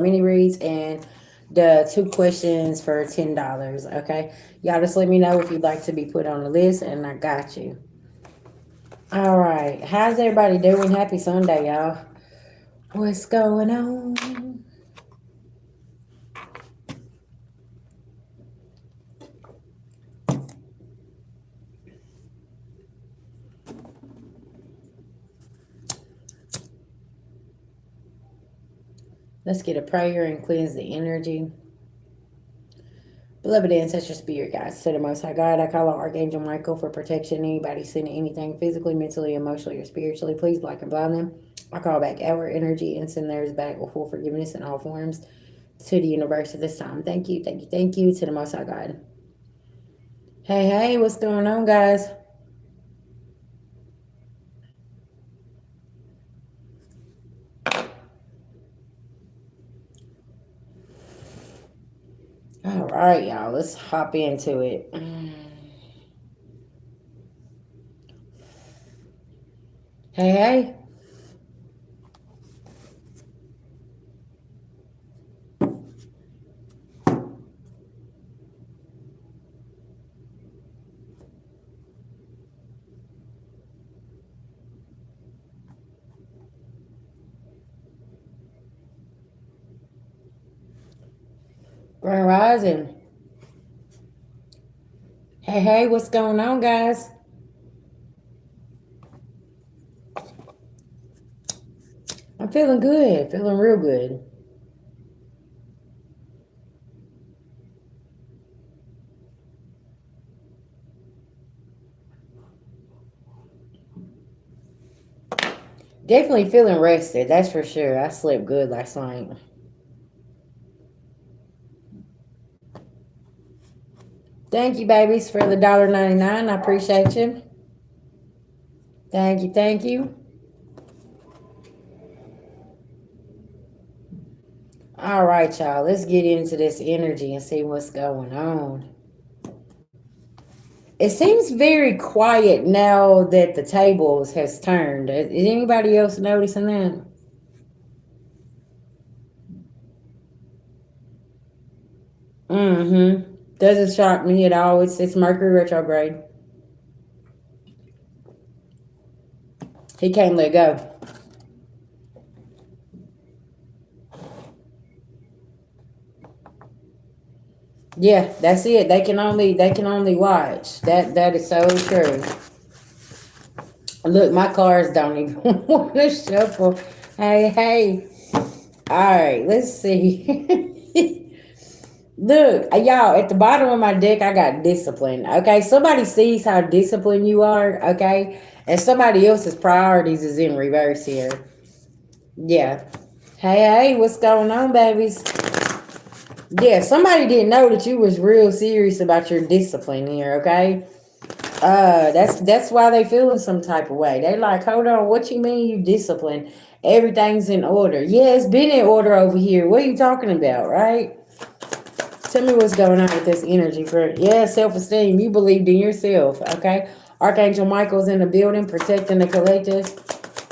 mini reads and the 2 questions for $10. Okay, y'all just let me know if you'd like to be put on the list, and I got you. All right, how's everybody doing? Happy Sunday, y'all. What's going on? Let's get a prayer and cleanse the energy. Beloved ancestral spirit guides, to the Most High God, I call on Archangel Michael for protection. Anybody sending anything physically, mentally, emotionally, or spiritually, please block and blind them. I call back our energy and send theirs back with full forgiveness in all forms to the universe at this time. Thank you, thank you, thank you to the Most High God. Hey, hey, what's going on, guys? All right, y'all, let's hop into it. Hey, hey. Grand Rising. Hey, hey, what's going on, guys? I'm feeling good, feeling real good. Definitely feeling rested, that's for sure. I slept good last night. Thank you, babies, for the $1.99. I appreciate you. Thank you, thank you. All right, y'all. Let's get into this energy and see what's going on. It seems very quiet now that the tables has turned. Is anybody else noticing that? Mm-hmm. Doesn't shock me at all. It's Mercury retrograde. He can't let go. Yeah, that's it. They can only watch. That is so true. Look, my cars don't even want to shuffle. Hey, hey. All right, let's see. Look, y'all, at the bottom of my deck, I got discipline. Okay, somebody sees how disciplined you are. Okay, and somebody else's priorities is in reverse here. Yeah. Hey, hey, what's going on, babies? Yeah, somebody didn't know that you was real serious about your discipline here. Okay. That's why they feeling some type of way. They like, hold on, what you mean you disciplined? Everything's in order. Yeah, it's been in order over here. What are you talking about, right? Tell me what's going on with this energy for self-esteem. You believed in yourself, okay? Archangel Michael's in the building, protecting the collective.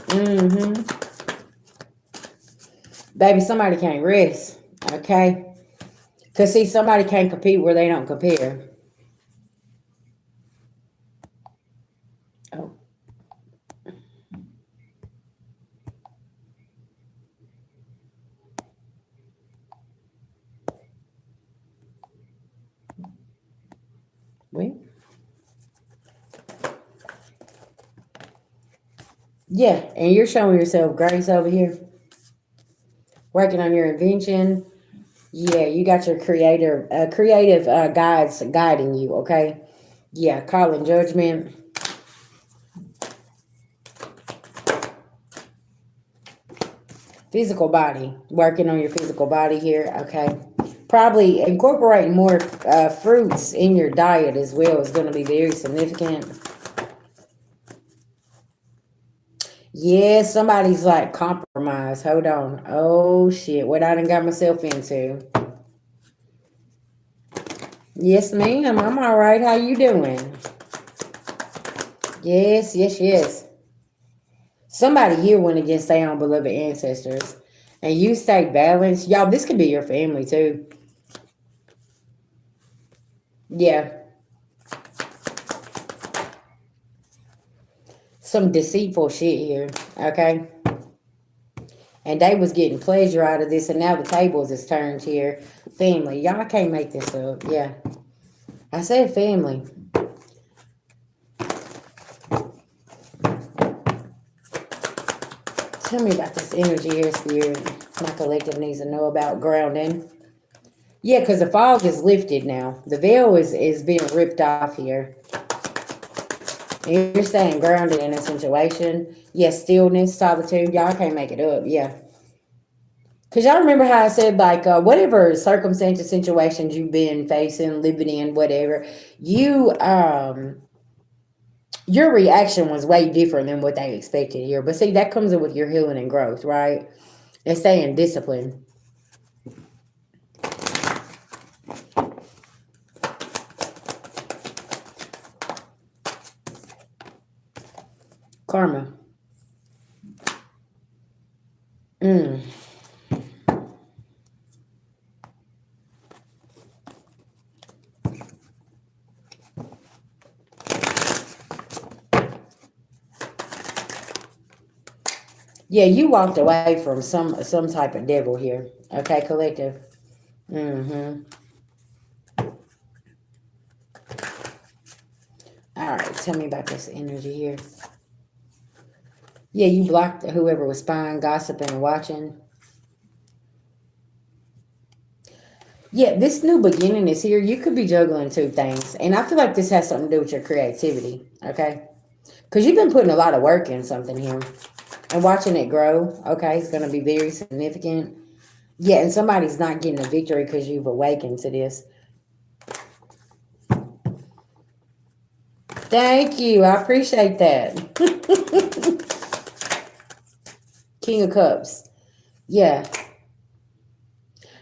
Mm-hmm. Baby, somebody can't rest, okay? Because see, somebody can't compete where they don't compare. Oh, wait. Yeah, and you're showing yourself grace over here, working on your invention. Yeah, you got your creative guides guiding you, okay? Yeah, calling judgment. Physical body, working on your physical body here, okay? Probably incorporating more fruits in your diet as well is going to be very significant. Yeah, somebody's like compromised. Hold on. Oh, shit. What I done got myself into. Yes, ma'am. I'm all right. How you doing? Yes, yes, yes. Somebody here went against their own beloved ancestors. And you stay balanced. Y'all, this could be your family too. Yeah. Some deceitful shit here. Okay. And they was getting pleasure out of this, and now the tables is turned here. Family. Y'all can't make this up. Yeah. I said family. Tell me about this energy here, spirit. My collective needs to know about grounding. Yeah, because the fog is lifted now. The veil is being ripped off here. And you're staying grounded in a situation. Yeah, stillness, solitude. Y'all can't make it up. Yeah. Because y'all remember how I said, like, whatever circumstances, situations you've been facing, living in, whatever, your reaction was way different than what they expected here. But see, that comes in with your healing and growth, right? And staying disciplined. Karma. Mm. Yeah, you walked away from some type of devil here. Okay, collective. Mm-hmm. All right, tell me about this energy here. Yeah, you blocked whoever was spying, gossiping, and watching. Yeah, this new beginning is here. You could be juggling two things. And I feel like this has something to do with your creativity, okay? Because you've been putting a lot of work in something here. And watching it grow, okay, it's going to be very significant. Yeah, and somebody's not getting a victory because you've awakened to this. Thank you. I appreciate that. King of Cups. Yeah.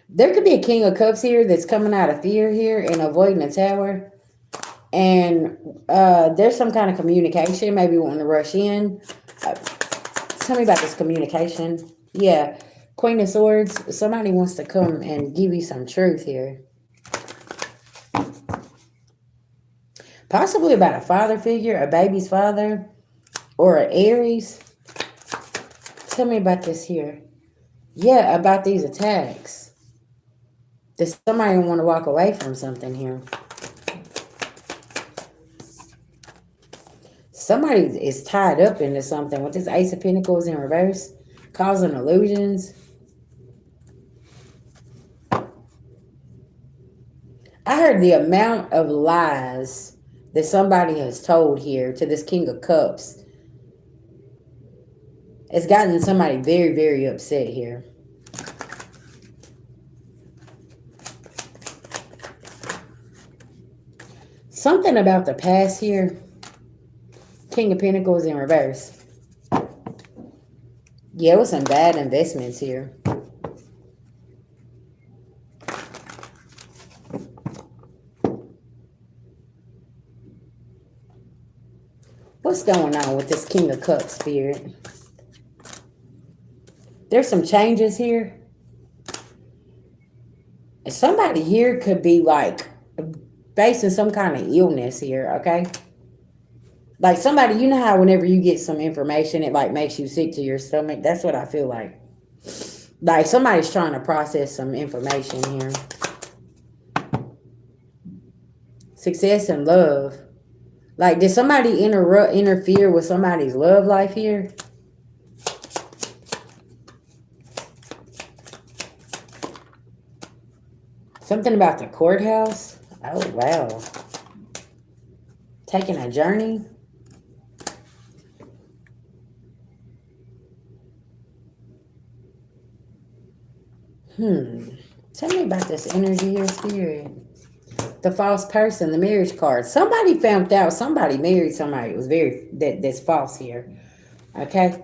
There could be a King of Cups here that's coming out of fear here and avoiding a tower. And there's some kind of communication, maybe wanting to rush in. Tell me about this communication. Yeah. Queen of Swords. Somebody wants to come and give you some truth here. Possibly about a father figure, a baby's father, or an Aries. Tell me about this here. Yeah, about these attacks. Does somebody want to walk away from something here? Somebody is tied up into something with this Ace of Pentacles in reverse, causing illusions. I heard the amount of lies that somebody has told here to this King of Cups. It's gotten somebody very, very upset here. Something about the past here. King of Pentacles in reverse. Yeah, with some bad investments here. What's going on with this King of Cups spirit? There's some changes here. And somebody here could be like facing some kind of illness here, okay? Like somebody, you know how whenever you get some information, it like makes you sick to your stomach? That's what I feel like. Like somebody's trying to process some information here. Success and love. Like, did somebody interfere with somebody's love life here? Something about the courthouse? Oh, wow. Taking a journey? Tell me about this energy here, spirit. The false person, the marriage card. Somebody found out somebody married somebody. It was that's false here. Okay?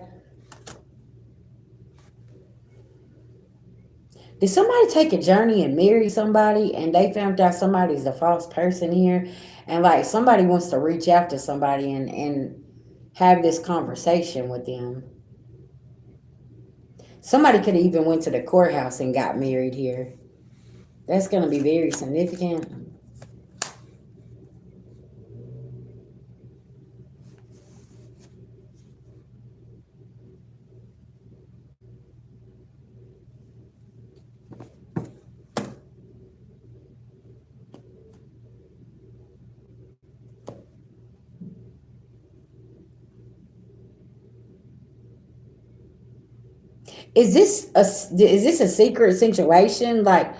Did somebody take a journey and marry somebody and they found out somebody's the false person here? And like somebody wants to reach out to somebody and have this conversation with them. Somebody could have even went to the courthouse and got married here. That's going to be very significant. Is this a secret situation? Like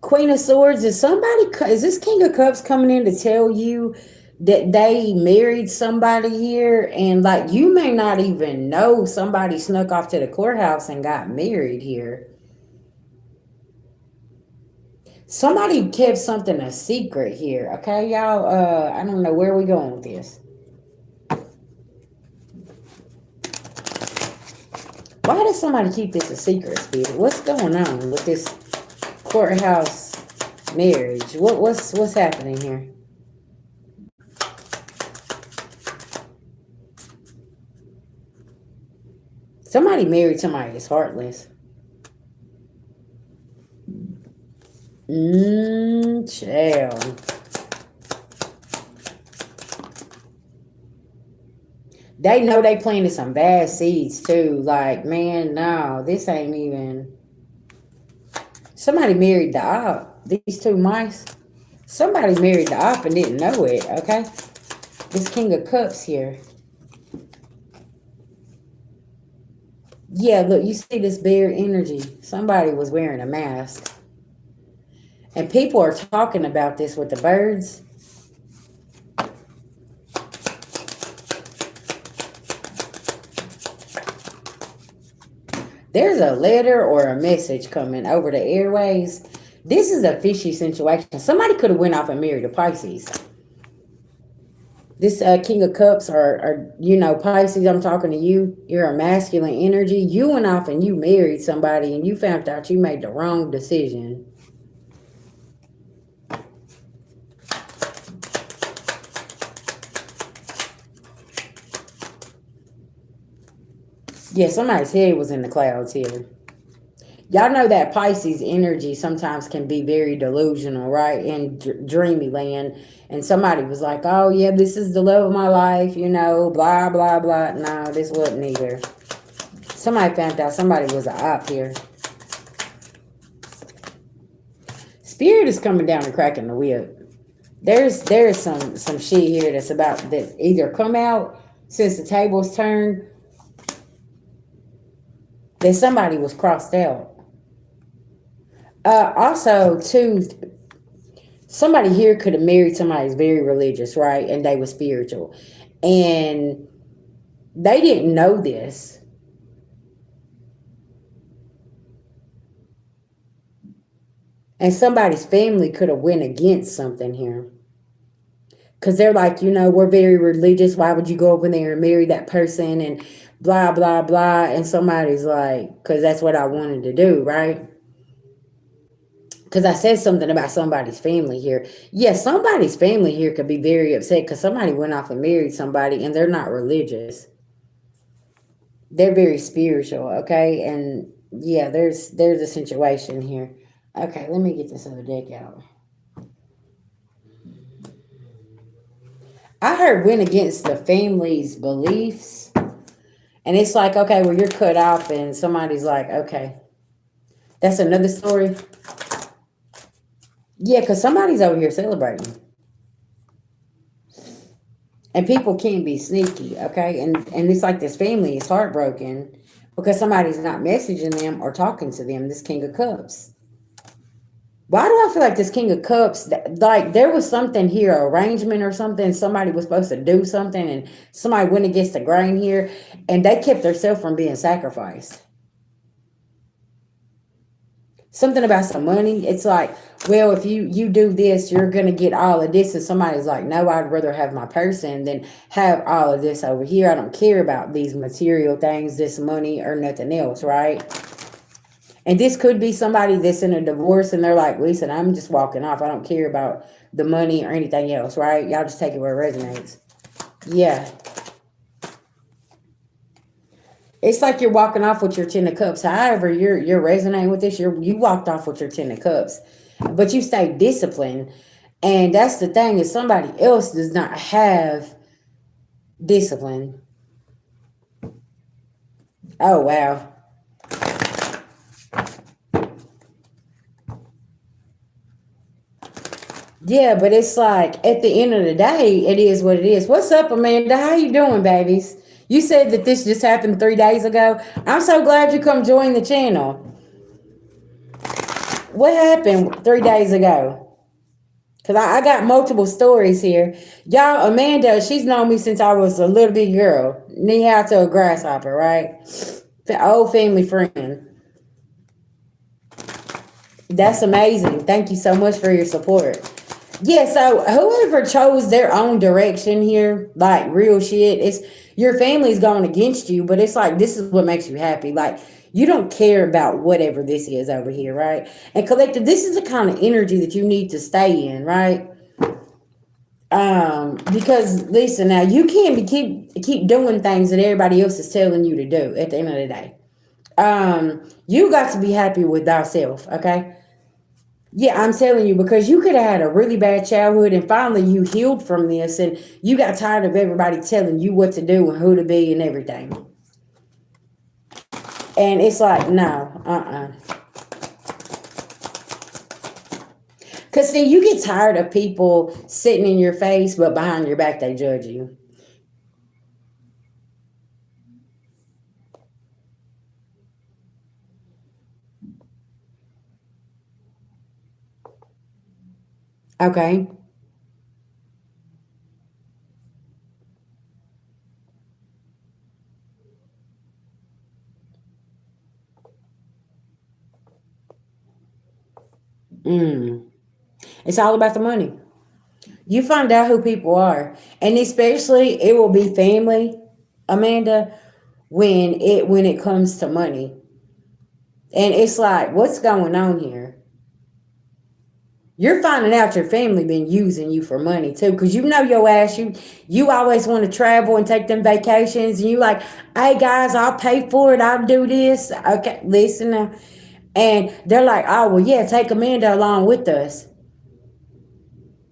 Queen of Swords, is this King of Cups coming in to tell you that they married somebody here, and like you may not even know somebody snuck off to the courthouse and got married here. Somebody kept something a secret here, okay, y'all? I don't know where we going with this. Why does somebody keep this a secret, Spirit? What's going on with this courthouse marriage? What's happening here? Somebody married somebody that's heartless. Child. They know they planted some bad seeds too. Like, man, no, this ain't even. Somebody married the op. These two mice. Somebody married the op and didn't know it, okay? This King of Cups here. Yeah, look, you see this bear energy. Somebody was wearing a mask. And people are talking about this with the birds. There's a letter or a message coming over the airways. This is a fishy situation. Somebody could have went off and married a Pisces. This King of Cups or Pisces, I'm talking to you. You're a masculine energy. You went off and you married somebody and you found out you made the wrong decision. Yeah, somebody's head was in the clouds here. Y'all know that Pisces energy sometimes can be very delusional, right? In dreamy land. And somebody was like, oh, yeah, this is the love of my life, blah, blah, blah. No, this wasn't either. Somebody found out somebody was an op here. Spirit is coming down and cracking the whip. There's some shit here that's about that either come out since the tables turned, that somebody was crossed out. Also, too, somebody here could have married somebody who's very religious, right? And they were spiritual. And they didn't know this. And somebody's family could have went against something here. Because they're like, we're very religious. Why would you go over there and marry that person? And blah, blah, blah. And somebody's like, because that's what I wanted to do, right? Because I said something about somebody's family here. Yes, somebody's family here could be very upset because somebody went off and married somebody and they're not religious. They're very spiritual, okay? And yeah, there's a situation here. Okay, let me get this other deck out. I heard went against the family's beliefs. And it's like, okay, well, you're cut off and somebody's like, okay. That's another story. Yeah, because somebody's over here celebrating. And people can be sneaky, okay? And it's like this family is heartbroken because somebody's not messaging them or talking to them, this King of Cups. Why do I feel like this King of Cups, like there was something here, arrangement or something, somebody was supposed to do something and somebody went against the grain here and they kept themselves from being sacrificed. Something about some money. It's like, well, if you do this, you're going to get all of this. And somebody's like, no, I'd rather have my person than have all of this over here. I don't care about these material things, this money or nothing else, right? And this could be somebody that's in a divorce and they're like, listen, I'm just walking off. I don't care about the money or anything else, right? Y'all just take it where it resonates. Yeah. It's like you're walking off with your 10 of cups. However, you're resonating with this. You walked off with your 10 of cups, but you stay disciplined. And that's the thing, is somebody else does not have discipline. Oh wow. Yeah, but it's like at the end of the day, it is what it is. What's up, Amanda? How you doing, babies? You said that this just happened 3 days ago. I'm so glad you come join the channel. What happened 3 days ago? Because I got multiple stories here. Y'all, Amanda, she's known me since I was a little big girl. Knee high to a grasshopper, right? The old family friend. That's amazing. Thank you so much for your support. Yeah, so whoever chose their own direction here, like real shit, it's your family's going against you, but it's like this is what makes you happy. Like you don't care about whatever this is over here, right? And collective, this is the kind of energy that you need to stay in, right? Because listen now, you can't be keep doing things that everybody else is telling you to do at the end of the day. You got to be happy with thyself, okay? Yeah, I'm telling you, because you could have had a really bad childhood and finally you healed from this and you got tired of everybody telling you what to do and who to be and everything. And it's like, no, Because see, you get tired of people sitting in your face, but behind your back, they judge you. Okay. Mm. It's all about the money. You find out who people are. And especially it will be family, Amanda, when it comes to money. And it's like, what's going on here? You're finding out your family been using you for money too, because you know your ass. You always want to travel and take them vacations, and you like, hey guys, I'll pay for it. I'll do this. Okay, listen now. And they're like, oh well, yeah, take Amanda along with us.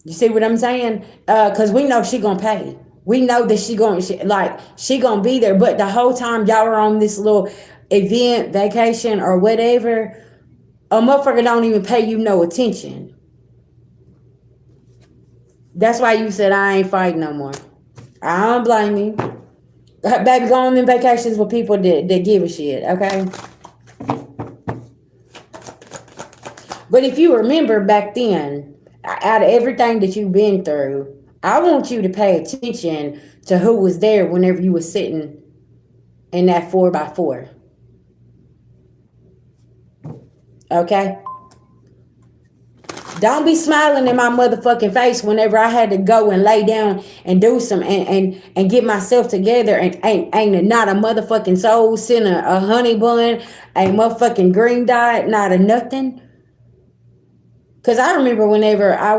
You see what I'm saying? Because we know she gonna pay. We know that she gonna be there. But the whole time y'all are on this little event, vacation, or whatever, a motherfucker don't even pay you no attention. That's why you said I ain't fighting no more. I don't blame you. Baby, go on them vacations with people that give a shit, okay? But if you remember back then, out of everything that you've been through, I want you to pay attention to who was there whenever you were sitting in that 4x4. Okay? Don't be smiling in my motherfucking face whenever I had to go and lay down and do some and get myself together and ain't not a motherfucking soul send a honey bun, a motherfucking green dot, not a nothing. Cause I remember whenever I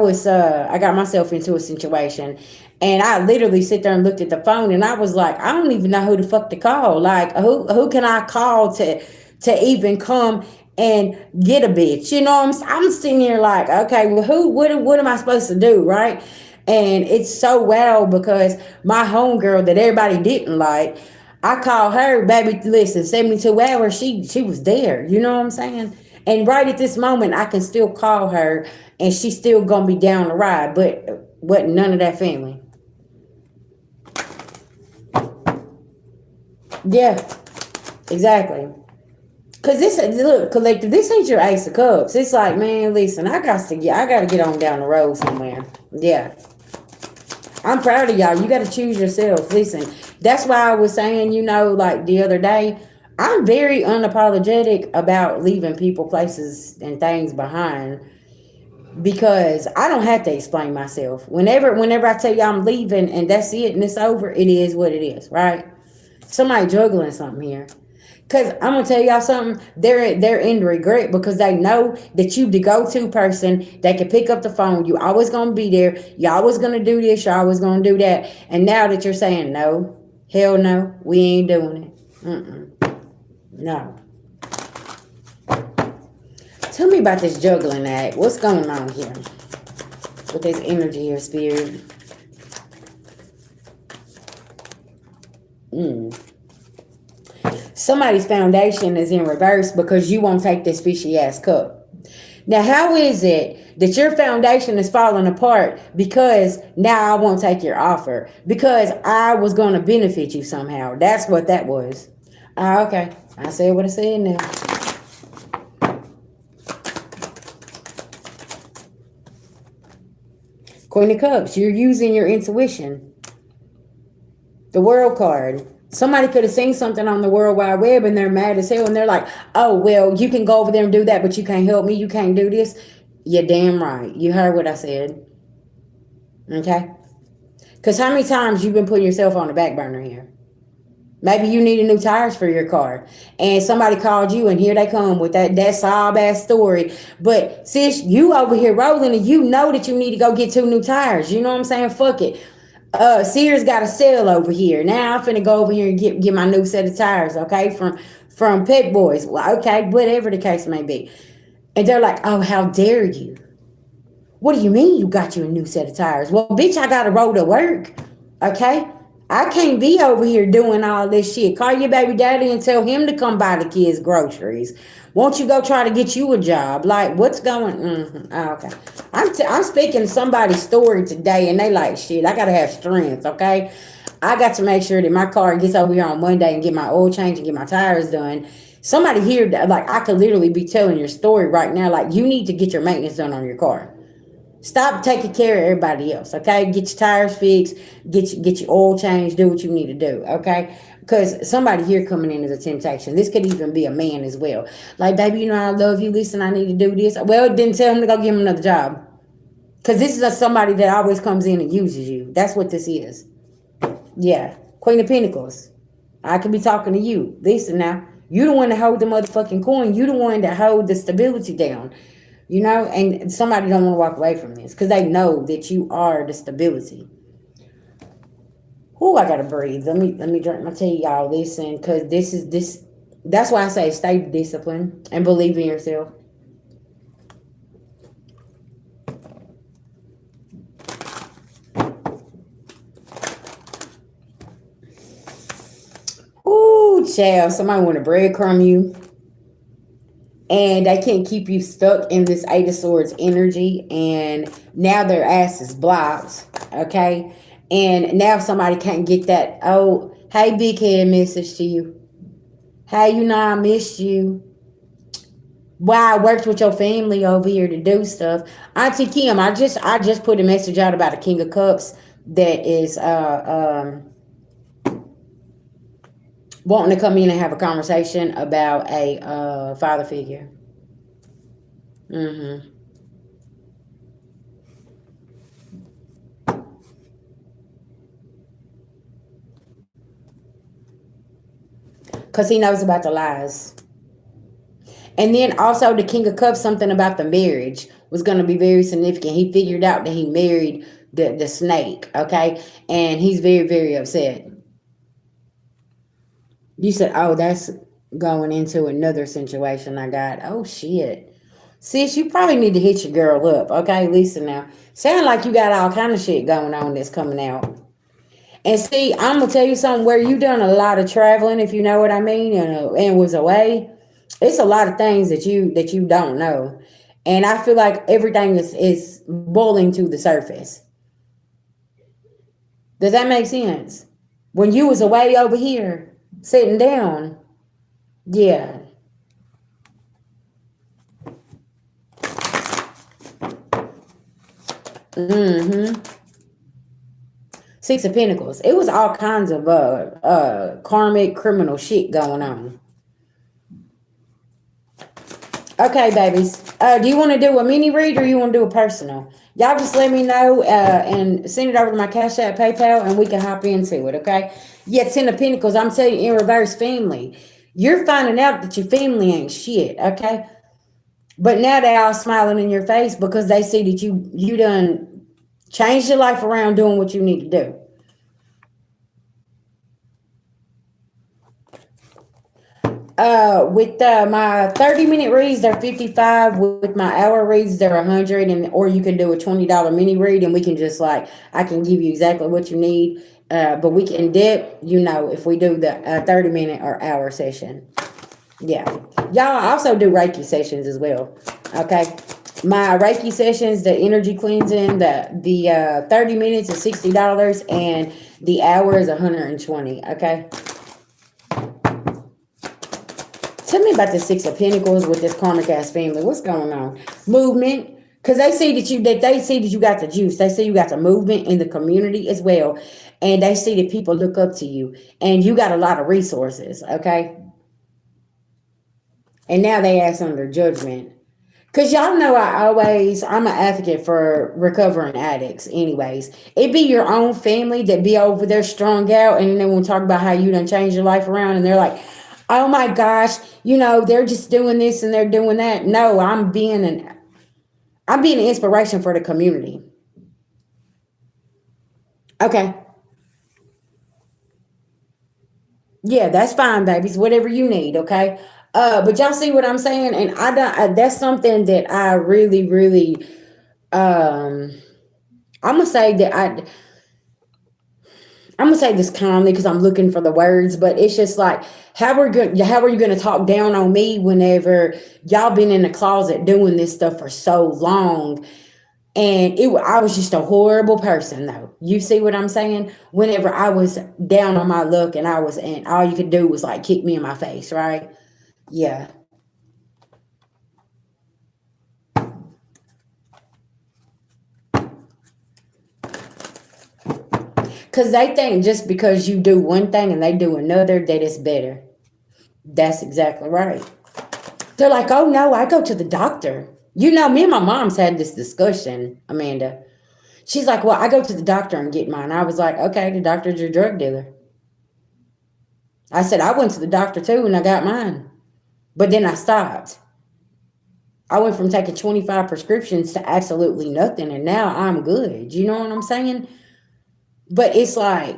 got myself into a situation and I literally sit there and looked at the phone and I was like, I don't even know who the fuck to call. Like who can I call to even come and get a bitch? You know I'm sitting here like, okay, well what am I supposed to do, right? And it's so wild because my homegirl that everybody didn't like, I called her, baby, listen, 72 hours, she was there. You know what I'm saying? And right at this moment, I can still call her and she's still going to be down the ride, but none of that family. Yeah, exactly. Cause look, collective, this ain't your Ace of Cups. It's like, man, listen, I got to get on down the road somewhere. Yeah. I'm proud of y'all. You got to choose yourself. Listen, that's why I was saying, like the other day, I'm very unapologetic about leaving people, places, and things behind because I don't have to explain myself. Whenever I tell you I'm leaving and that's it and it's over, it is what it is, right? Somebody juggling something here. Cause I'm gonna tell y'all something. They're in regret because they know that you the go-to person that can pick up the phone. You always gonna be there. You always gonna do this. You always gonna do that. And now that you're saying no, hell no, we ain't doing it. No. Tell me about this juggling act. What's going on here with this energy here, spirit? Mm. Somebody's foundation is in reverse because you won't take this fishy ass cup. Now, how is it that your foundation is falling apart because now I won't take your offer? Because I was going to benefit you somehow. That's what that was. Ah, okay. I said what I said now. Queen of Cups, you're using your intuition. The World card. Somebody could have seen something on the World Wide Web and they're mad as hell and they're like, oh, well, you can go over there and do that, but you can't help me. You can't do this. You're damn right. You heard what I said. Okay? Because how many times you've been putting yourself on the back burner here? Maybe you needed new tires for your car. And somebody called you and here they come with that sob ass story. But sis, you over here rolling and you know that you need to go get 2 new tires. You know what I'm saying? Fuck it. Sears got a sale over here. Now I'm finna go over here and get my new set of tires, okay? From Pet Boys. Well, okay, whatever the case may be. And they're like, oh, how dare you? What do you mean you got you a new set of tires? Well, bitch, I got to roll to work. Okay? I can't be over here doing all this shit. Call your baby daddy and tell him to come buy the kids groceries. Won't you go try to get you a job? Like, what's going? Okay. I'm speaking somebody's story today, and they like, shit, I got to have strength, okay? I got to make sure that my car gets over here on Monday and get my oil change and get my tires done. Somebody here, like, I could literally be telling your story right now. Like, you need to get your maintenance done on your car. Stop taking care of everybody else, okay? Get your tires fixed, get your oil changed, do what you need to do, okay? Because somebody here coming in is a temptation. This could even be a man as well. Like, baby, you know I love you. Listen, I need to do this. Well, then tell him to go give him another job. Because this is somebody that always comes in and uses you. That's what this is. Yeah. Queen of Pentacles. I could be talking to you. Listen now. You the one that hold the motherfucking coin. You the one that hold the stability down. You know, and somebody don't want to walk away from this because they know that you are the stability. Oh, I gotta breathe. Let me drink my tea, y'all. Listen, because this. That's why I say stay disciplined and believe in yourself. Ooh, child. Somebody want to breadcrumb you. And they can't keep you stuck in this Eight of Swords energy. And now their ass is blocked. Okay. And now somebody can't get that, oh, hey, big head message to you. Hey, you know, I missed you. Why I worked with your family over here to do stuff. Auntie Kim, I just put a message out about a King of Cups that is wanting to come in and have a conversation about a father figure. Mm-hmm. Because he knows about the lies. And then also the King of Cups, something about the marriage was going to be very significant. He figured out that he married the snake, okay? And he's very, very upset. You said, oh, that's going into another situation I got. Oh, shit. Sis, you probably need to hit your girl up, okay? Lisa now. Sound like you got all kind of shit going on that's coming out. And see, I'm going to tell you something. Where you done a lot of traveling, if you know what I mean, and was away, it's a lot of things that you don't know. And I feel like everything is boiling to the surface. Does that make sense? When you was away over here, sitting down, yeah. Mm-hmm. Six of Pentacles. It was all kinds of karmic criminal shit going on. Okay, babies. Do you want to do a mini read or you want to do a personal? Y'all just let me know and send it over to my Cash App, PayPal, and we can hop into it, okay? Yeah, Ten of Pentacles. I'm telling you, in reverse family. You're finding out that your family ain't shit, okay? But now they all smiling in your face because they see that you done changed your life around doing what you need to do. With my 30-minute reads, they're 55. With my hour reads, they're 100. And or you can do a $20 mini read, and we can just like I can give you exactly what you need. But we can dip, if we do the 30-minute or hour session. Yeah, y'all also do Reiki sessions as well. Okay, my Reiki sessions, the energy cleansing, the 30 minutes is $60, and the hour is 120. Okay. Tell me about the Six of Pentacles with this karmic ass family. What's going on? Movement. Because they see that you got the juice. They see you got the movement in the community as well. And they see that people look up to you. And you got a lot of resources. Okay. And now they ask under judgment. Because y'all know I'm an advocate for recovering addicts anyways. It be your own family that be over there strung out, and then we'll talk about how you done changed your life around, and they're like, oh my gosh, they're just doing this and they're doing that. No, I'm being an inspiration for the community. Okay. Yeah, that's fine, babies. Whatever you need, okay? But y'all see what I'm saying? And that's something that I really, really um I'm gonna say that I'm gonna say this calmly because I'm looking for the words, but it's just like how are you gonna talk down on me whenever y'all been in the closet doing this stuff for so long? And I was just a horrible person, though. You see what I'm saying? Whenever I was down on my luck and all you could do was like kick me in my face, right? Yeah. Because they think just because you do one thing and they do another, that it's better. That's exactly right. They're like, oh no, I go to the doctor. Me and my mom's had this discussion, Amanda. She's like, well, I go to the doctor and get mine. I was like, okay, the doctor's your drug dealer. I said, I went to the doctor too and I got mine. But then I stopped. I went from taking 25 prescriptions to absolutely nothing, and now I'm good. You know what I'm saying? But it's like,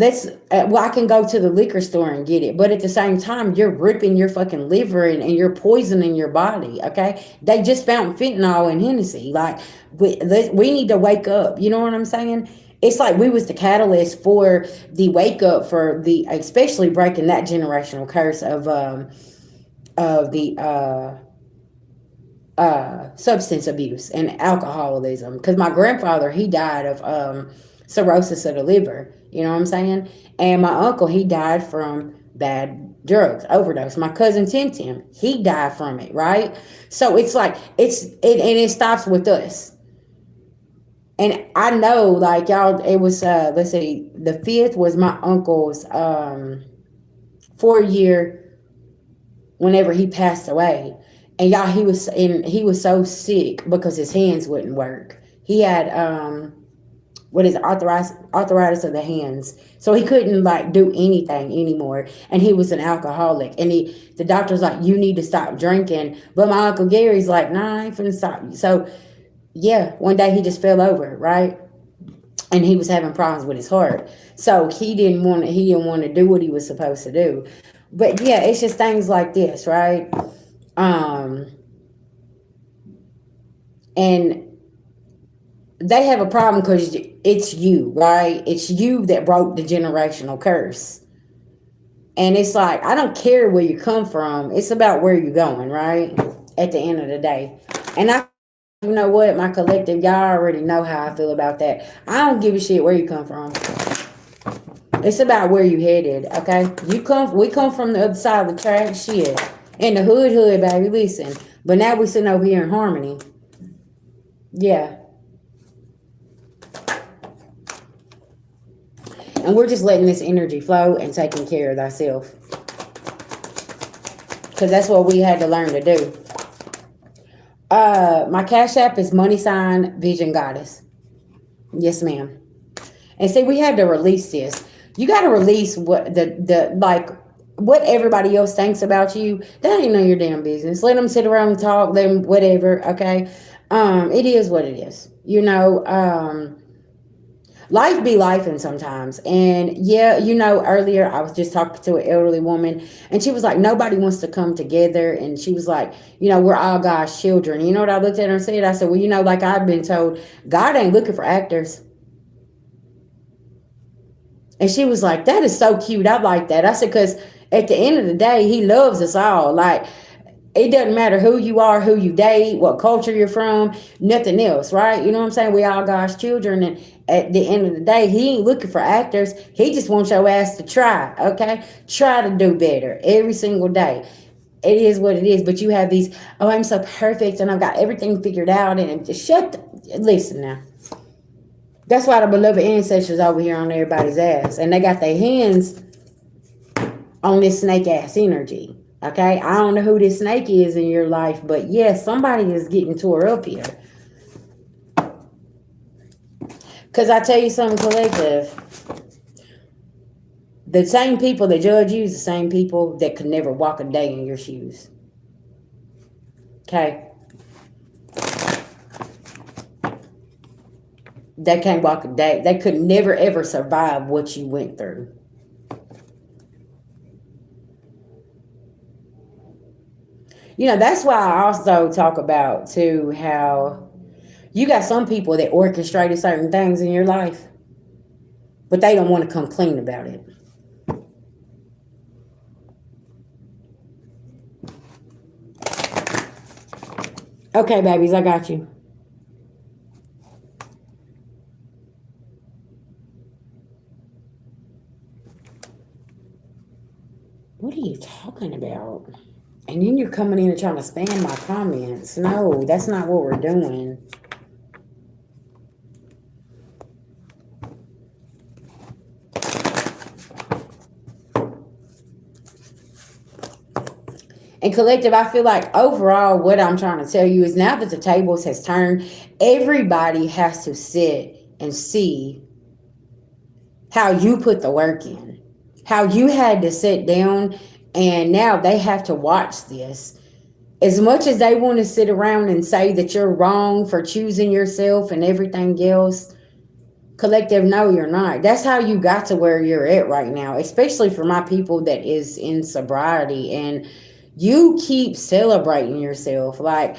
I can go to the liquor store and get it. But at the same time, you're ripping your fucking liver and you're poisoning your body, okay? They just found fentanyl in Hennessy. Like, we need to wake up. You know what I'm saying? It's like we was the catalyst for the wake up for especially breaking that generational curse of the substance abuse and alcoholism. Because my grandfather, he died of cirrhosis of the liver. You know what I'm saying? And my uncle, he died from bad drugs, overdose. My cousin Tim, he died from it, right? So it's like it stops with us. And I know, like, y'all, it was let's see, the 5th was my uncle's 4-year whenever he passed away. And y'all, he was so sick because his hands wouldn't work. He had what is it, arthritis of the hands, so he couldn't like do anything anymore. And he was an alcoholic, and the doctor's like, you need to stop drinking. But my uncle Gary's like, nah, I ain't finna stop. So yeah, one day he just fell over, right? And he was having problems with his heart, so he didn't want to do what he was supposed to do. But yeah, it's just things like this, right? And they have a problem because it's you, right? It's you that broke the generational curse. And it's like, I don't care where you come from. It's about where you're going, right? At the end of the day. And you know what? My collective, y'all already know how I feel about that. I don't give a shit where you come from. It's about where you headed, okay? We come from the other side of the track, shit. In the hood, baby, listen. But now we sitting over here in harmony. Yeah. And we're just letting this energy flow and taking care of thyself. Because that's what we had to learn to do. My Cash App is money sign Vision Goddess. Yes, ma'am. And see, we had to release this. You got to release what what everybody else thinks about you. That ain't none of your damn business. Let them sit around and talk, let them whatever, okay? It is what it is. life be life and sometimes. And yeah, earlier I was just talking to an elderly woman, and she was like, nobody wants to come together. And she was like, we're all God's children. You know what I looked at her and said? I said, well, like I've been told, God ain't looking for actors. And she was like, that is so cute. I like that. I said, because at the end of the day, he loves us all. Like, it doesn't matter who you are, who you date, what culture you're from, nothing else, right? You know what I'm saying? We all God's children. And at the end of the day, he ain't looking for actors. He just wants your ass to try, okay? Try to do better every single day. It is what it is. But you have these, oh, I'm so perfect and I've got everything figured out. And just listen now. That's why the beloved ancestors over here on everybody's ass. And they got their hands on this snake ass energy. Okay? I don't know who this snake is in your life, but yes, somebody is getting tore up here. Because I tell you something, collective. The same people that judge you is the same people that could never walk a day in your shoes. Okay? They can't walk a day. They could never, ever survive what you went through. That's why I also talk about, too, how you got some people that orchestrated certain things in your life, but they don't want to come clean about it. Okay, babies, I got you. What are you talking about? And then you're coming in and trying to spam my comments. No, that's not what we're doing. And collective, I feel like overall what I'm trying to tell you is now that the tables has turned, everybody has to sit and see how you put the work in. How you had to sit down and now they have to watch this. As much as they want to sit around and say that you're wrong for choosing yourself and everything else, collective, no, you're not. That's how you got to where you're at right now, especially for my people that is in sobriety. And you keep celebrating yourself. Like,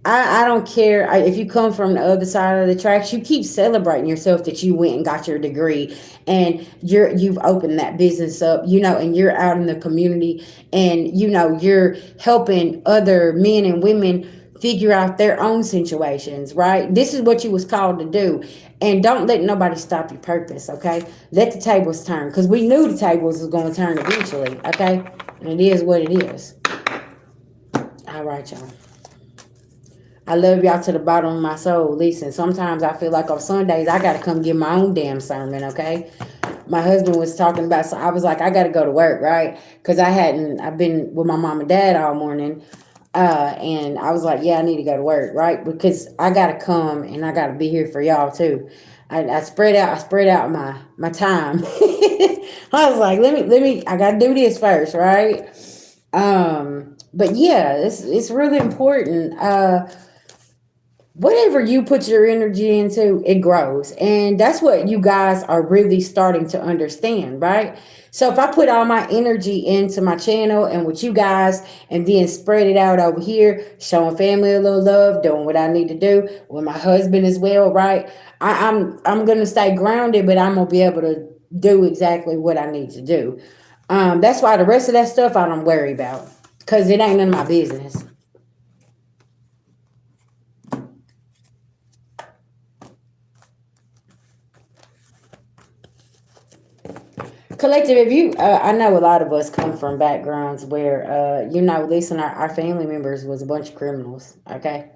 I don't care if you come from the other side of the tracks. You keep celebrating yourself that you went and got your degree, and you've opened that business up, and you're out in the community, and you're helping other men and women figure out their own situations. Right? This is what you was called to do, and don't let nobody stop your purpose. Okay? Let the tables turn, because we knew the tables was going to turn eventually. Okay? And it is what it is. All right, y'all. I love y'all to the bottom of my soul. Listen, sometimes I feel like on Sundays I got to come give my own damn sermon, okay? My husband was talking about, so I was like, I got to go to work, right? Because I've been with my mom and dad all morning. And I was like, yeah, I need to go to work, right? Because I got to come and I got to be here for y'all too. I spread out my time. I was like, let me, I got to do this first, right? But yeah, it's really important. Whatever you put your energy into, it grows. And that's what you guys are really starting to understand, right? So if I put all my energy into my channel and with you guys and then spread it out over here, showing family a little love, doing what I need to do with my husband as well, right? I'm gonna stay grounded, but I'm gonna be able to do exactly what I need to do. That's why the rest of that stuff I don't worry about, because it ain't none of my business. Collective, if you, I know a lot of us come from backgrounds where, listen, our family members was a bunch of criminals, okay?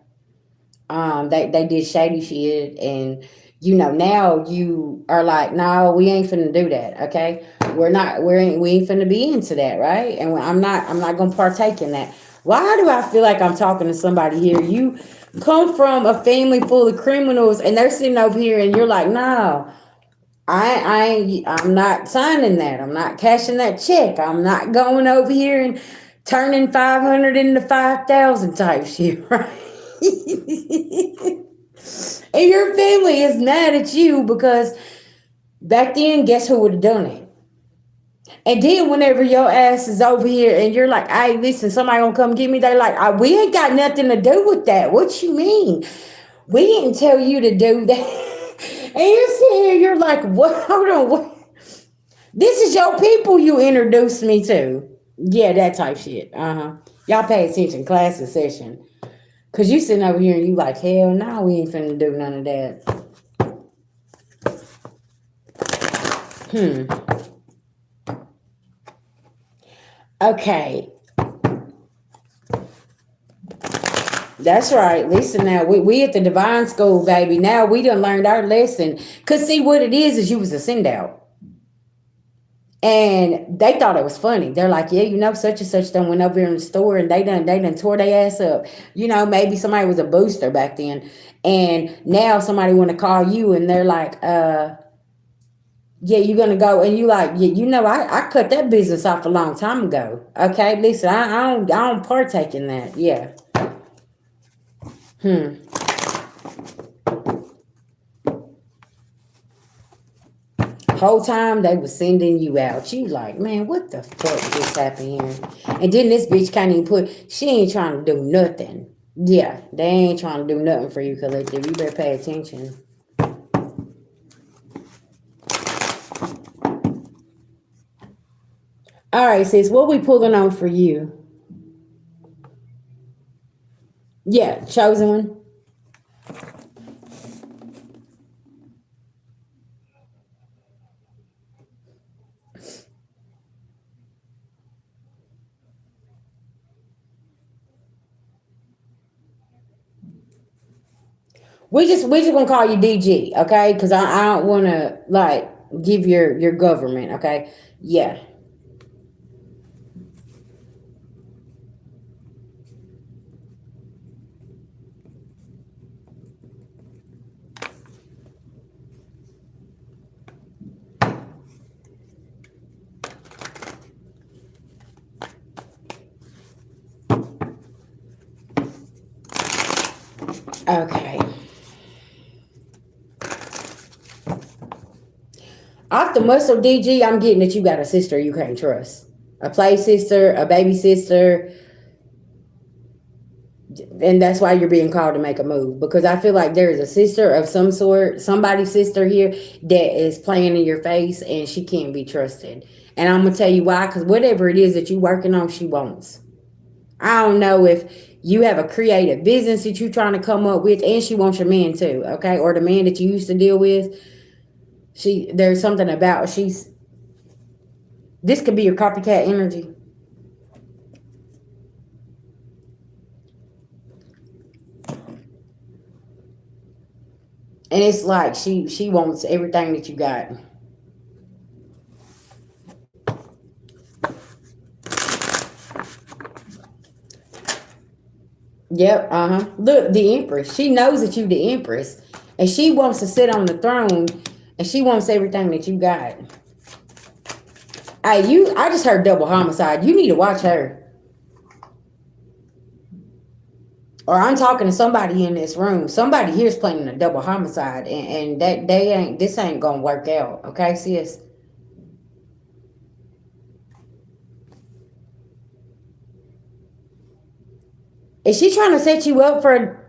They did shady shit, and, now you are like, no, we ain't finna do that, okay? We ain't finna be into that, right? And I'm not gonna partake in that. Why do I feel like I'm talking to somebody here? You come from a family full of criminals, and they're sitting over here, and you're like, no. I'm not signing that. I'm not cashing that check. I'm not going over here and turning 500 into 5,000 type shit, right? And your family is mad at you because back then, guess who would have done it? And then whenever your ass is over here and you're like, hey, listen, somebody gonna come get me, they like, we ain't got nothing to do with that. What you mean? We didn't tell you to do that. And you're sitting here, you're like, what? Hold on, what? This is your people you introduced me to. Yeah, that type shit. Uh-huh. Y'all pay attention, class and session. Cause you sitting over here and you like, hell no, we ain't finna do none of that. Okay. That's right. Listen now, we at the divine school, baby. Now we done learned our lesson. Cause see what it is you was a send out. And they thought it was funny. They're like, yeah, such and such done went over here in the store and they done tore their ass up. Maybe somebody was a booster back then. And now somebody want to call you and they're like, yeah, you're gonna go and you like, yeah, I cut that business off a long time ago. Okay, listen, I don't partake in that. Yeah. Whole time they was sending you out. You like, man, what the fuck just happened here? And then this bitch can't even she ain't trying to do nothing. Yeah, they ain't trying to do nothing for you, collective. You better pay attention. All right, sis, what we pulling on for you? Yeah, chosen one. We just gonna call you DG, okay? Because I don't want to like give your government, okay? Yeah. Okay. Off the muscle DG, I'm getting that you got a sister you can't trust. A play sister, a baby sister, and that's why you're being called to make a move, because I feel like there is a sister of some sort, somebody's sister here that is playing in your face and she can't be trusted. And I'm gonna tell you why, because whatever it is that you're working on, she wants. I don't know if you have a creative business that you're trying to come up with, and she wants your man too, okay? Or the man that you used to deal with. There's something about this could be your copycat energy. And it's like she wants everything that you got. Yep, uh-huh. Look, the Empress. She knows that you the Empress. And she wants to sit on the throne and she wants everything that you got. I just heard double homicide. You need to watch her. Or I'm talking to somebody in this room. Somebody here's planning a double homicide and that this ain't gonna work out. Okay, sis? Is she trying to set you up for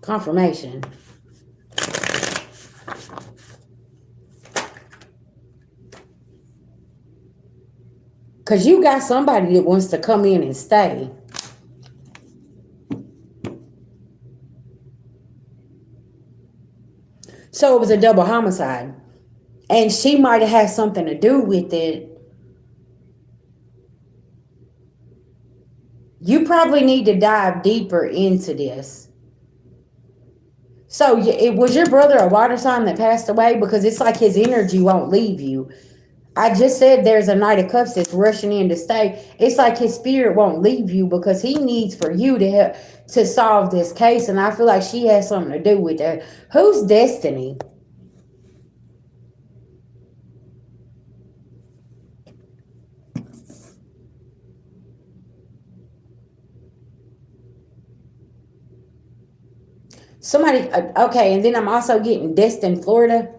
confirmation? Because you got somebody that wants to come in and stay. So it was a double homicide. And she might have had something to do with it. You probably need to dive deeper into this. So it was your brother a water sign that passed away? Because it's like his energy won't leave you. I just said there's a Knight of Cups that's rushing in to stay. It's like his spirit won't leave you because he needs for you to help to solve this case. And I feel like she has something to do with that. Who's Destiny? Somebody, okay, and then I'm also getting Destin, Florida.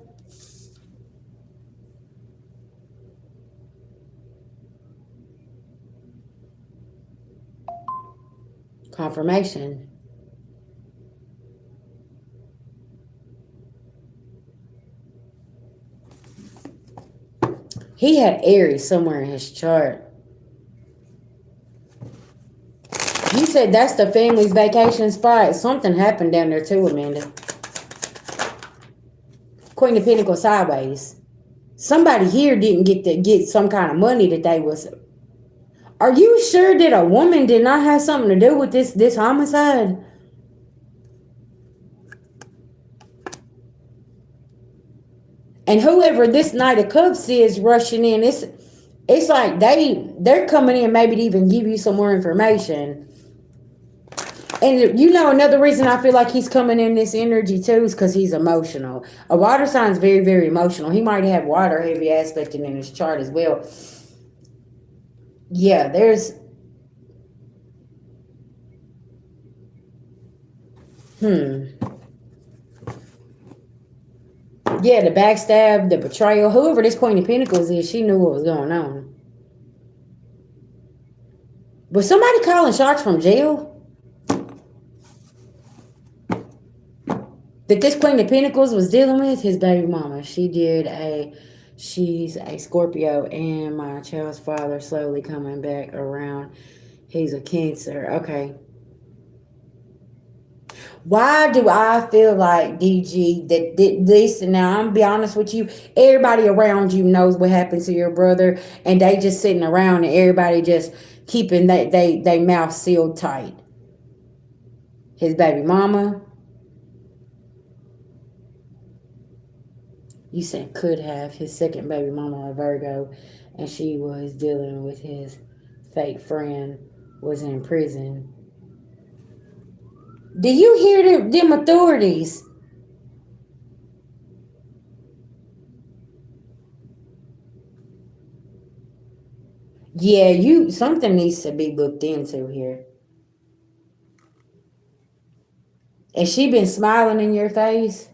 Confirmation. He had Aries somewhere in his chart. You said that's the family's vacation spot. Something happened down there too, Amanda. Queen of Pentacles sideways. Somebody here didn't get some kind of money that they was. Are you sure that a woman did not have something to do with this homicide? And whoever this Knight of Cups is rushing in, it's like they're coming in maybe to even give you some more information. And you know, another reason I feel like he's coming in this energy too is because he's emotional. A water sign is very, very emotional. He might have water heavy aspect in his chart as well. Yeah, there's yeah, the backstab, the betrayal. Whoever this Queen of Pentacles is, she knew what was going on. Was somebody calling shots from jail? That this Queen of Pentacles was dealing with? His baby mama. She's a Scorpio, and my child's father slowly coming back around. He's a Cancer. Okay. Why do I feel like, DG, that this, and now I'm gonna be honest with you, everybody around you knows what happened to your brother, and they just sitting around and everybody just keeping they mouth sealed tight. His baby mama, you said could have his second baby mama, a Virgo, and she was dealing with his fake friend, was in prison. Do you hear them authorities? Yeah, something needs to be looked into here. And she been smiling in your face?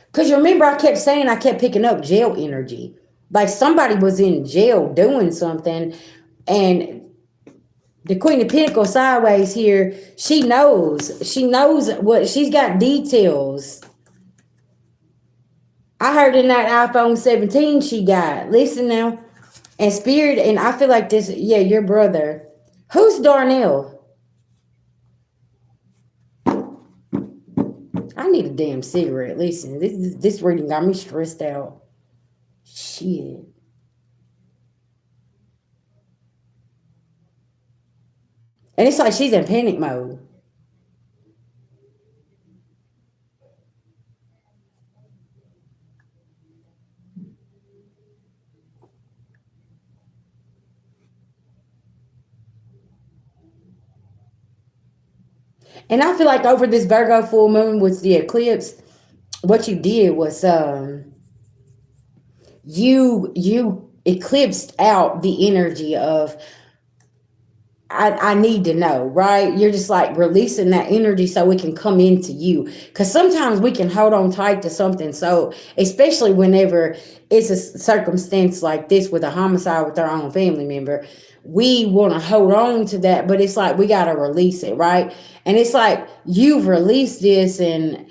Because remember, I kept saying I kept picking up jail energy. Like somebody was in jail doing something. And the Queen of Pentacles sideways here, she knows. She knows what, she's got details. I heard in that iPhone 17 she got. Listen now. And Spirit, and I feel like this, yeah, your brother. Who's Darnell? I need a damn cigarette. Listen, this reading got me stressed out. Shit. And it's like she's in panic mode. And I feel like over this Virgo full moon with the eclipse, what you did was you eclipsed out the energy of I need to know, right? You're just like releasing that energy so it can come into you. Because sometimes we can hold on tight to something. So, especially whenever it's a circumstance like this with a homicide with our own family member, we want to hold on to that. But it's like we got to release it, right? And it's like you've released this, and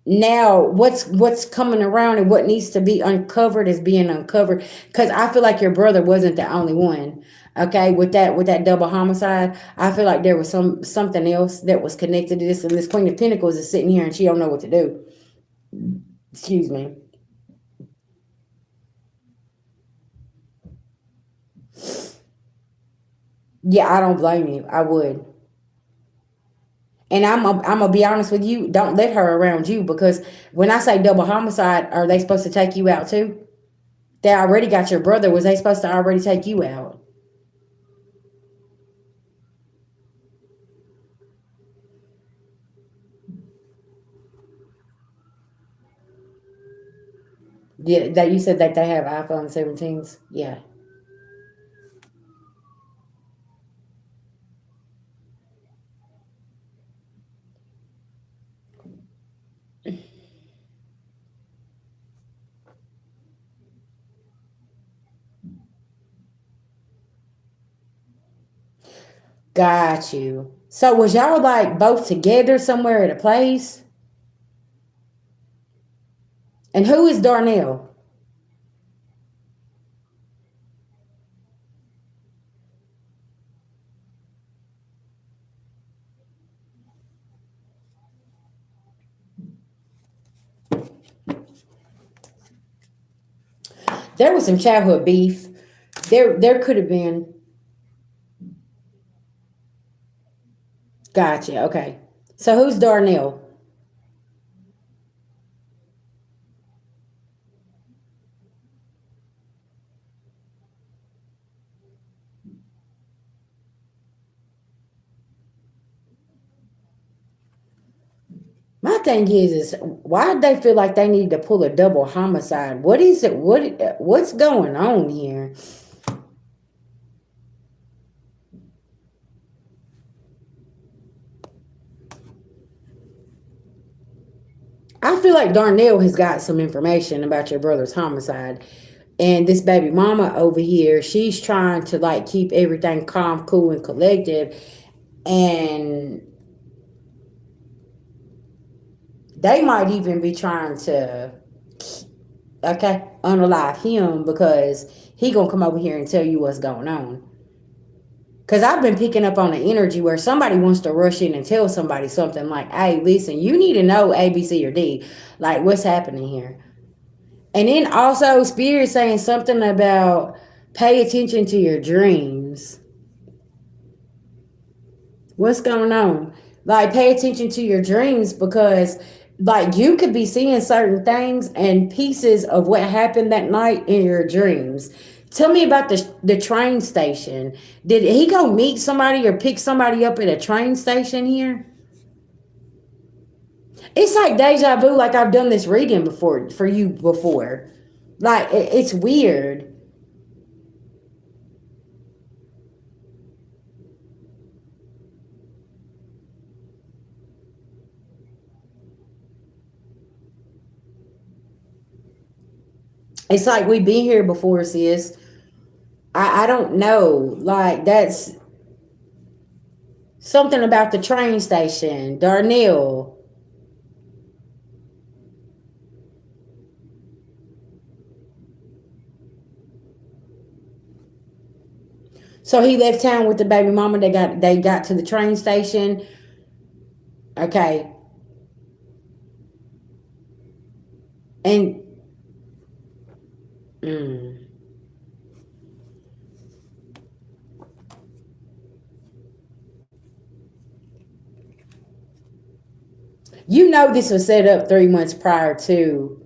now what's coming around and what needs to be uncovered is being uncovered, because I feel like your brother wasn't the only one. Okay, with that double homicide, I feel like there was something else that was connected to this, and this Queen of Pentacles is sitting here and she don't know what to do. Excuse me. Yeah, I don't blame you. I would. And I'm gonna be honest with you. Don't let her around you, because when I say double homicide, are they supposed to take you out too? They already got your brother. Was they supposed to already take you out? Yeah, that you said that they have iPhone 17s. Yeah. Got you. So was y'all like both together somewhere at a place? And who is Darnell? There was some childhood beef. There could have been. Gotcha. Okay. So who's Darnell? My thing is why did they feel like they need to pull a double homicide? What is it? What's going on here? I feel like Darnell has got some information about your brother's homicide. And this baby mama over here, she's trying to like keep everything calm, cool, and collective. And they might even be trying to, okay, unalive him because he gonna come over here and tell you what's going on. Because I've been picking up on the energy where somebody wants to rush in and tell somebody something like, hey, listen, you need to know A, B, C, or D. Like, what's happening here? And then also, Spirit saying something about pay attention to your dreams. What's going on? Like, pay attention to your dreams because, like, you could be seeing certain things and pieces of what happened that night in your dreams. Tell me about the train station. Did he go meet somebody or pick somebody up at a train station here? It's like deja vu, like I've done this reading before for you before. Like, it's weird. It's like we've been here before, sis. I don't know. Like, that's something about the train station. Darnell. So he left town with the baby mama. They got to the train station. Okay. And mm, you know this was set up 3 months prior to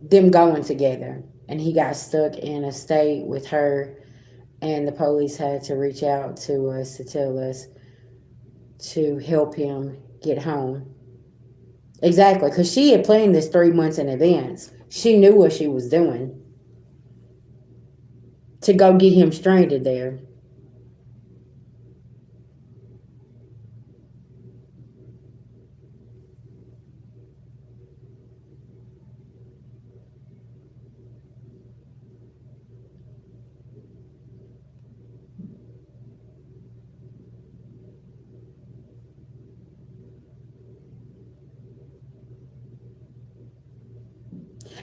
them going together. And he got stuck in a state with her, and the police had to reach out to us to tell us to help him get home. Exactly, because she had planned this 3 months in advance. She knew what she was doing to go get him stranded there.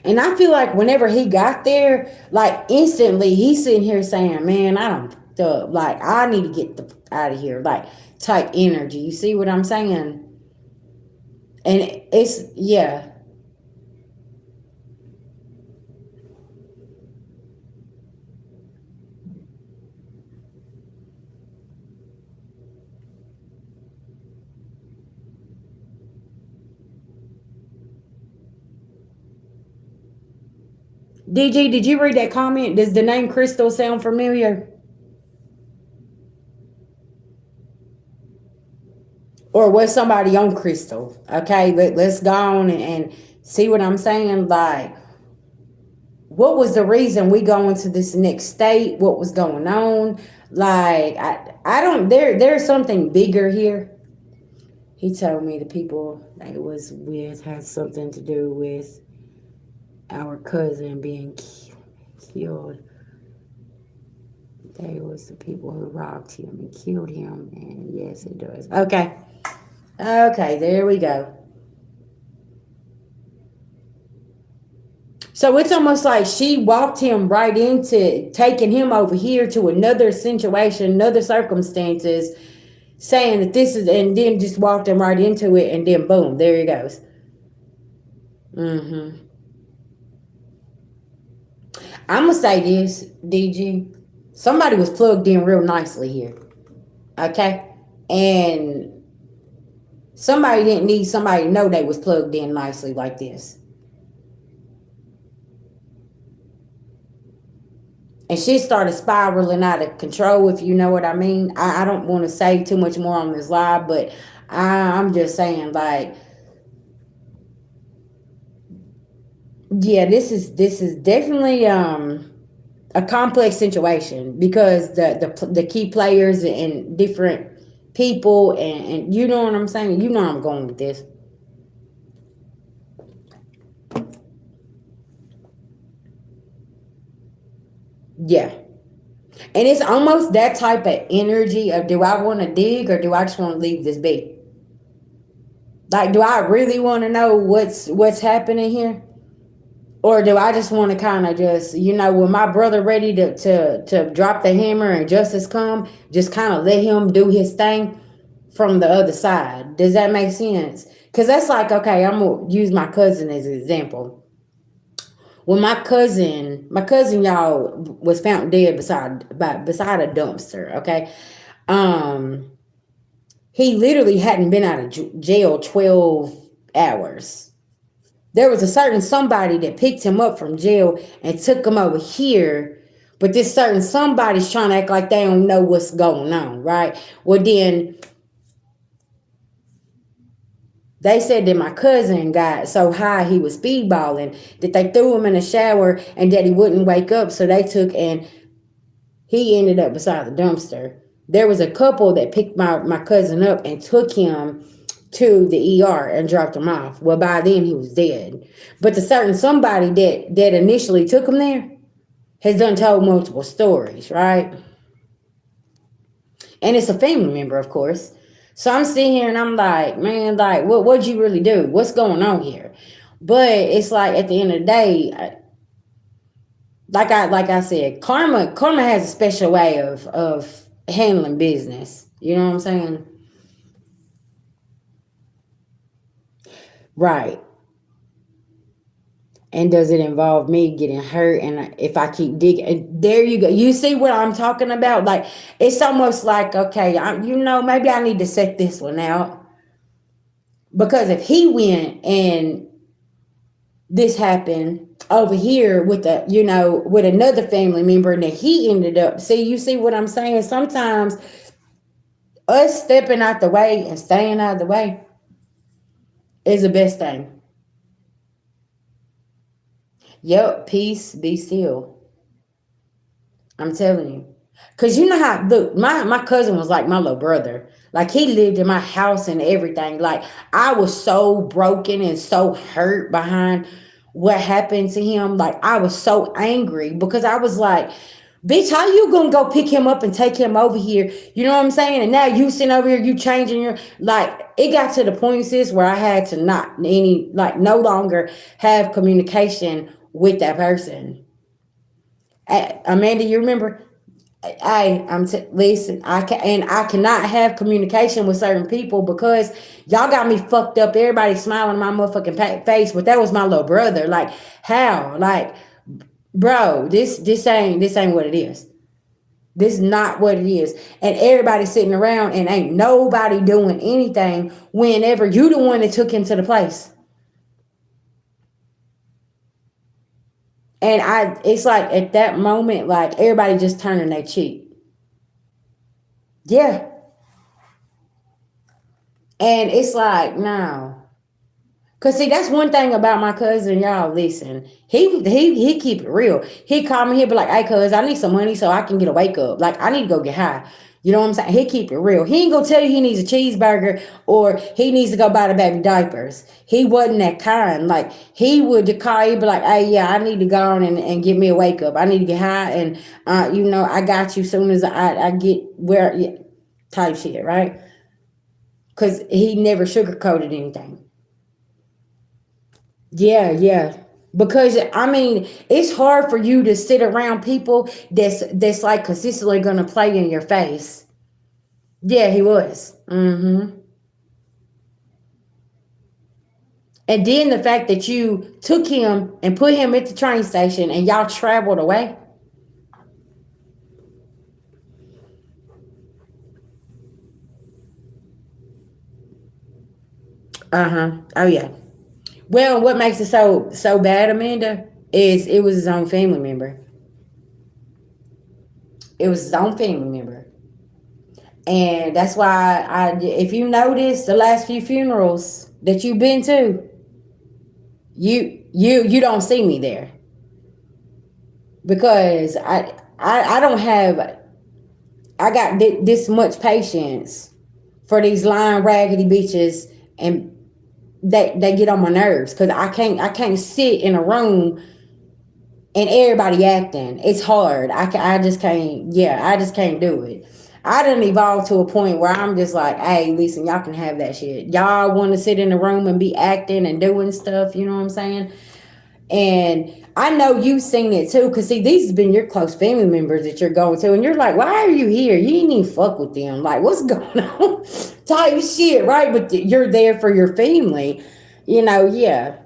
And I feel like whenever he got there, like instantly, he's sitting here saying, "Man, I don't like. I need to get the out of here." Like type energy. You see what I'm saying? And it's yeah. DG, did you read that comment? Does the name Crystal sound familiar? Or was somebody on Crystal? Okay, let's go on and see what I'm saying. Like, what was the reason we go into this next state? What was going on? Like, I don't. There's something bigger here. He told me the people that it was with had something to do with our cousin being killed. They was the people who robbed him and killed him. And yes, it does. Okay. Okay, there we go. So it's almost like she walked him right into taking him over here to another situation, another circumstances, saying that this is, and then just walked him right into it, and then boom, there he goes. Mm-hmm. I'm gonna say this, DG. Somebody was plugged in real nicely here, okay, and somebody didn't need somebody to know they was plugged in nicely like this. And shit started spiraling out of control, if you know what I mean. I don't want to say too much more on this live, but I'm just saying, like, yeah, this is definitely a complex situation because the key players and different people, and you know what I'm saying. You know where I'm going with this. Yeah. And it's almost that type of energy of, do I want to dig or do I just want to leave this be? Like, do I really want to know what's happening here? Or do I just want to kind of just, when my brother ready to drop the hammer and justice come, just kind of let him do his thing from the other side? Does that make sense? Because that's like, okay, I'm going to use my cousin as an example. When my cousin, y'all, was found dead beside a dumpster, okay? Um, he literally hadn't been out of jail 12 hours. There was a certain somebody that picked him up from jail and took him over here, but this certain somebody's trying to act like they don't know what's going on, right? Well, then they said that my cousin got so high he was speedballing that they threw him in a shower and that he wouldn't wake up, so they took and he ended up beside the dumpster. There was a couple that picked my cousin up and took him to the ER and dropped him off. Well, by then he was dead. But the certain somebody that initially took him there has done told multiple stories, right? And it's a family member, of course. So I'm sitting here and I'm like, man, like, what'd you really do? What's going on here? But it's like at the end of the day, like I said, karma has a special way of handling business. You know what I'm saying? Right. And does it involve me getting hurt? And if I keep digging, there you go. You see what I'm talking about? Like, it's almost like, okay, maybe I need to set this one out. Because if he went and this happened over here with another family member, and then he ended up, you see what I'm saying? Sometimes us stepping out the way and staying out of the way is the best thing. Yep, peace, be still. I'm telling you. Cause you know how, look, my cousin was like my little brother. Like, he lived in my house and everything. Like, I was so broken and so hurt behind what happened to him. Like, I was so angry because I was like, bitch, how you gonna go pick him up and take him over here? You know what I'm saying? And now you sitting over here, you changing your, like, it got to the point, sis, where I had to no longer have communication with that person. Amanda, you remember? Listen. I cannot have communication with certain people because y'all got me fucked up. Everybody smiling in my motherfucking face, but that was my little brother. Like, how? Like, bro, this ain't what it is. This is not what it is. And everybody sitting around and ain't nobody doing anything whenever you the one that took him to the place. And it's like at that moment, like, everybody just turning their cheek. Yeah. And it's like, no. Cause see, that's one thing about my cousin, y'all. Listen, he keep it real. He called me, he'll be like, "Hey, cuz, I need some money so I can get a wake up. Like, I need to go get high." You know what I'm saying? He keep it real. He ain't gonna tell you he needs a cheeseburger or he needs to go buy the baby diapers. He wasn't that kind. Like he would call, he'd be like, "Hey, yeah, I need to go on and get me a wake up. I need to get high, and I got you soon as I get where yeah, type shit, right?" Because he never sugarcoated anything. Yeah, yeah. Because I mean, it's hard for you to sit around people that's like consistently gonna play in your face. Yeah, he was. And then the fact that you took him and put him at the train station and y'all traveled away. Uh huh. Oh yeah. Well, what makes it so bad, Amanda, is it was his own family member. It was his own family member, and that's why if you notice the last few funerals that you've been to, you don't see me there because I don't have I got this much patience for these lying raggedy bitches, and they get on my nerves because I can't sit in a room and everybody acting. It's hard. I just can't. Yeah, I just can't do it. I done evolved to a point where I'm just like, hey, listen, y'all can have that shit. Y'all want to sit in the room and be acting and doing stuff. You know what I'm saying? And I know you've seen it too, because see, these have been your close family members that you're going to, and you're like, why are you here? You ain't even fuck with them. Like, what's going on? Type shit, right? But you're there for your family. Yeah.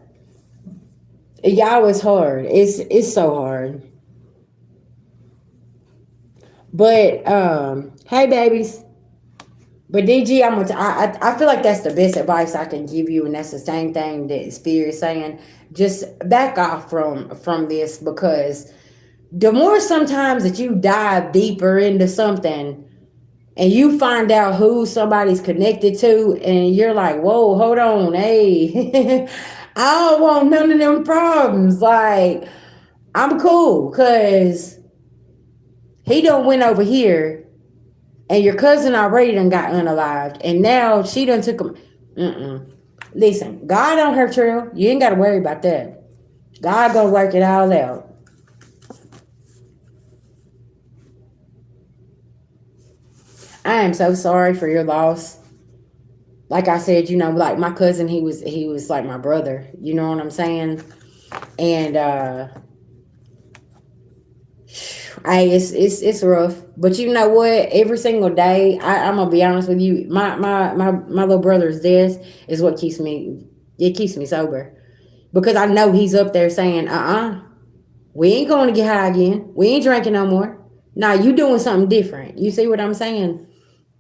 Y'all is hard. It's so hard. But hey babies. But DG, I feel like that's the best advice I can give you, and that's the same thing that Spirit is saying. Just back off from this, because the more sometimes that you dive deeper into something and you find out who somebody's connected to, and you're like, whoa, hold on, hey, I don't want none of them problems. Like, I'm cool because he don't went over here, and your cousin already done got unalived, and now she done took him. Mm-mm. Listen, God on her trail. You ain't got to worry about that. God gonna work it all out. I am so sorry for your loss. Like I said, like my cousin, he was like my brother. You know what I'm saying? And it's rough. But you know what? Every single day, I'm gonna be honest with you. My little brother's death is what keeps me. It keeps me sober, because I know he's up there saying, we ain't going to get high again. We ain't drinking no more. Nah, you doing something different. You see what I'm saying?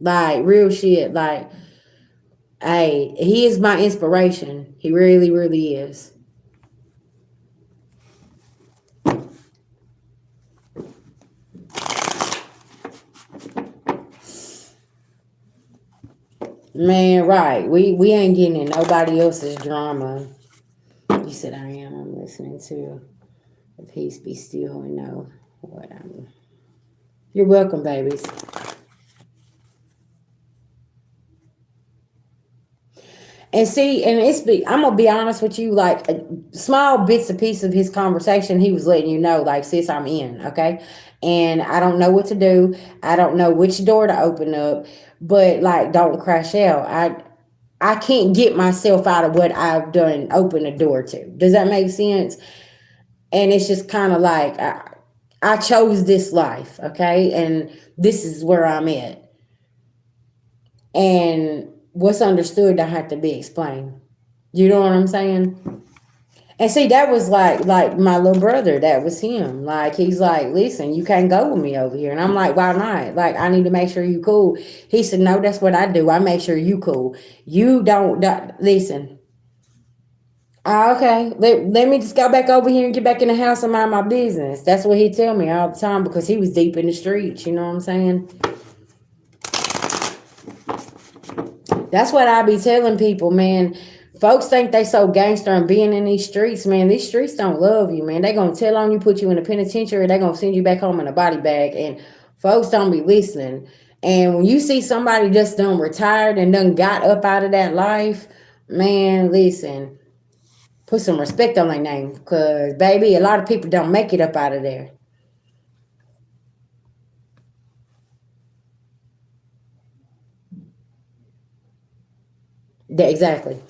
Like real shit. Like, hey, he is my inspiration. He really, really is. Man, right. We ain't getting in nobody else's drama. You said I am. I'm listening to the peace be still and know what I'm. You're welcome, babies. And see, and I'm gonna be honest with you, like small bits and pieces of his conversation, he was letting you know, like, sis, I'm in, okay? And I don't know what to do. I don't know which door to open up, but like, don't crash out. I can't get myself out of what I've done open the door to. Does that make sense? And it's just kind of like I chose this life, okay? And this is where I'm at. And what's understood don't have to be explained. You know what I'm saying? And see, that was like my little brother. That was him. Like he's like, listen, you can't go with me over here. And I'm like, why not? Like I need to make sure you cool. He said, no, that's what I do. I make sure you cool. You don't listen. Okay, let me just go back over here and get back in the house and mind my business. That's what he tell me all the time, because he was deep in the streets. You know what I'm saying? That's what I be telling people, man. Folks think they so gangster and being in these streets, man. These streets don't love you, man. They gonna tell on you, put you in a penitentiary, they gonna send you back home in a body bag, and folks don't be listening. And when you see somebody just done retired and done got up out of that life, man, listen, put some respect on their name. Because, baby, a lot of people don't make it up out of there. Exactly.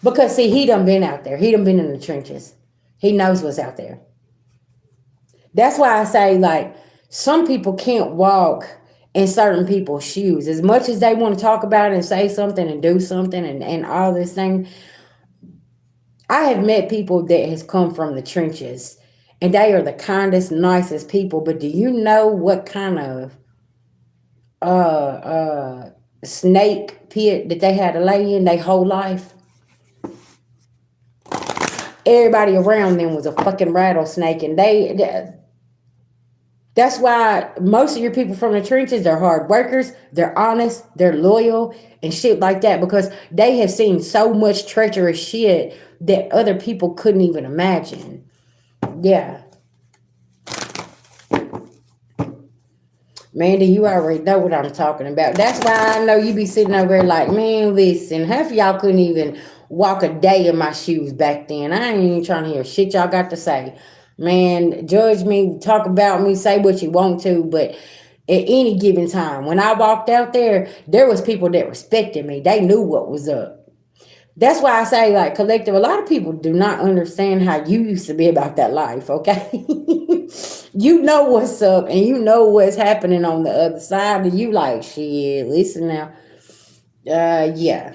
Because, see, he done been out there. He done been in the trenches. He knows what's out there. That's why I say, like, some people can't walk in certain people's shoes. As much as they want to talk about it and say something and do something and all this thing, I have met people that has come from the trenches and they are the kindest, nicest people. But do you know what kind of snake pit that they had to lay in their whole life? Everybody around them was a fucking rattlesnake, and that's why most of your people from the trenches, they're hard workers, they're honest, they're loyal, and shit like that because they have seen so much treacherous shit that other people couldn't even imagine. Yeah. Mandy, you already know what I'm talking about. That's why I know you be sitting over there like, man, listen, half of y'all couldn't even walk a day in my shoes back then. I ain't even trying to hear shit y'all got to say. Man, judge me, talk about me, say what you want to, but at any given time, when I walked out there, there was people that respected me. They knew what was up. That's why I say, like, collective, a lot of people do not understand how you used to be about that life, okay? You know what's up and you know what's happening on the other side, and you like, shit, listen now. Yeah.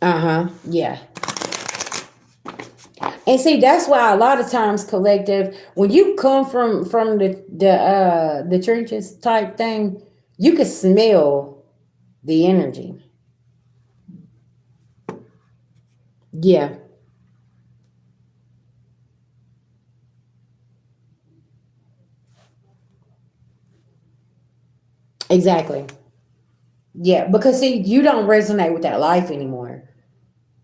Uh-huh. Yeah. And see, that's why a lot of times, collective, when you come from the trenches type thing, you can smell the energy. Yeah, exactly. Yeah, because see, you don't resonate with that life anymore.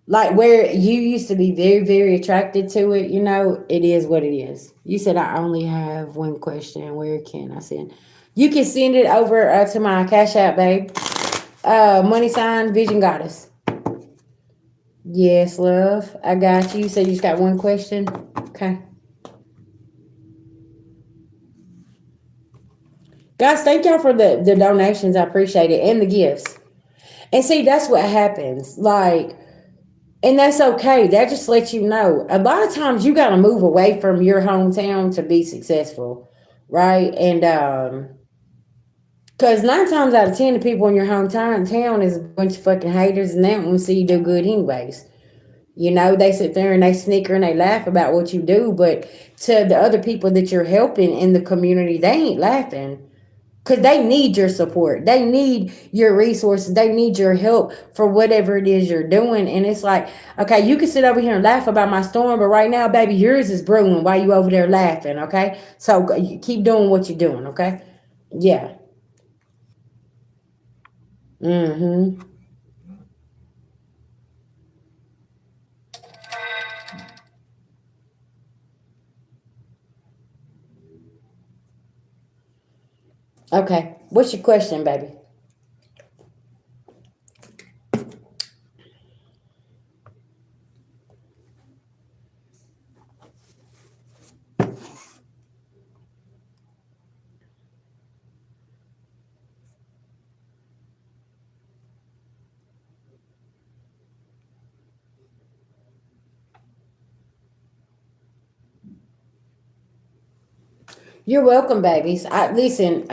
Like where you used to be very, very attracted to it, it is what it is. You said I only have one question. Where can I send? You can send it over to my Cash App, babe. Money sign, Vision Goddess. Yes, love. I got you. You said you just got one question. Okay. Guys, thank y'all for the donations. I appreciate it. And the gifts. And see, that's what happens. Like, and that's okay. That just lets you know. A lot of times you got to move away from your hometown to be successful, right? And because 9 times out of 10, the people in your hometown is a bunch of fucking haters, and they don't want to see you do good anyways. They sit there and they snicker and they laugh about what you do, but to the other people that you're helping in the community, they ain't laughing. Because they need your support. They need your resources. They need your help for whatever it is you're doing. And it's like, okay, you can sit over here and laugh about my storm, but right now, baby, yours is brewing while you over there laughing, okay? So you keep doing what you're doing, okay? Yeah. Mm-hmm. Okay. What's your question, baby? You're welcome, babies. Listen.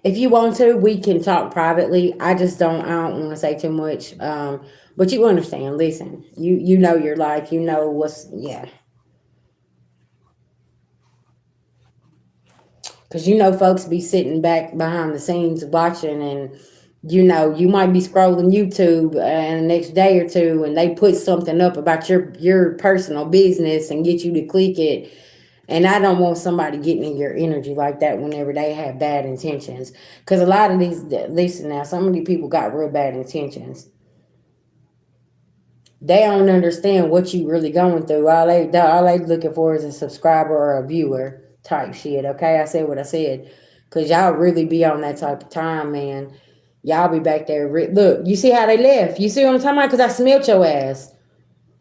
If you want to, we can talk privately. I just don't. I don't want to say too much. But you understand. Listen, you know your life. You know what's yeah. Because folks be sitting back behind the scenes watching, and you might be scrolling YouTube and the next day or two, and they put something up about your personal business and get you to click it. And I don't want somebody getting in your energy like that whenever they have bad intentions. Because a lot of these, listen now, some of these people got real bad intentions. They don't understand what you really going through. All they looking for is a subscriber or a viewer type shit. Okay, I said what I said. Cause y'all really be on that type of time, man. Y'all be back there. Look, you see how they left. You see what I'm talking about? Cause I smelt your ass.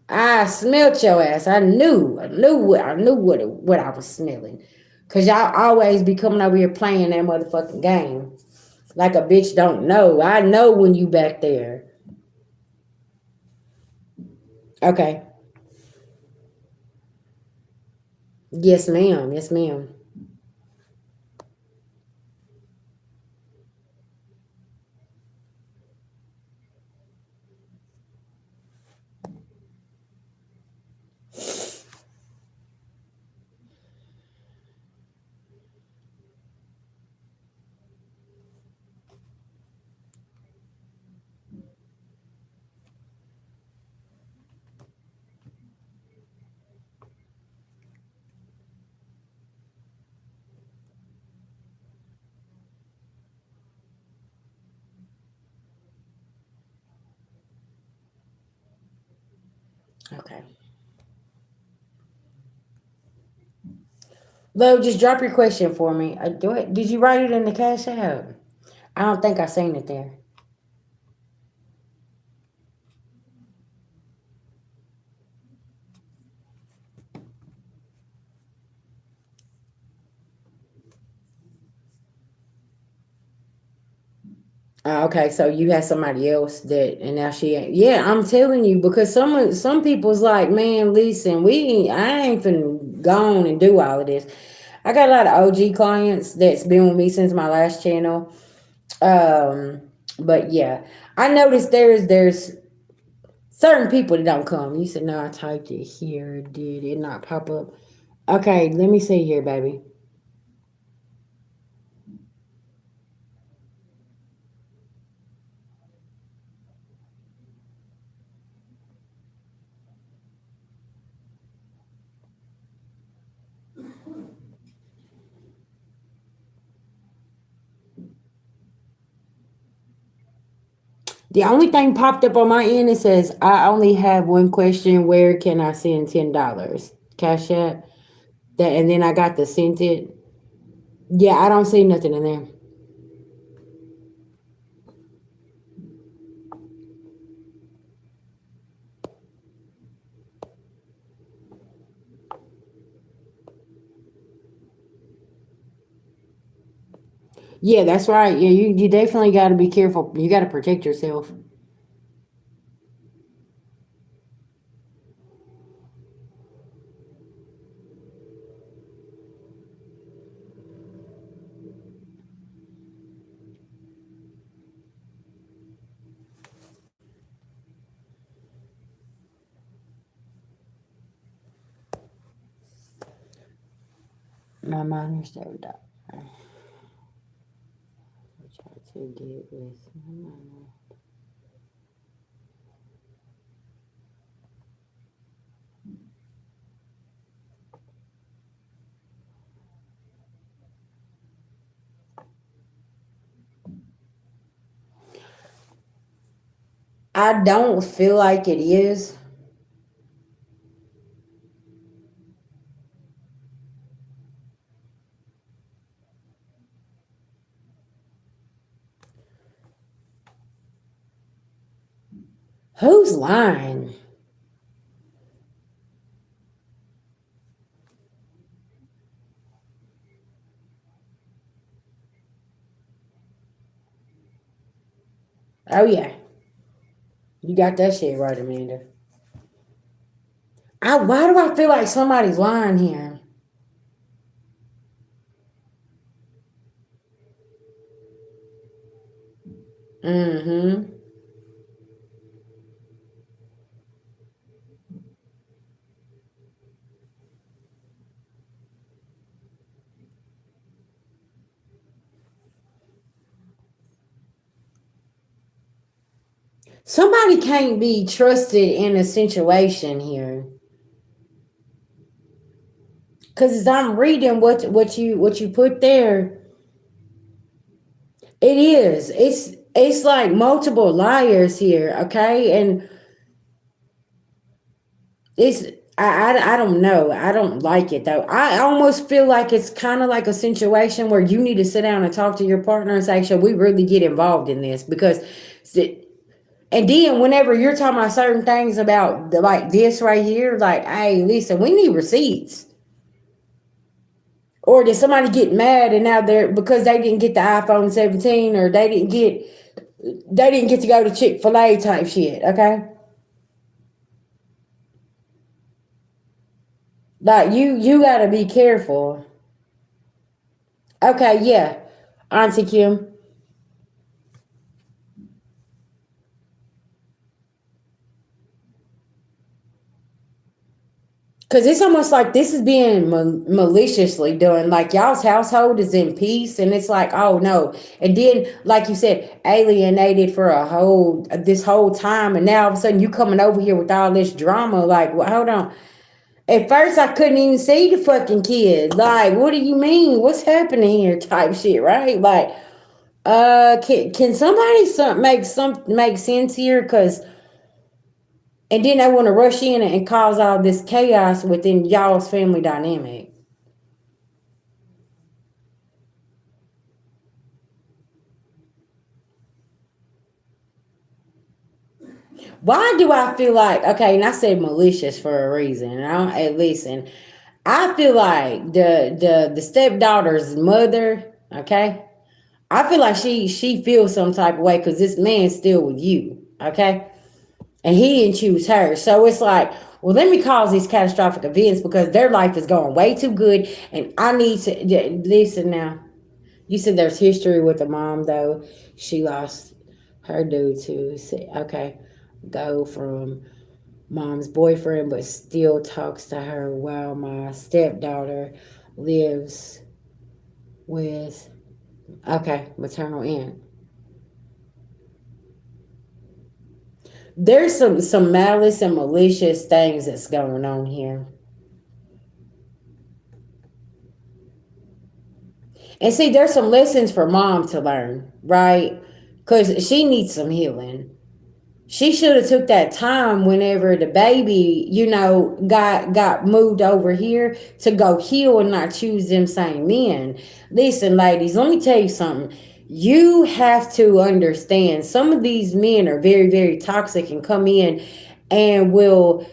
I smelt your ass. I knew what I was smelling. Cause y'all always be coming over here playing that motherfucking game like a bitch don't know. I know when you back there. Okay. Yes, ma'am. Yes, ma'am. Okay. Lo, just drop your question for me. Do it. Did you write it in the cash app? I don't think I seen it there. Okay, so you had somebody else that, and now she ain't. Yeah, I'm telling you because some people's like, man, listen, I ain't finna go on and do all of this. I got a lot of OG clients that's been with me since my last channel. Um, but yeah, I noticed there's certain people that don't come. You said no, I typed it here. Did it not pop up? Okay, let me see here, baby. The only thing popped up on my end, it says I only have one question. Where can I send $10? Cash app. That, and then I got the sent it. Yeah, I don't see nothing in there. Yeah, that's right. Yeah, you definitely got to be careful. You got to protect yourself. My monitor saved up. I try to get with my monitor. I don't feel like it is. Who's lying? Oh yeah, you got that shit right, Amanda. Why do I feel like somebody's lying here? Mm-hmm. Somebody can't be trusted in a situation here. Cause as I'm reading what you put there, it is. It's like multiple liars here, okay? And it's I don't know. I don't like it though. I almost feel like it's kind of like a situation where you need to sit down and talk to your partner and say, "Should we really get involved in this?" Because, and then whenever you're talking about certain things about like this right here, like, hey, listen, we need receipts. Or did somebody get mad and now they're because they didn't get the iPhone 17 or they didn't get to go to Chick-fil-A type shit, okay? Like you gotta be careful. Okay, yeah. Auntie Kim. Cause it's almost like this is being maliciously done. Like y'all's household is in peace, and it's like, oh no. And then, like you said, alienated for a whole this whole time, and now all of a sudden you coming over here with all this drama. Like, well, hold on. At first, I couldn't even see the fucking kid. Like, what do you mean? What's happening here? Type shit, right? Like, can somebody make sense here? Cause and then they want to rush in and cause all this chaos within y'all's family dynamic. Why do I feel like okay? And I said malicious for a reason. And listen, I feel like the stepdaughter's mother. Okay, I feel like she feels some type of way because this man's still with you. Okay, and he didn't choose her. So it's like, well, let me cause these catastrophic events because their life is going way too good, and I need to listen now. You said there's history with the mom though. She lost her dude to okay, go from mom's boyfriend, but still talks to her while my stepdaughter lives with okay maternal aunt. There's some malice and malicious things that's going on here. And see, there's some lessons for mom to learn, right? Because she needs some healing. She should have took that time whenever the baby, got moved over here to go heal and not choose them same men. Listen, ladies, let me tell you something. You have to understand some of these men are very, very toxic and come in and will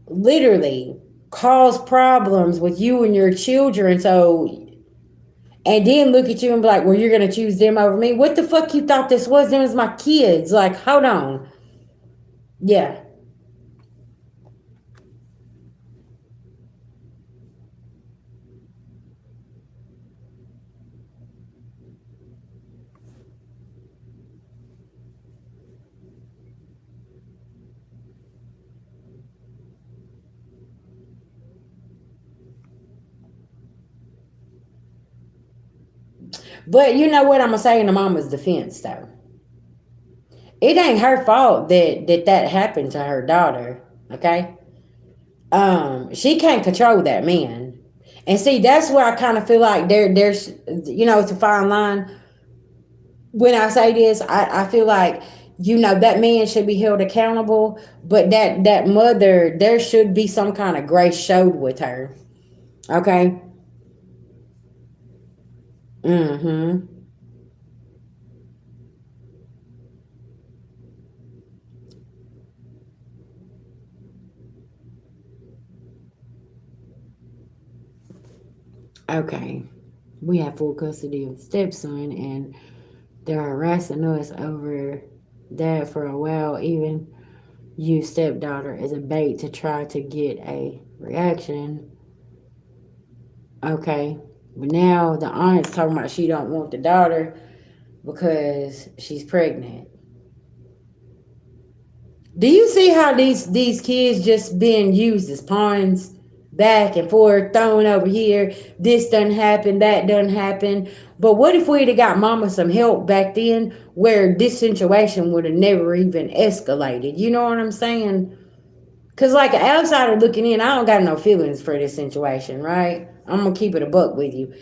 literally cause problems with you and your children. So and then look at you and be like, well, you're going to choose them over me. What the fuck you thought this was? Them was my kids. Like, hold on. Yeah. But you know what I'm going to say in the mama's defense, though? It ain't her fault that happened to her daughter. Okay? She can't control that man. And see, that's where I kind of feel like there's, it's a fine line. When I say this, I feel like that man should be held accountable, but that mother, there should be some kind of grace showed with her. Okay. Mm-hmm. Okay. We have full custody of the stepson, and they're harassing us over that for a while. Even use stepdaughter as a bait to try to get a reaction. Okay. But now the aunt's talking about she don't want the daughter because she's pregnant. Do you see how these kids just being used as pawns, back and forth, thrown over here? This doesn't happen, that doesn't happen. But what if we'd have got mama some help back then where this situation would have never even escalated? You know what I'm saying? Cause like an outsider looking in, I don't got no feelings for this situation, right? I'm gonna keep it a buck with you.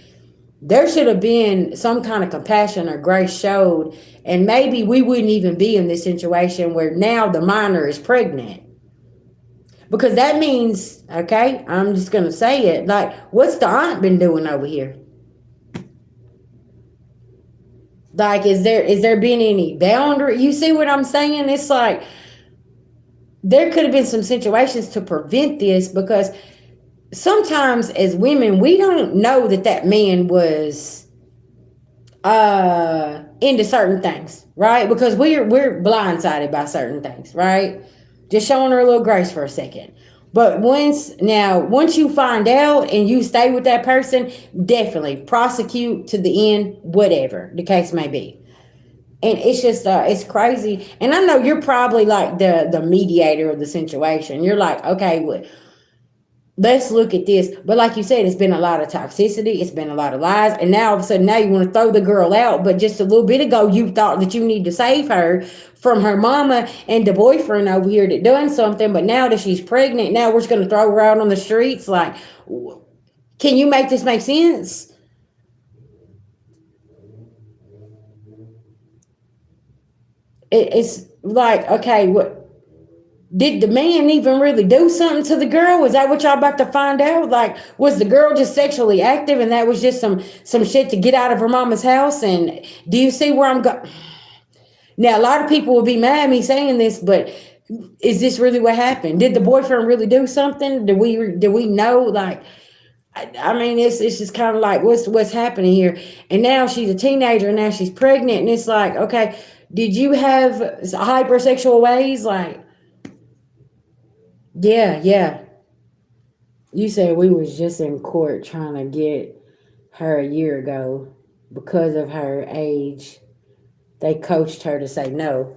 There should have been some kind of compassion or grace showed, and maybe we wouldn't even be in this situation where now the minor is pregnant. Because that means, okay, I'm just gonna say it. Like, what's the aunt been doing over here? Like, is there been any boundary? You see what I'm saying? It's like there could have been some situations to prevent this, because sometimes as women we don't know that that man was into certain things, right? Because we're blindsided by certain things, right? Just showing her a little grace for a second. But once you find out and you stay with that person, definitely prosecute to the end, whatever the case may be. And it's just it's crazy. And I know you're probably like the mediator of the situation. You're like, okay, what, let's look at this. But like you said, it's been a lot of toxicity, it's been a lot of lies, and now all of a sudden now you want to throw the girl out. But just a little bit ago you thought that you need to save her from her mama and the boyfriend over here that done something. But now that she's pregnant, now we're just going to throw her out on the streets. Like, can you make this make sense? It's like, okay, what did the man even really do something to the girl? Is that what y'all about to find out? Like, was the girl just sexually active and that was just some shit to get out of her mama's house? And do you see where I'm going? Now, a lot of people will be mad at me saying this, but is this really what happened? Did the boyfriend really do something? Do we know? Like, I mean, it's just kind of like what's happening here. And now she's a teenager, and now she's pregnant, and it's like, okay, did you have hypersexual ways? Like, yeah, yeah. You said we was just in court trying to get her a year ago because of her age. They coached her to say no.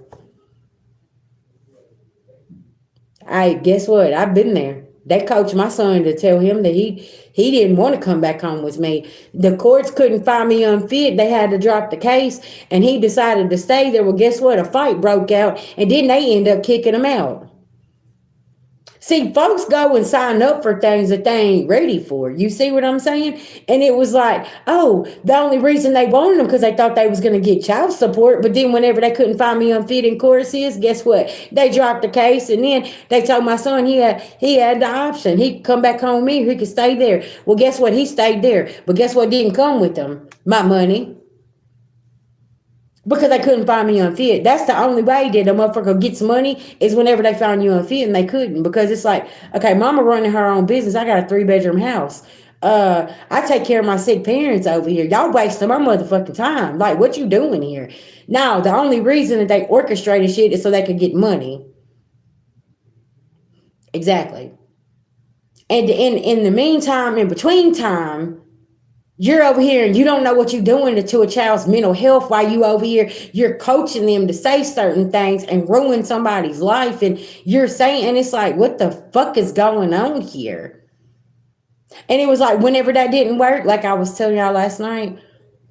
I guess what? I've been there. They coached my son to tell him that he didn't want to come back home with me. The courts couldn't find me unfit. They had to drop the case, and he decided to stay there. Well, guess what? A fight broke out, and then they end up kicking him out. See, folks go and sign up for things that they ain't ready for. You see what I'm saying? And it was like, oh, the only reason they wanted them because they thought they was going to get child support. But then whenever they couldn't find me unfit in courses, guess what? They dropped the case, and then they told my son he had the option. He could come back home with me, or he could stay there. Well, guess what? He stayed there. But guess what didn't come with him? My money. Because they couldn't find me unfit. That's the only way that a motherfucker gets money, is whenever they found you unfit, and they couldn't. Because it's like, okay, mama running her own business. I got a 3-bedroom house. I take care of my sick parents over here. Y'all wasting my motherfucking time. Like, what you doing here? Now, the only reason that they orchestrated shit is so they could get money. Exactly. And in the meantime, in between time, you're over here and you don't know what you're doing to a child's mental health, while you over here, you're coaching them to say certain things and ruin somebody's life. And you're saying, and it's like, what the fuck is going on here? And it was like, whenever that didn't work, like I was telling y'all last night,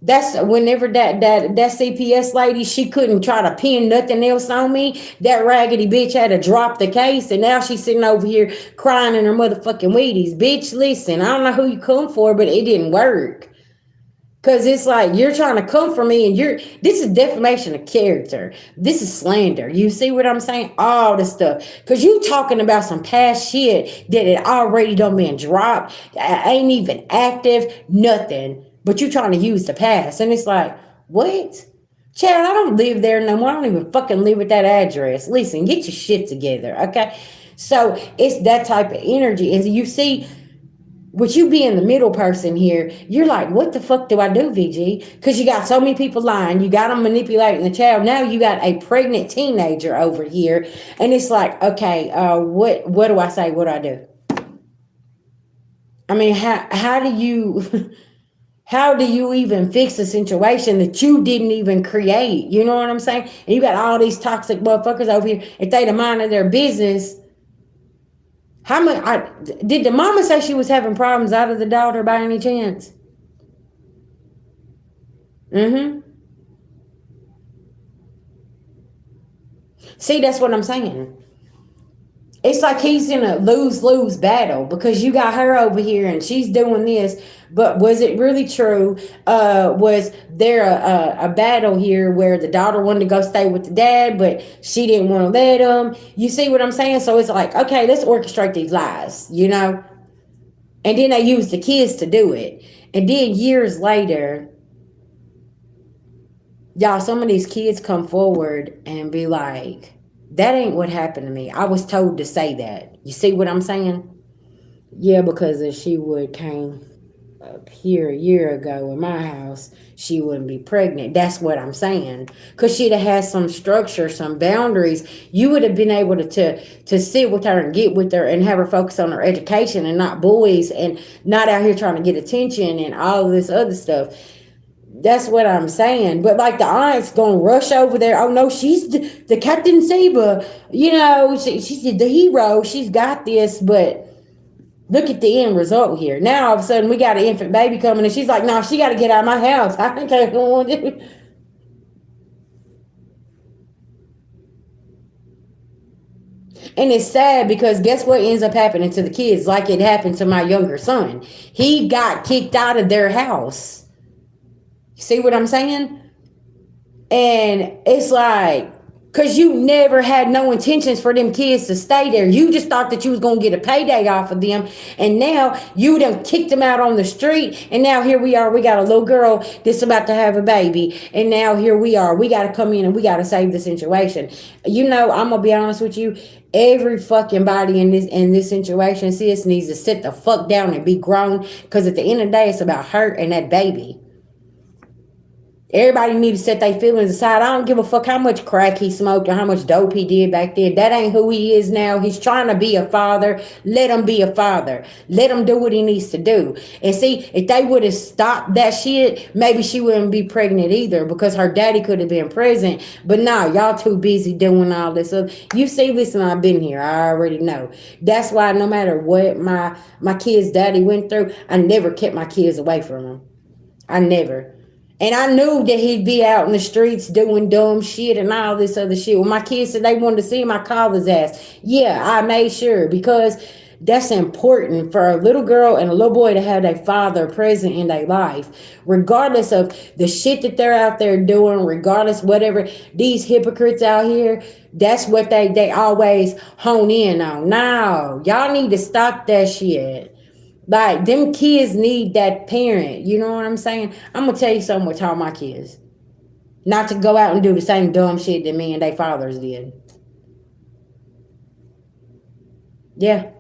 that's whenever that CPS lady, she couldn't try to pin nothing else on me. That raggedy bitch had to drop the case, and now she's sitting over here crying in her motherfucking Wheaties. Bitch, listen, I don't know who you come for, but it didn't work. Cause it's like you're trying to come for me, and this is defamation of character. This is slander. You see what I'm saying? All this stuff. Cause you talking about some past shit that it already done been dropped, ain't even active, nothing. But you trying to use the past. And it's like, what? Chad, I don't live there no more. I don't even fucking live with that address. Listen, get your shit together, okay? So it's that type of energy. And you see, with you being the middle person here, you're like, what the fuck do I do, VG? Because you got so many people lying. You got them manipulating the child. Now you got a pregnant teenager over here. And it's like, okay, what do I say? What do I do? I mean, how do you how do you even fix a situation that you didn't even create? You know what I'm saying? And you got all these toxic motherfuckers over here. If they the mind of their business, how much? Did the mama say she was having problems out of the daughter by any chance? Mm-hmm. See, that's what I'm saying. It's like he's in a lose-lose battle because you got her over here and she's doing this. But was it really true? Was there a battle here where the daughter wanted to go stay with the dad, but she didn't want to let him? You see what I'm saying? So it's like, okay, let's orchestrate these lies, you know? And then they use the kids to do it. And then years later, y'all, some of these kids come forward and be like, that ain't what happened to me. I was told to say that. You see what I'm saying? Yeah, because if she would came up here a year ago in my house, she wouldn't be pregnant. That's what I'm saying. Because she'd have had some structure, some boundaries. You would have been able to sit with her and get with her and have her focus on her education and not boys and not out here trying to get attention and all of this other stuff. That's what I'm saying. But like the aunt's gonna rush over there. Oh no, she's the Captain Saber. You know, she's the hero. She's got this. But look at the end result here. Now all of a sudden we got an infant baby coming, and she's like, "No, she got to get out of my house. I can't go on." And it's sad because guess what ends up happening to the kids? Like it happened to my younger son. He got kicked out of their house. See what I'm saying? And it's like, cause you never had no intentions for them kids to stay there. You just thought that you was gonna get a payday off of them, and now you done kicked them out on the street. And now here we are. We got a little girl that's about to have a baby, and now here we are. We got to come in and we got to save the situation. You know, I'm gonna be honest with you. Every fucking body in this situation, sis, needs to sit the fuck down and be grown. Cause at the end of the day, it's about her and that baby. Everybody need to set their feelings aside. I don't give a fuck how much crack he smoked or how much dope he did back then. That ain't who he is now. He's trying to be a father. Let him be a father. Let him do what he needs to do. And see, if they would have stopped that shit, maybe she wouldn't be pregnant either because her daddy could have been present. But nah, y'all too busy doing all this stuff. You see, listen, I've been here. I already know. That's why no matter what my kid's daddy went through, I never kept my kids away from him. I never. And I knew that he'd be out in the streets doing dumb shit and all this other shit. When my kids said they wanted to see him, I called his ass. Yeah, I made sure because that's important for a little girl and a little boy to have their father present in their life, regardless of the shit that they're out there doing, regardless whatever these hypocrites out here. That's what they always hone in on. Now, y'all need to stop that shit. Like them kids need that parent. You know what I'm saying? I'm gonna tell you something with all my kids. Not to go out and do the same dumb shit that me and their fathers did. Yeah.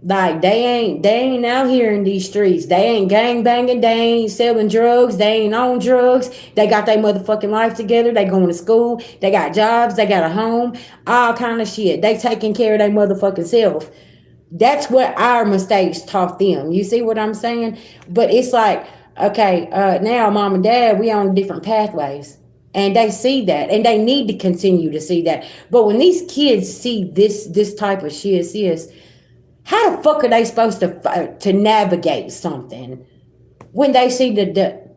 Like they ain't out here in these streets. They ain't gang banging, they ain't selling drugs, they ain't on drugs. They got their motherfucking life together. They going to school, they got jobs, they got a home, all kind of shit. They taking care of their motherfucking self. That's what our mistakes taught them. You see what I'm saying? But it's like, okay, now mom and dad, we on different pathways. And they see that, and they need to continue to see that. But when these kids see this type of shit, sis, how the fuck are they supposed to navigate something when they see the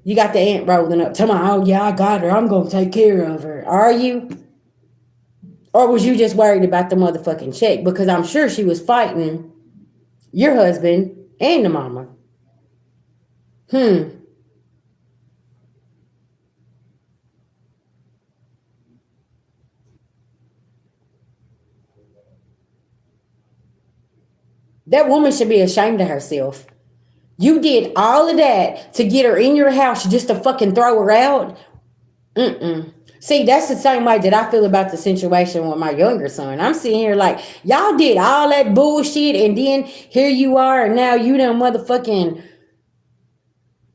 you got the aunt rolling up? Tell me, oh yeah, I got her. I'm gonna take care of her. Are you? Or was you just worried about the motherfucking check? Because I'm sure she was fighting your husband and the mama. Hmm. That woman should be ashamed of herself. You did all of that to get her in your house just to fucking throw her out? Mm-mm. See, that's the same way that I feel about the situation with my younger son. I'm sitting here like, y'all did all that bullshit and then here you are and now you done motherfucking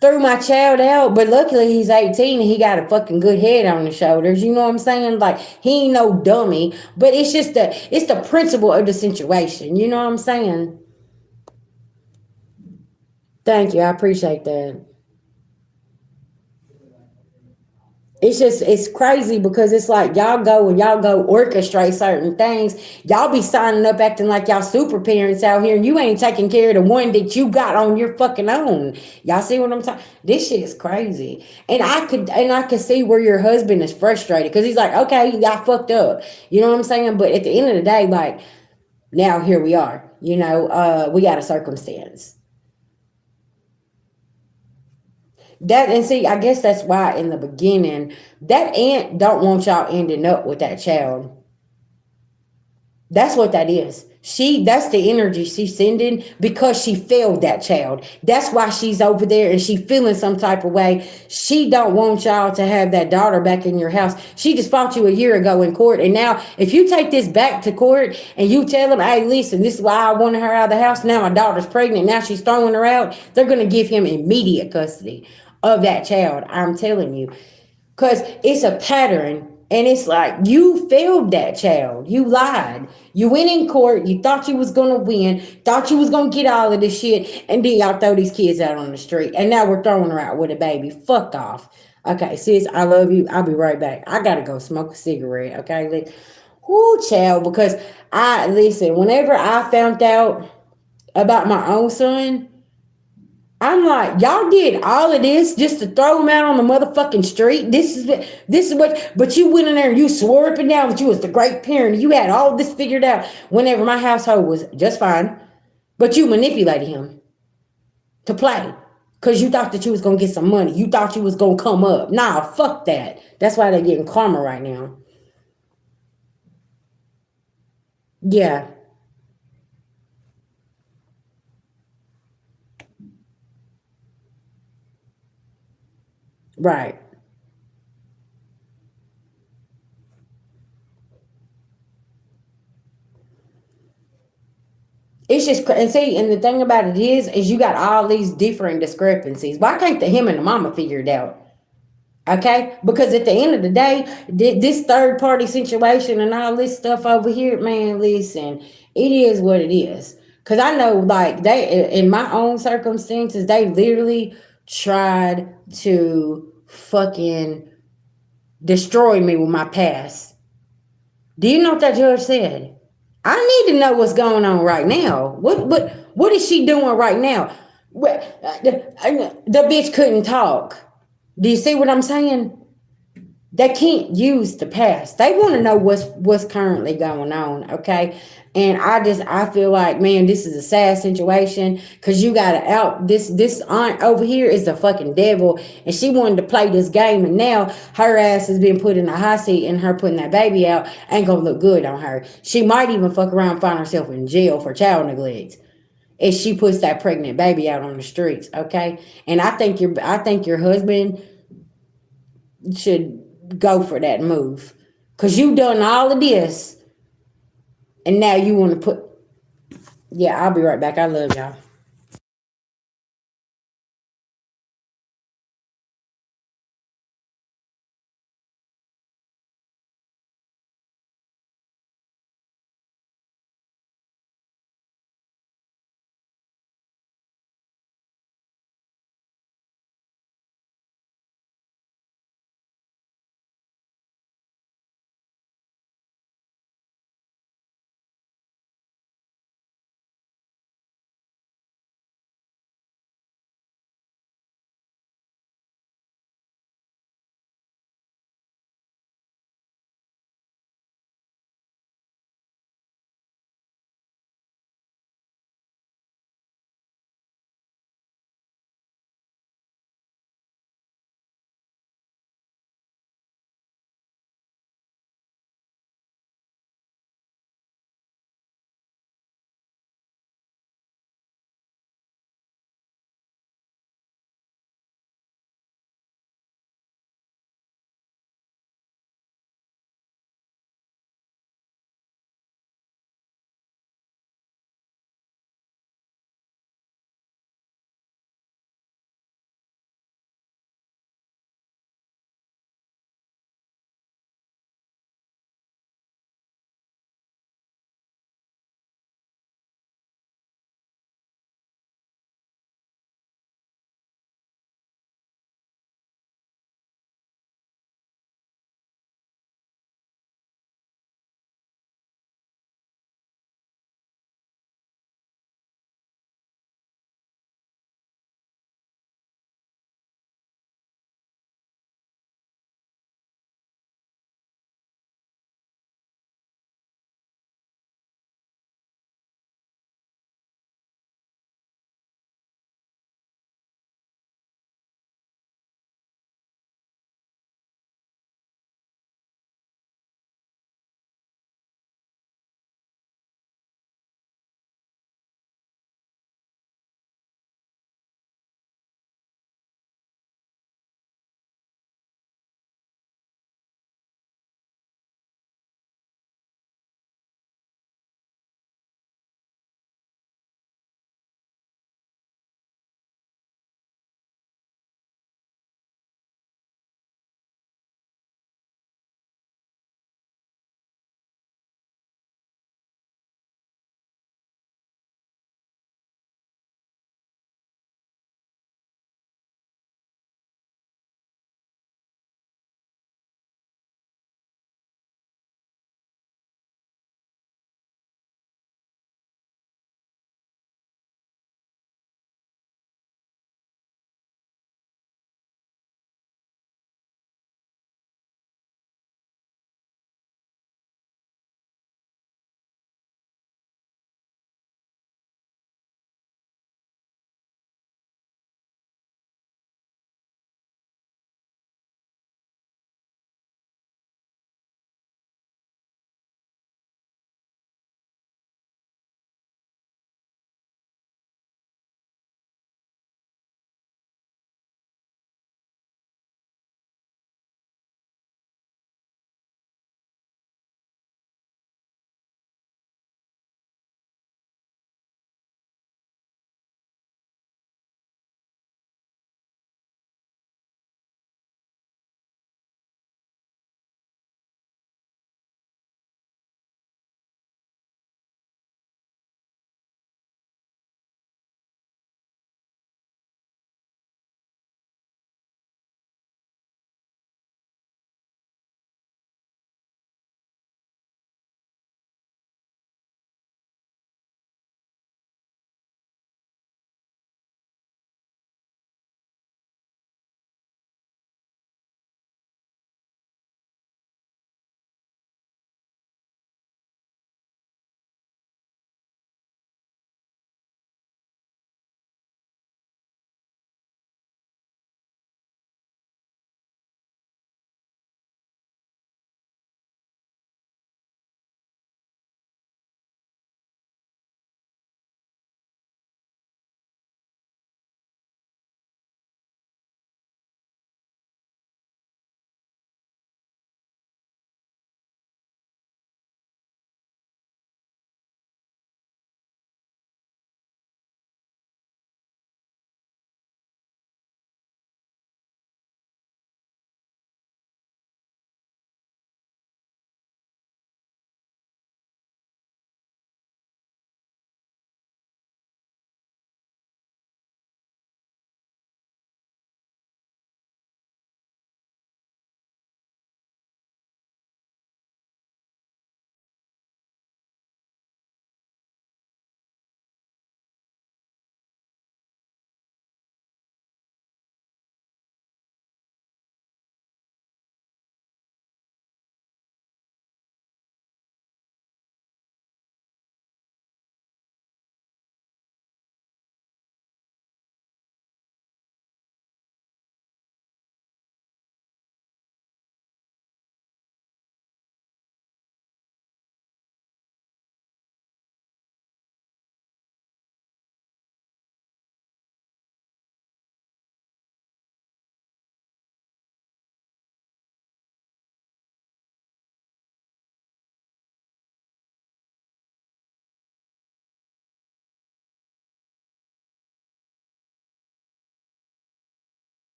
threw my child out, but luckily he's 18 and he got a fucking good head on his shoulders. You know what I'm saying? Like he ain't no dummy, but it's the principle of the situation. You know what I'm saying? Thank you. I appreciate that. It's crazy because it's like y'all go orchestrate certain things. Y'all be signing up acting like y'all super parents out here and you ain't taking care of the one that you got on your fucking own. Y'all see what I'm talking? This shit is crazy. And I could see where your husband is frustrated because he's like, okay, you got fucked up. You know what I'm saying? But at the end of the day, like now here we are. We got a circumstance. That and see, I guess that's why in the beginning that aunt don't want y'all ending up with that child. That's what that is. That's the energy she's sending because she failed that child. That's why she's over there and she feeling some type of way. She don't want y'all to have that daughter back in your house. She just fought you a year ago in court. And now if you take this back to court and you tell them, hey, listen, this is why I wanted her out of the house. Now my daughter's pregnant. Now she's throwing her out. They're going to give him immediate custody of that child. I'm telling you. Because it's a pattern. And it's like you failed that child. You lied. You went in court. You thought you was gonna win. Thought you was gonna get all of this shit. And then y'all throw these kids out on the street. And now we're throwing her out with a baby. Fuck off. Okay, sis, I love you. I'll be right back. I gotta go smoke a cigarette. Okay, whoo, child. Because I listen. Whenever I found out about my own son, I'm like, y'all did all of this just to throw him out on the motherfucking street. This is what. But you went in there and you swore up and down that you was the great parent. You had all this figured out. Whenever my household was just fine, but you manipulated him to play because you thought that you was gonna get some money. You thought you was gonna come up. Nah, fuck that. That's why they're getting karma right now. Yeah, right. It's just and see, and the thing about it is you got all these different discrepancies. Why can't the him and the mama figure it out? Okay, because at the end of the day, this third party situation and all this stuff over here, man, listen, it is what it is. Because I know, like, in my own circumstances, they literally tried to fucking destroy me with my past. Do you know what that judge said? I need to know what's going on right now. What is she doing right now? The bitch couldn't talk. Do you see what I'm saying? They can't use the past. They want to know what's currently going on, okay? And I feel like, man, this is a sad situation because you got to out this aunt over here is the fucking devil, and she wanted to play this game, and now her ass has been put in a hot seat, and her putting that baby out ain't gonna look good on her. She might even fuck around and find herself in jail for child neglect if she puts that pregnant baby out on the streets, okay? And I think your husband should go for that move because you done all of this and now you want to put. Yeah, I'll be right back. I love y'all.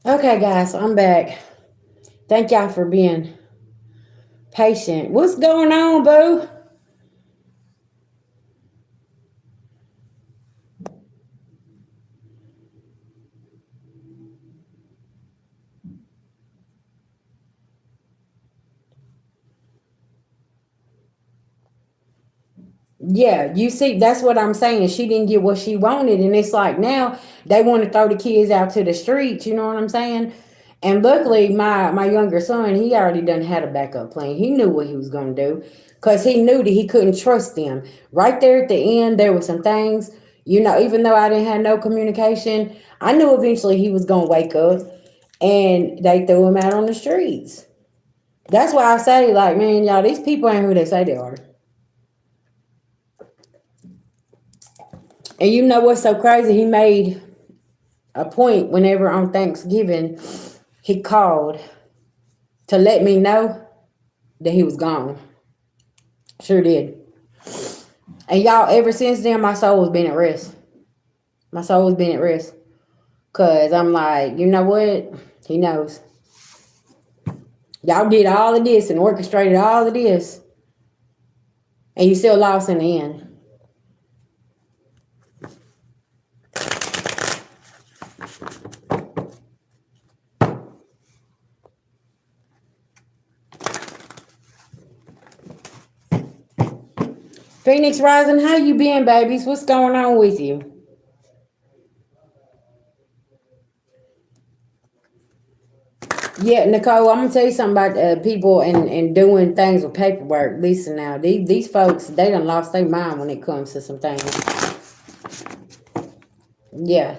Okay, guys, I'm back. Thank y'all for being patient. What's going on, boo? Yeah, you see, that's what I'm saying. She didn't get what she wanted, and it's like now they want to throw the kids out to the streets. You know what I'm saying? And luckily, my younger son, he already done had a backup plan. He knew what he was gonna do, cause he knew that he couldn't trust them. Right there at the end, there were some things. You know, even though I didn't have no communication, I knew eventually he was gonna wake up, and they threw him out on the streets. That's why I say, like, man, y'all, these people ain't who they say they are. And you know what's so crazy? He made a point whenever on Thanksgiving he called to let me know that he was gone. Sure did. And y'all, ever since then, my soul has been at rest. My soul has been at rest. Cause I'm like, you know what? He knows. Y'all did all of this and orchestrated all of this, and you still lost in the end. Phoenix Rising, how you been, babies? What's going on with you? Yeah, Nicole, I'm gonna tell you something about people and doing things with paperwork. Listen now, these folks, they done lost their mind when it comes to some things. Yeah,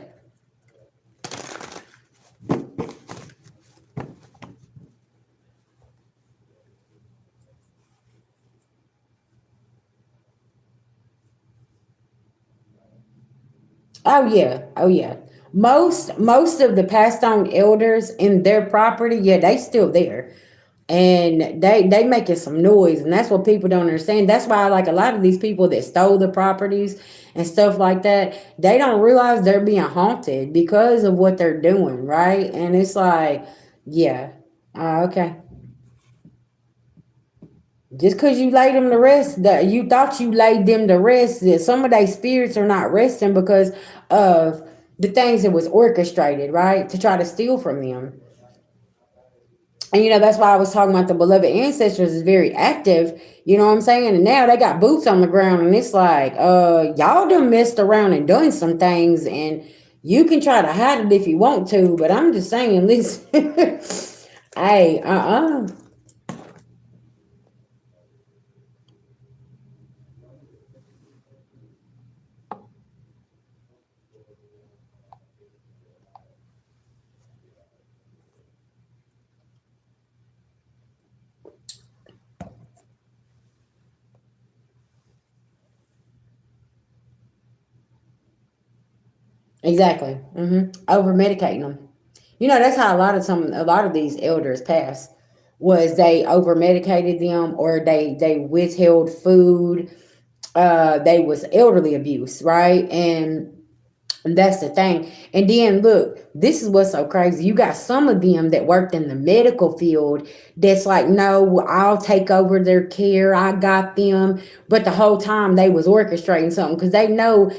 oh yeah, oh yeah. Most of the passed on elders in their property, yeah, they still there, and they making some noise, and that's what people don't understand. That's why like a lot of these people that stole the properties and stuff like that, they don't realize they're being haunted because of what they're doing, right? And it's like, yeah, okay. Just because you laid them to rest, that you thought you laid them to rest, that some of their spirits are not resting because of the things that was orchestrated, right, to try to steal from them. And that's why I was talking about the beloved ancestors is very active. You know what I'm saying? And now they got boots on the ground, and it's like, y'all done messed around and done some things, and you can try to hide it if you want to, but I'm just saying, listen, hey, exactly. Over medicating them. That's how a lot of these elders pass, was they over medicated them, or they withheld food. They was elderly abuse, right? And that's the thing. And then look, this is what's so crazy. You got some of them that worked in the medical field that's like, no, I'll take over their care. I got them. But the whole time they was orchestrating something because they know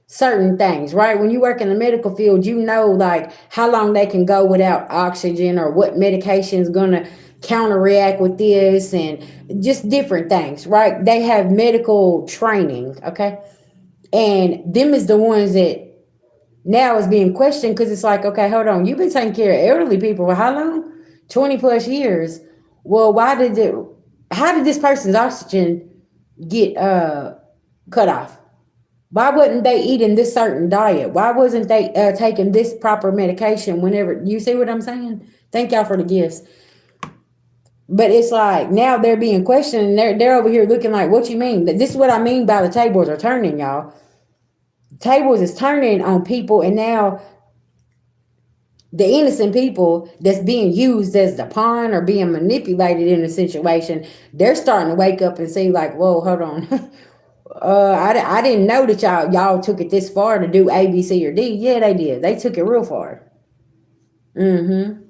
certain things, right? When you work in the medical field, you know like how long they can go without oxygen, or what medication is gonna counteract with this, and just different things, right? They have medical training, okay? And them is the ones that now is being questioned, because it's like, okay, hold on, you've been taking care of elderly people for how long? 20 plus years. Well, how did this person's oxygen get cut off? Why wasn't they eating this certain diet? Why wasn't they taking this proper medication whenever? You see what I'm saying? Thank y'all for the gifts. But it's like now they're being questioned, and they're over here looking like, what you mean? This is what I mean by the tables are turning, y'all. Tables is turning on people, and now the innocent people that's being used as the pawn or being manipulated in a situation, they're starting to wake up and see like, whoa, hold on. I didn't know that y'all took it this far to do A, B, C, or D. Yeah, they did. They took it real far. Mm-hmm.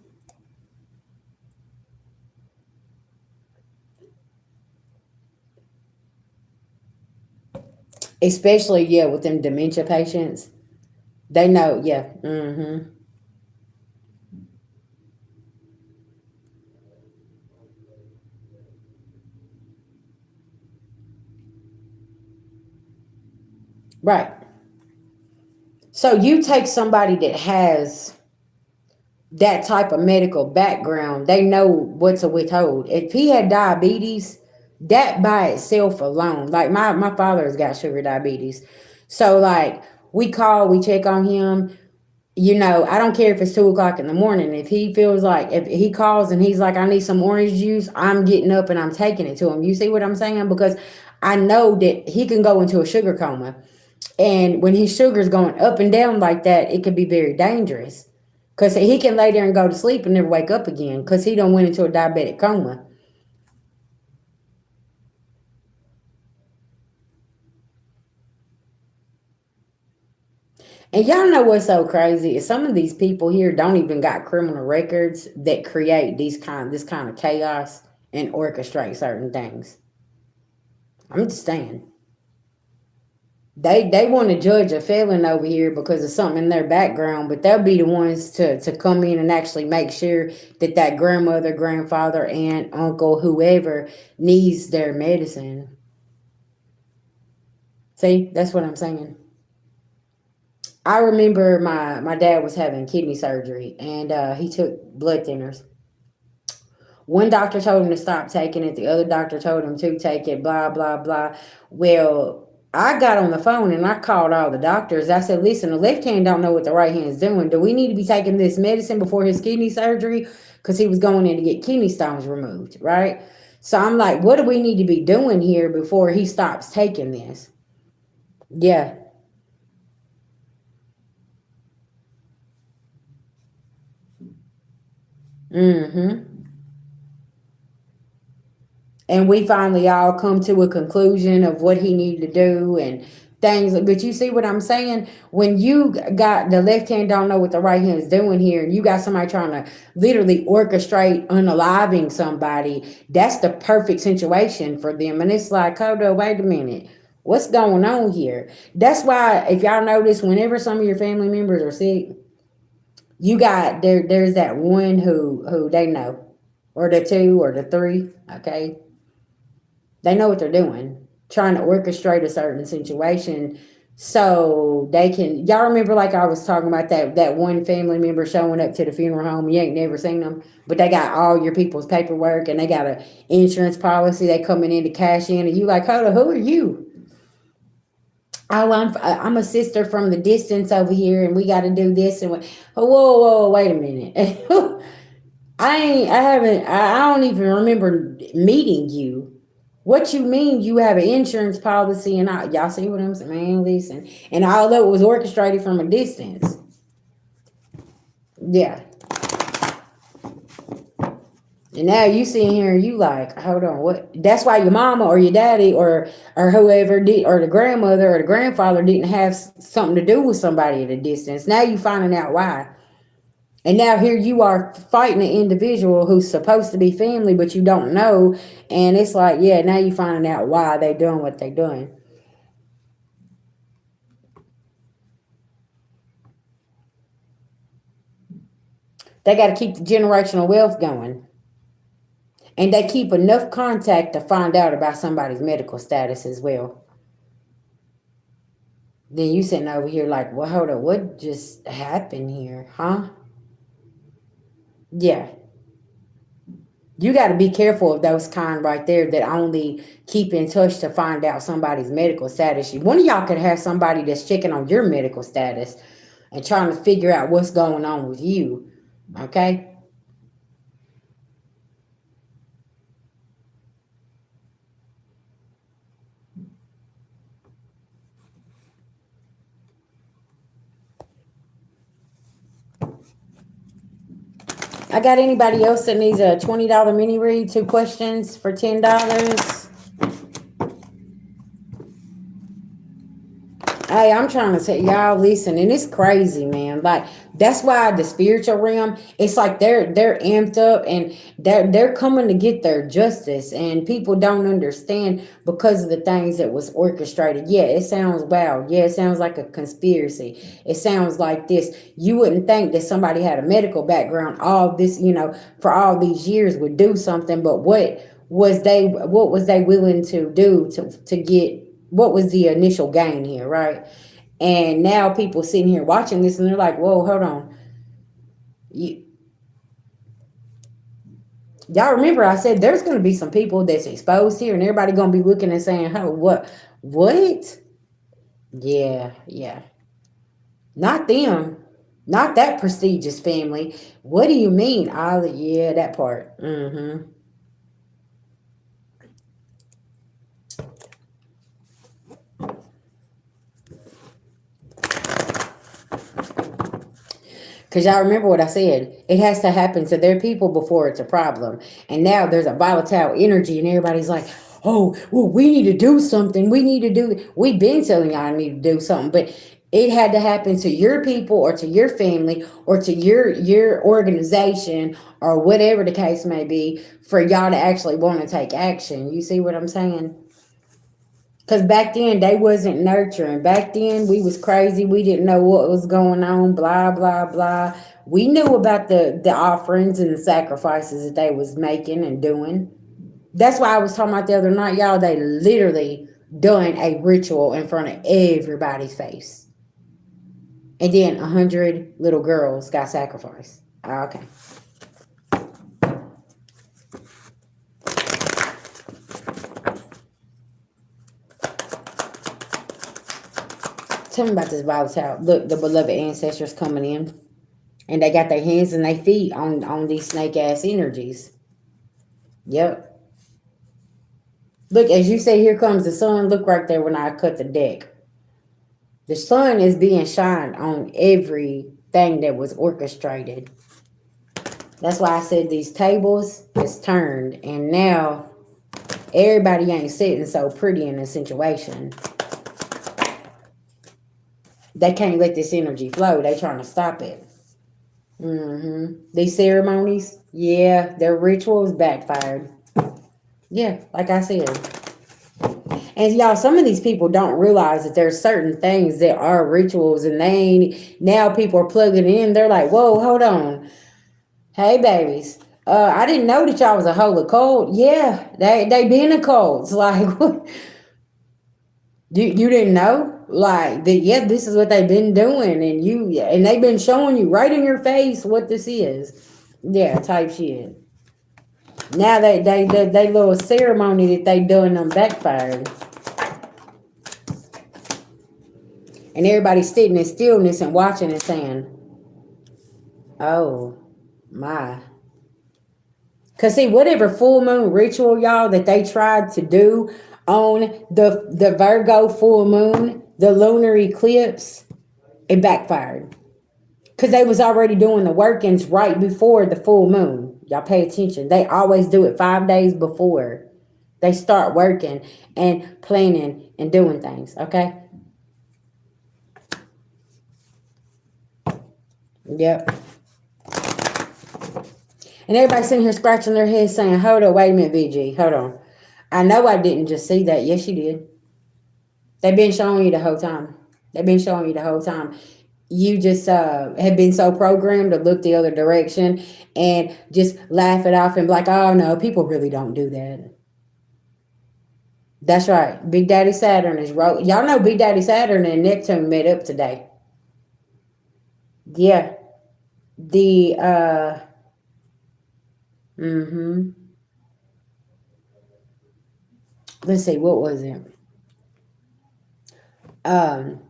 Especially, yeah, with them dementia patients. They know, yeah. Mm-hmm. Right. So you take somebody that has that type of medical background, they know what to withhold. If he had diabetes, that by itself alone, like my father's got sugar diabetes. So like we call, we check on him. You know, I don't care if it's 2 o'clock in the morning. If he feels like, if he calls and he's like, I need some orange juice, I'm getting up and I'm taking it to him. You see what I'm saying? Because I know that he can go into a sugar coma. And when his sugar's going up and down like that, it could be very dangerous. Because he can lay there and go to sleep and never wake up again because he don't went into a diabetic coma. And y'all know what's so crazy is some of these people here don't even got criminal records that create this kind of chaos and orchestrate certain things. I'm just saying. They want to judge a felon over here because of something in their background, but they'll be the ones to come in and actually make sure that that grandmother, grandfather, aunt, uncle, whoever needs their medicine. See, that's what I'm saying. I remember my dad was having kidney surgery and he took blood thinners. One doctor told him to stop taking it. The other doctor told him to take it, blah, blah, blah. Well, I got on the phone and I called all the doctors. I said, listen, the left hand don't know what the right hand's doing. Do we need to be taking this medicine before his kidney surgery? Because he was going in to get kidney stones removed, right? So I'm like, what do we need to be doing here before he stops taking this? Yeah. Mm-hmm. And we finally all come to a conclusion of what he needed to do and things. But you see what I'm saying? When you got the left hand don't know what the right hand is doing here, and you got somebody trying to literally orchestrate unaliving somebody, that's the perfect situation for them. And it's like, hold on, wait a minute. What's going on here? That's why, if y'all notice, whenever some of your family members are sick, you got there's that one who they know, or the two or the three, okay? They know what they're doing, trying to orchestrate a certain situation so they can. Y'all remember, like I was talking about that one family member showing up to the funeral home. You ain't never seen them, but they got all your people's paperwork and they got a insurance policy. They coming in to cash in, and you like, hold on, who are you? Oh, I'm a sister from the distance over here, and we got to do this and oh, whoa, wait a minute. I don't even remember meeting you. What you mean you have an insurance policy and y'all see what I'm saying? Man, listen. And although it was orchestrated from a distance. Yeah. And now you sitting here and you like, hold on, what? That's why your mama or your daddy or whoever did, or the grandmother or the grandfather didn't have something to do with somebody at a distance. Now you finding out why. And now here you are fighting an individual who's supposed to be family, but you don't know. And it's like, yeah, now you finding out why they doing what they doing. They got to keep the generational wealth going. And they keep enough contact to find out about somebody's medical status as well. Then you sitting over here like, well, hold on, what just happened here? Huh? Yeah. You got to be careful of those kind right there that only keep in touch to find out somebody's medical status. One of y'all could have somebody that's checking on your medical status and trying to figure out what's going on with you. Okay? I got anybody else that needs a $20 mini read, 2 questions for $10? Hey, I'm trying to tell y'all, listen, and it's crazy, man. Like that's why the spiritual realm, it's like they're amped up and they're coming to get their justice, and people don't understand because of the things that was orchestrated. Yeah, it sounds wild. Yeah, it sounds like a conspiracy. It sounds like this. You wouldn't think that somebody had a medical background, all this, for all these years would do something, but what was they willing to do to get what was the initial gain here, right? And now people sitting here watching this and they're like, whoa, hold on. You, y'all remember I said there's going to be some people that's exposed here and everybody going to be looking and saying, oh, what? Yeah, yeah. Not them. Not that prestigious family. What do you mean? Ollie? Yeah, that part. Mm-hmm. Because y'all remember what I said. It has to happen to their people before it's a problem. And now there's a volatile energy, and everybody's like, oh, well, we need to do something. We need to do. We've been telling y'all I need to do something. But it had to happen to your people or to your family or to your organization or whatever the case may be for y'all to actually want to take action. You see what I'm saying? Because back then they wasn't nurturing. Back then we was crazy. We didn't know what was going on. Blah blah blah. We knew about the offerings and the sacrifices that they was making and doing. That's why I was talking about the other night, y'all. They literally done a ritual in front of everybody's face, and then 100 little girls got sacrificed. Okay. Tell me about this volatile. Look, the beloved ancestors coming in. And they got their hands and their feet on these snake ass energies. Yep. Look, as you say, here comes the sun. Look right there when I cut the deck. The sun is being shined on everything that was orchestrated. That's why I said these tables is turned. And now everybody ain't sitting so pretty in a situation. They can't let this energy flow. They trying to stop it. These ceremonies, yeah, their rituals backfired. Yeah, like I said. And y'all, some of these people don't realize that there's certain things that are rituals and they ain't, now people are plugging in. They're like, whoa, hold on. Hey, babies. I didn't know that y'all was a holy cult. Yeah, they been a cult. It's like, what? You didn't know? Like, yeah, this is what they've been doing. And they've been showing you right in your face what this is. Yeah, type shit. Now they little ceremony that they doing them backfired. And everybody's sitting in stillness and watching and saying, oh my. Cause see, whatever full moon ritual, y'all, that they tried to do on the Virgo full moon, the lunar eclipse, it backfired. Cause they was already doing the workings right before the full moon. Y'all pay attention. They always do it 5 days before they start working and planning and doing things. Okay. Yep. And everybody sitting here scratching their heads saying, hold on, wait a minute, VG, hold on. I know I didn't just see that. Yes, you did. They've been showing you the whole time. They've been showing you the whole time. You just have been so programmed to look the other direction and just laugh it off and be like, oh, no, people really don't do that. That's right. Big Daddy Saturn is wrote. Y'all know Big Daddy Saturn and Neptune met up today. Yeah. The, let's see, what was it? Um,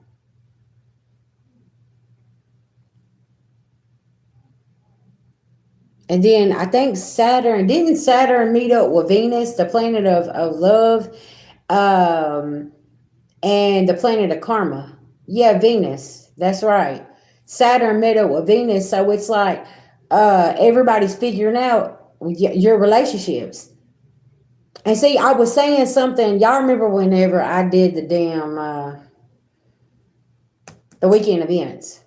And then I think didn't Saturn meet up with Venus, the planet of love, um, and the planet of karma? Yeah, Venus. That's right. Saturn met up with Venus. So it's like everybody's figuring out your relationships. And see, I was saying something. Y'all remember whenever I did the damn The weekend events.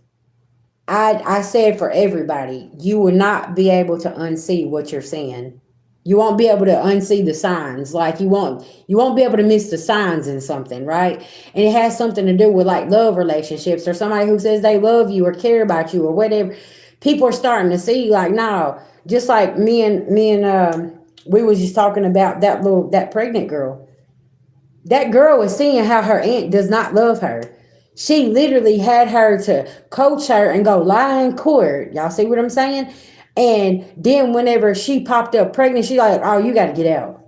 I said for everybody, you will not be able to unsee what you're seeing. You won't be able to unsee the signs. Like you won't be able to miss the signs in something, right? And it has something to do with like love relationships or somebody who says they love you or care about you or whatever. People are starting to see like, no, just like me and we was just talking about that pregnant girl. That girl was seeing how her aunt does not love her. She literally had her to coach her and go lie in court. Y'all see what I'm saying? And then whenever she popped up pregnant, she like, oh, you got to get out.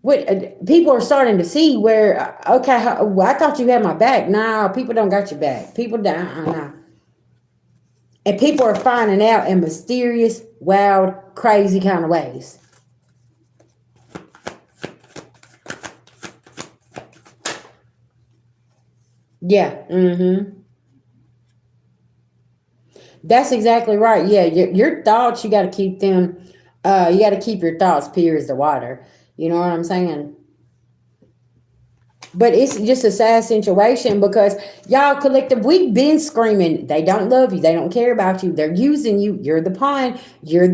What people are starting to see where, okay, I thought you had my back. Nah, people don't got your back. People don't. Nah. And people are finding out in mysterious, wild, crazy kind of ways. Yeah. Mm-hmm. That's exactly right. Yeah, your thoughts, you got to keep them. You got to keep your thoughts pure as the water. You know what I'm saying? But it's just a sad situation because y'all collective, we've been screaming. They don't love you. They don't care about you. They're using you. You're the pawn. You're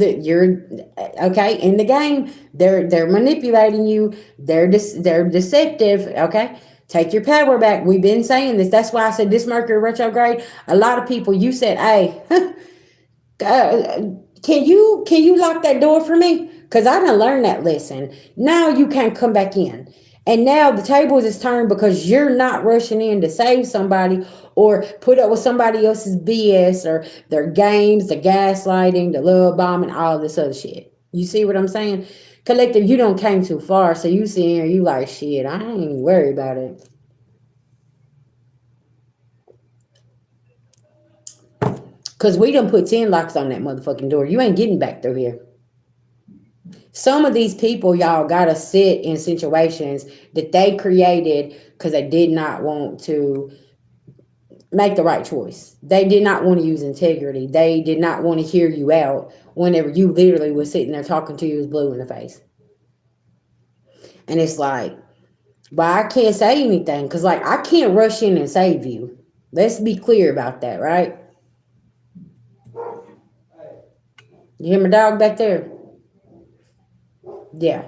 okay in the game. They're manipulating you. They're deceptive. Okay. Take your power back. We've been saying this. That's why I said this Mercury retrograde. A lot of people, you said, hey, can you lock that door for me? Because I didn't learn that lesson. Now you can't come back in. And now the tables is turned because you're not rushing in to save somebody or put up with somebody else's BS or their games, the gaslighting, the love bombing, all this other shit. You see what I'm saying? Collective, you don't came too far. So you see here, you like, shit, I ain't even worried about it. Because we done put 10 locks on that motherfucking door. You ain't getting back through here. Some of these people, y'all, got to sit in situations that they created because they did not want to make the right choice. They did not want to use integrity. They did not want to hear you out whenever you literally was sitting there talking to you as blue in the face. And it's like, well, I can't say anything because, like, I can't rush in and save you. Let's be clear about that, right? You hear my dog back there? Yeah.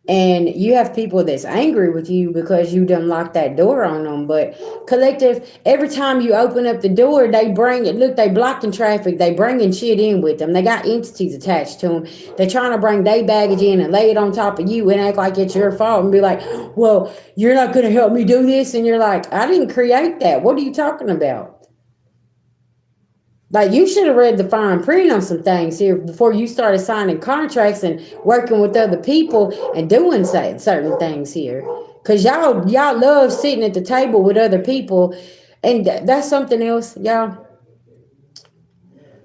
And you have people that's angry with you because you done locked that door on them. But collective, every time you open up the door, they bring it. Look, they blocking traffic. They bringing shit in with them. They got entities attached to them. They're trying to bring their baggage in and lay it on top of you and act like it's your fault and be like, well, you're not going to help me do this. And you're like, I didn't create that. What are you talking about? Like, you should have read the fine print on some things here before you started signing contracts and working with other people and doing certain things here. Because y'all love sitting at the table with other people. And that's something else, y'all,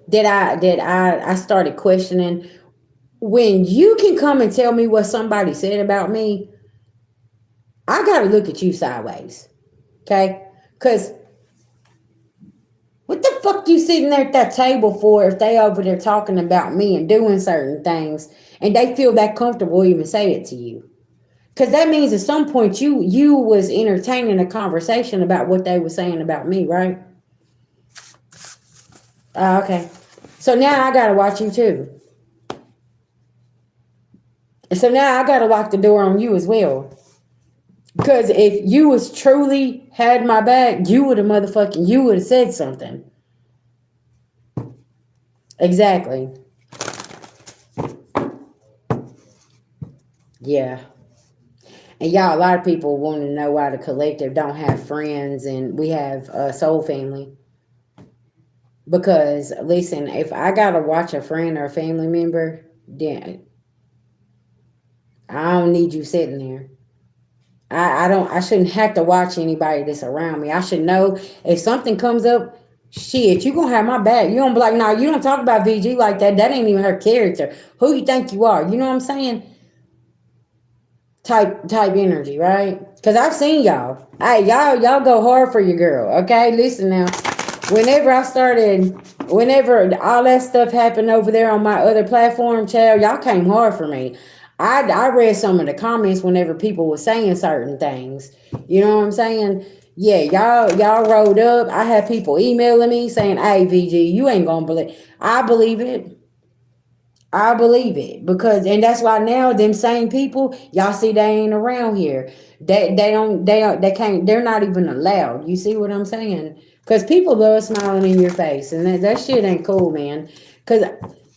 that I started questioning. When you can come and tell me what somebody said about me, I got to look at you sideways. Okay? Because what the fuck you sitting there at that table for if they over there talking about me and doing certain things and they feel that comfortable even say it to you? Because that means at some point you was entertaining a conversation about what they were saying about me, right? Okay. So now I got to watch you too. So now I got to lock the door on you as well. Because if you was truly had my back, you would have said something. Exactly. Yeah. And y'all, a lot of people want to know why the collective don't have friends and we have a soul family. Because, listen, if I got to watch a friend or a family member, then I don't need you sitting there. I shouldn't have to watch anybody that's around me. I should know if something comes up, shit, you gonna have my back. You don't be like, nah, you don't talk about VG like that. That ain't even her character. Who you think you are? You know what I'm saying? Type energy, right? Because I've seen y'all. Hey, y'all go hard for your girl. Okay, listen now. Whenever all that stuff happened over there on my other platform, child, y'all came hard for me. I read some of the comments whenever people were saying certain things. You know what I'm saying? Yeah, y'all rolled up. I had people emailing me saying, "Hey, VG, you ain't gonna believe." I believe it. I believe it because, and that's why now them same people y'all see they ain't around here. They can't. They're not even allowed. You see what I'm saying? Because people love smiling in your face, and that shit ain't cool, man. Because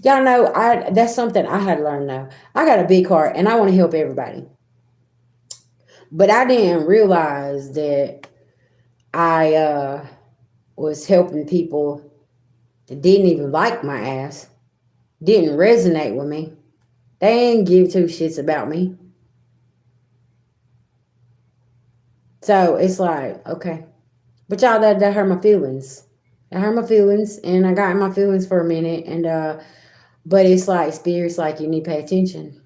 y'all know I that's something I had to learn now. I got a big heart, and I want to help everybody, but I didn't realize that I was helping people that didn't even like my ass, didn't resonate with me. They ain't give two shits about me. So it's like, okay. But y'all, that hurt my feelings. It hurt my feelings, and I got in my feelings for a minute, and but it's like spirits like you need to pay attention,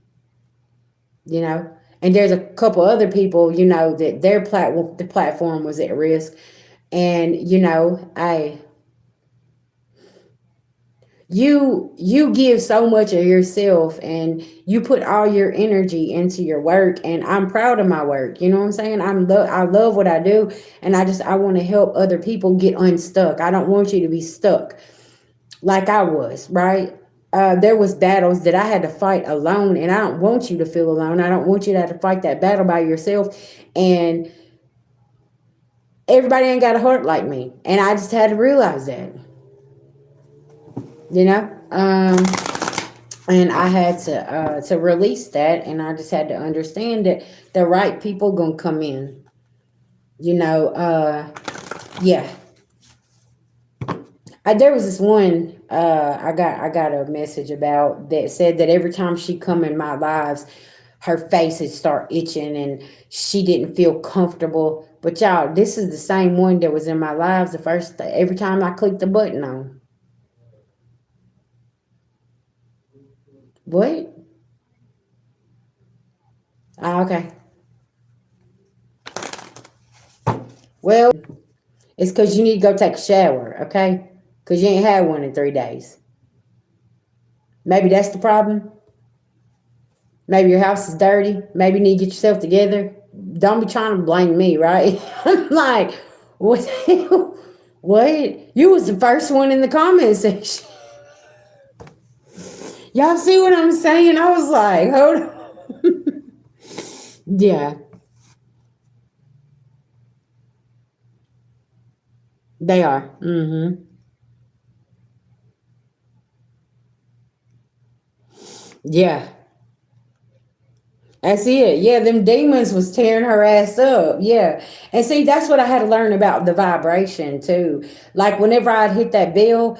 you know. And there's a couple other people, you know, that their the platform was at risk, and you know, you give so much of yourself, and you put all your energy into your work, and I'm proud of my work. You know what I'm saying? I love what I do, and I want to help other people get unstuck. I don't want you to be stuck like I was, right? There was battles that I had to fight alone, and I don't want you to feel alone. I don't want you to have to fight that battle by yourself. And everybody ain't got a heart like me, and I just had to realize that, you know. And I had to release that, and I just had to understand that the right people gonna come in. You know, yeah. There was this one I got a message about that said that every time she come in my lives, her face would start itching, and she didn't feel comfortable. But y'all, this is the same one that was in my lives the first every time I clicked the button on. What? Ah, okay. Well, it's because you need to go take a shower, okay? Because you ain't had one in 3 days. Maybe that's the problem. Maybe your house is dirty. Maybe you need to get yourself together. Don't be trying to blame me, right? I'm like, what? What? You was the first one in the comment section. Y'all see what I'm saying? I was like, hold on. Yeah, they are. Yeah. That's it. Yeah, them demons was tearing her ass up. Yeah. And see, that's what I had to learn about the vibration too. Like whenever I'd hit that bell,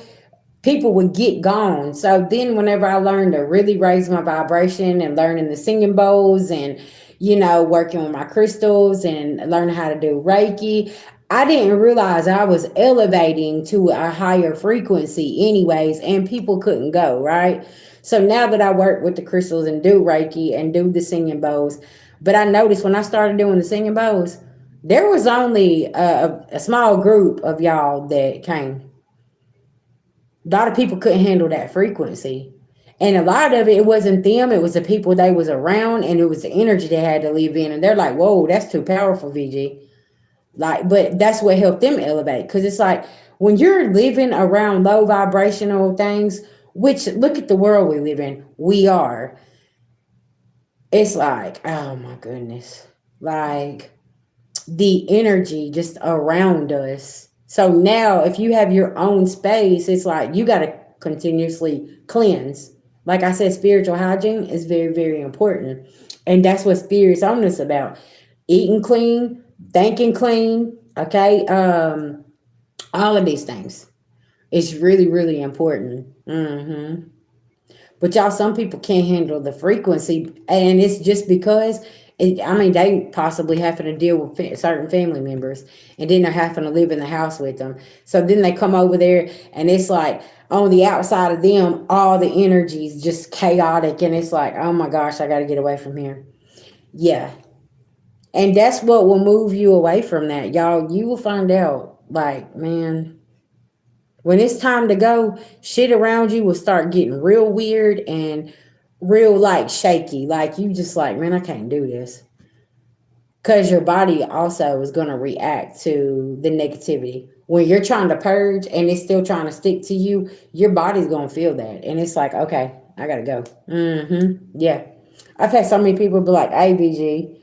people would get gone. So then whenever I learned to really raise my vibration and learning the singing bowls and, you know, working with my crystals and learning how to do Reiki, I didn't realize I was elevating to a higher frequency anyways, and people couldn't go, right? So now that I work with the crystals and do Reiki and do the singing bowls, but I noticed when I started doing the singing bowls, there was only a small group of y'all that came. A lot of people couldn't handle that frequency. And a lot of it, it wasn't them, it was the people they was around, and it was the energy they had to live in. And they're like, whoa, that's too powerful, VG. Like, but that's what helped them elevate. Because it's like when you're living around low vibrational things, which look at the world we live in, we are. It's like, oh my goodness. Like the energy just around us. So now, if you have your own space, it's like you got to continuously cleanse. Like I said, spiritual hygiene is very, very important. And that's what spirit's on us about. Eating clean, thinking clean, okay? All of these things. It's really, really important. But y'all, some people can't handle the frequency, and it's just because I mean, they possibly having to deal with certain family members, and then they're having to live in the house with them. So then they come over there, and it's like on the outside of them, all the energy is just chaotic, and it's like, oh my gosh, I got to get away from here. Yeah, and that's what will move you away from that, y'all. You will find out, like, man, when it's time to go, shit around you will start getting real weird, and real like shaky. Like you just like, man, I can't do this. Because your body also is going to react to the negativity. When you're trying to purge and it's still trying to stick to you, your body's going to feel that. And it's like, okay, I got to go. Yeah. I've had so many people be like, hey, VG,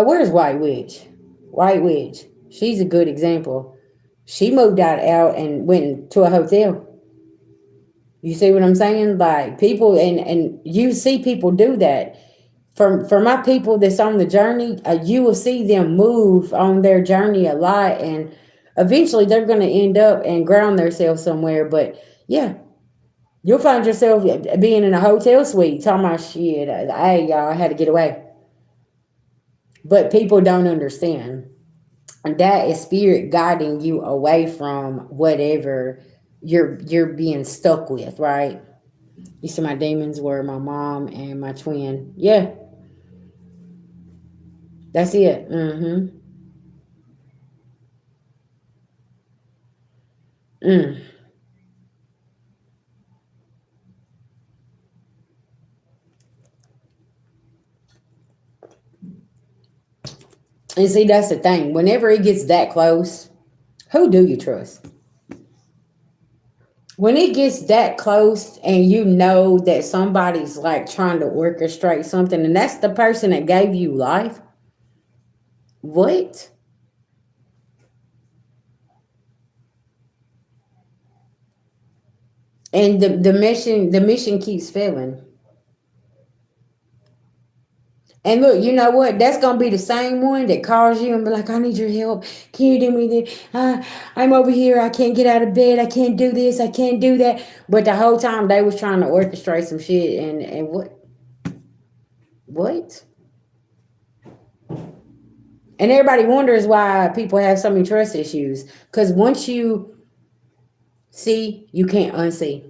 where's White Witch? White Witch. She's a good example. She moved out and went to a hotel. You see what I'm saying? Like people, and you see people do that. For my people that's on the journey, you will see them move on their journey a lot, and eventually they're going to end up and ground themselves somewhere. But yeah, you'll find yourself being in a hotel suite talking about shit. Hey, y'all, I had to get away. But people don't understand. And that is spirit guiding you away from whatever you're being stuck with, right? You see, my demons were my mom and my twin. Yeah, that's it. Mm. And see, that's the thing. Whenever it gets that close, who do you trust? When it gets that close and you know that somebody's like trying to orchestrate something, and that's the person that gave you life, what? And the mission keeps failing. And look, you know what? That's gonna be the same one that calls you and be like, "I need your help. Can you do me this? I'm over here. I can't get out of bed. I can't do this. I can't do that." But the whole time they was trying to orchestrate some shit. And what? And everybody wonders why people have so many trust issues. Because once you see, you can't unsee.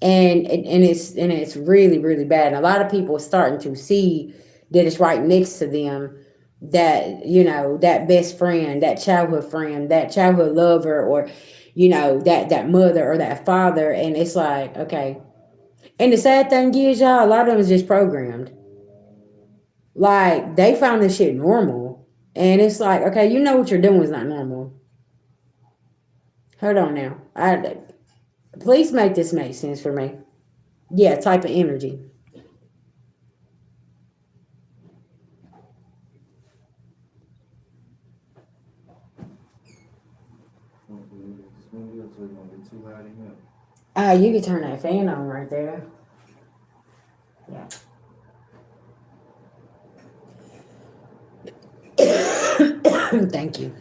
And it's really, really bad. And a lot of people are starting to see that it's right next to them, that, that best friend, that childhood lover, or, that mother or that father. And it's like, okay. And the sad thing is, y'all, a lot of them is just programmed. Like they found this shit normal. And it's like, okay, you know what you're doing is not normal. Hold on now. Please make this make sense for me. Yeah, type of energy. You can turn that fan on right there. Yeah. Thank you.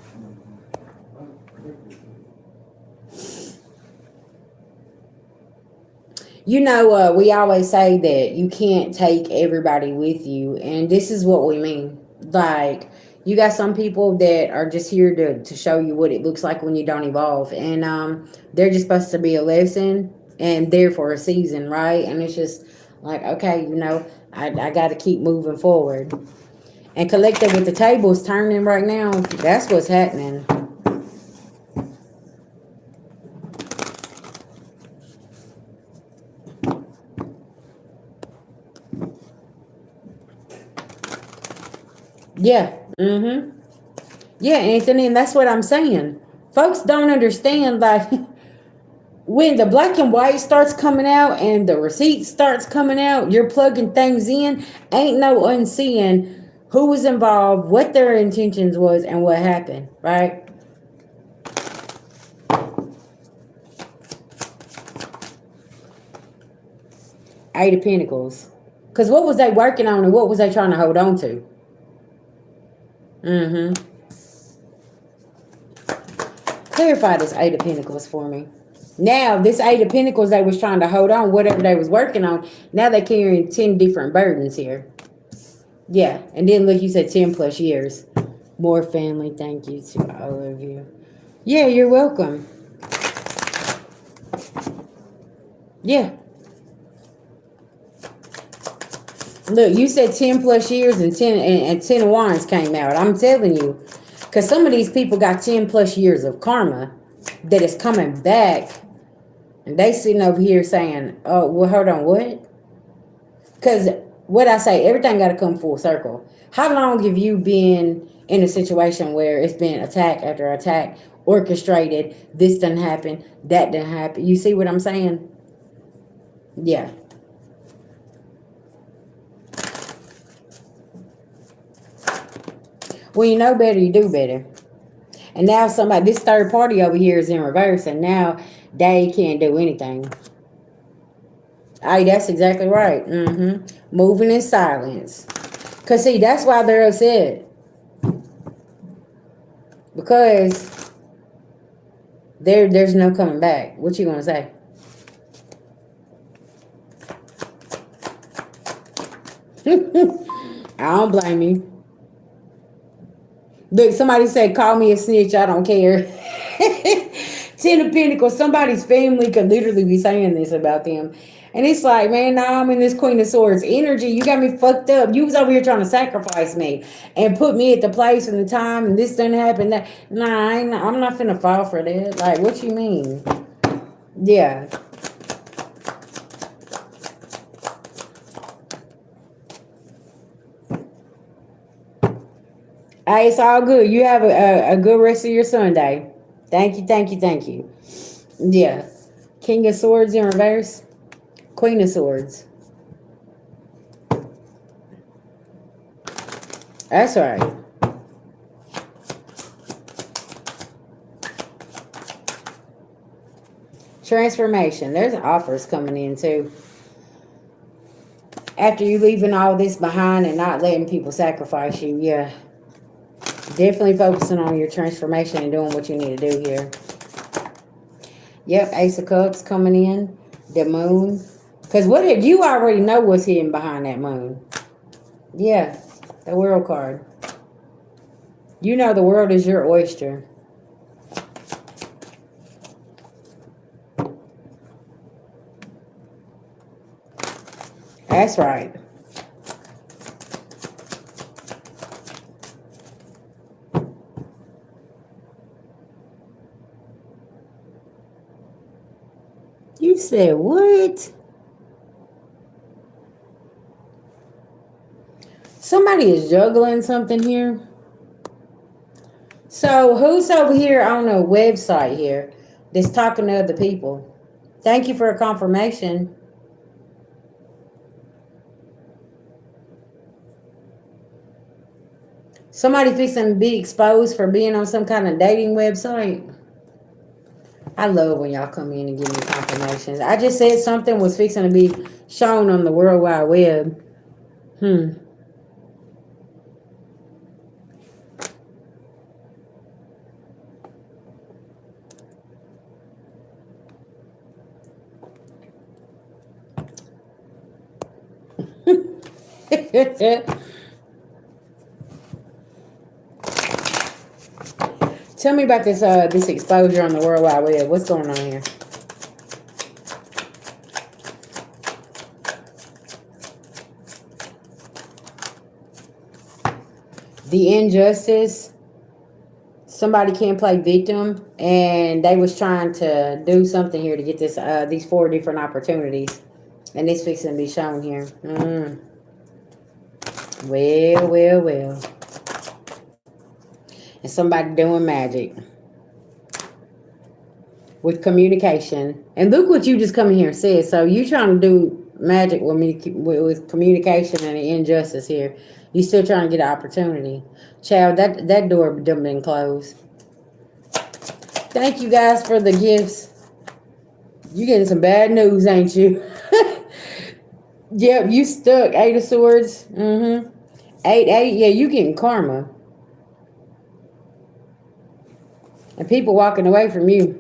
We always say that you can't take everybody with you, and this is what we mean. Like, you got some people that are just here to show you what it looks like when you don't evolve, and they're just supposed to be a lesson and there for a season, right? And it's just like, okay, I got to keep moving forward. And collective with the tables turning right now, that's what's happening. Yeah. Yeah, Anthony, and that's what I'm saying. Folks don't understand, like, when the black and white starts coming out and the receipt starts coming out, you're plugging things in. Ain't no unseeing who was involved, what their intentions was, and what happened, right? Eight of Pentacles. Because what was they working on and what was they trying to hold on to? Clarify this Eight of Pentacles for me. Now, this Eight of Pentacles they was trying to hold on, whatever they was working on, now they're carrying 10 different burdens here. Yeah, and then look, you said 10 plus years. More family, thank you to all of you. Yeah, you're welcome. Yeah. Look, you said 10 plus years and 10 of Wands came out. I'm telling you. Because some of these people got 10 plus years of karma that is coming back. And they sitting over here saying, oh, well, hold on, what? Because what I say, everything got to come full circle. How long have you been in a situation where it's been attack after attack, orchestrated? This didn't happen, that didn't happen. You see what I'm saying? Yeah. When you know better, you do better. And now somebody, this third party over here is in reverse, and now they can't do anything. Hey, that's exactly right. Moving in silence. Cause see, that's why they're upset. Because there's no coming back. What you gonna say? I don't blame you. Look, somebody said, call me a snitch. I don't care. Ten of Pentacles. Somebody's family could literally be saying this about them. And it's like, man, now I'm in this Queen of Swords energy. You got me fucked up. You was over here trying to sacrifice me and put me at the place and the time, and this didn't happen. That nah, I'm not finna fall for that. Like, what you mean? Yeah. Hey, it's all good. You have a good rest of your Sunday. Thank you, thank you, thank you. Yeah. King of Swords in reverse. Queen of Swords. That's right. Transformation. There's offers coming in too. After you leaving all this behind and not letting people sacrifice you, yeah. Definitely focusing on your transformation and doing what you need to do here. Yep, Ace of Cups coming in. The moon. Because what if you already know what's hidden behind that moon? Yeah, the world card. You know the world is your oyster. That's right. You said what? Somebody is juggling something here. So who's over here on a website here that's talking to other people? Thank you for a confirmation. Somebody fixing to be exposed for being on some kind of dating website. I love when y'all come in and give me confirmations. I just said something was fixing to be shown on the World Wide Web. Tell me about this exposure on the World Wide Web. What's going on here? The injustice. Somebody can't play victim, and they was trying to do something here to get this these 4 different opportunities, and this fixing to be shown here. Well. And somebody doing magic with communication. And look what you just come in here and said. So you trying to do magic with me with communication and the injustice here. You still trying to get an opportunity. Child, that door done been closed. Thank you guys for the gifts. You getting some bad news, ain't you? Yep, you stuck. 8 of Swords. 8. Yeah, you getting karma. And people walking away from you.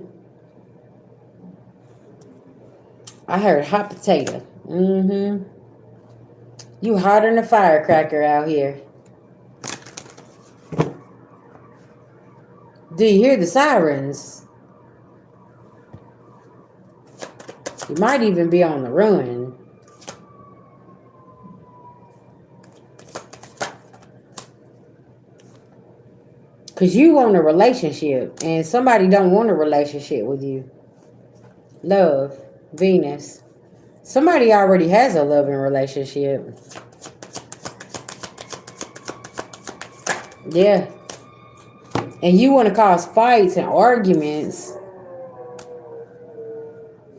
I heard hot potato. You hotter than a firecracker out here. Do you hear the sirens? You might even be on the run. Because you want a relationship. And somebody don't want a relationship with you. Love. Venus. Somebody already has a loving relationship. Yeah. And you want to cause fights and arguments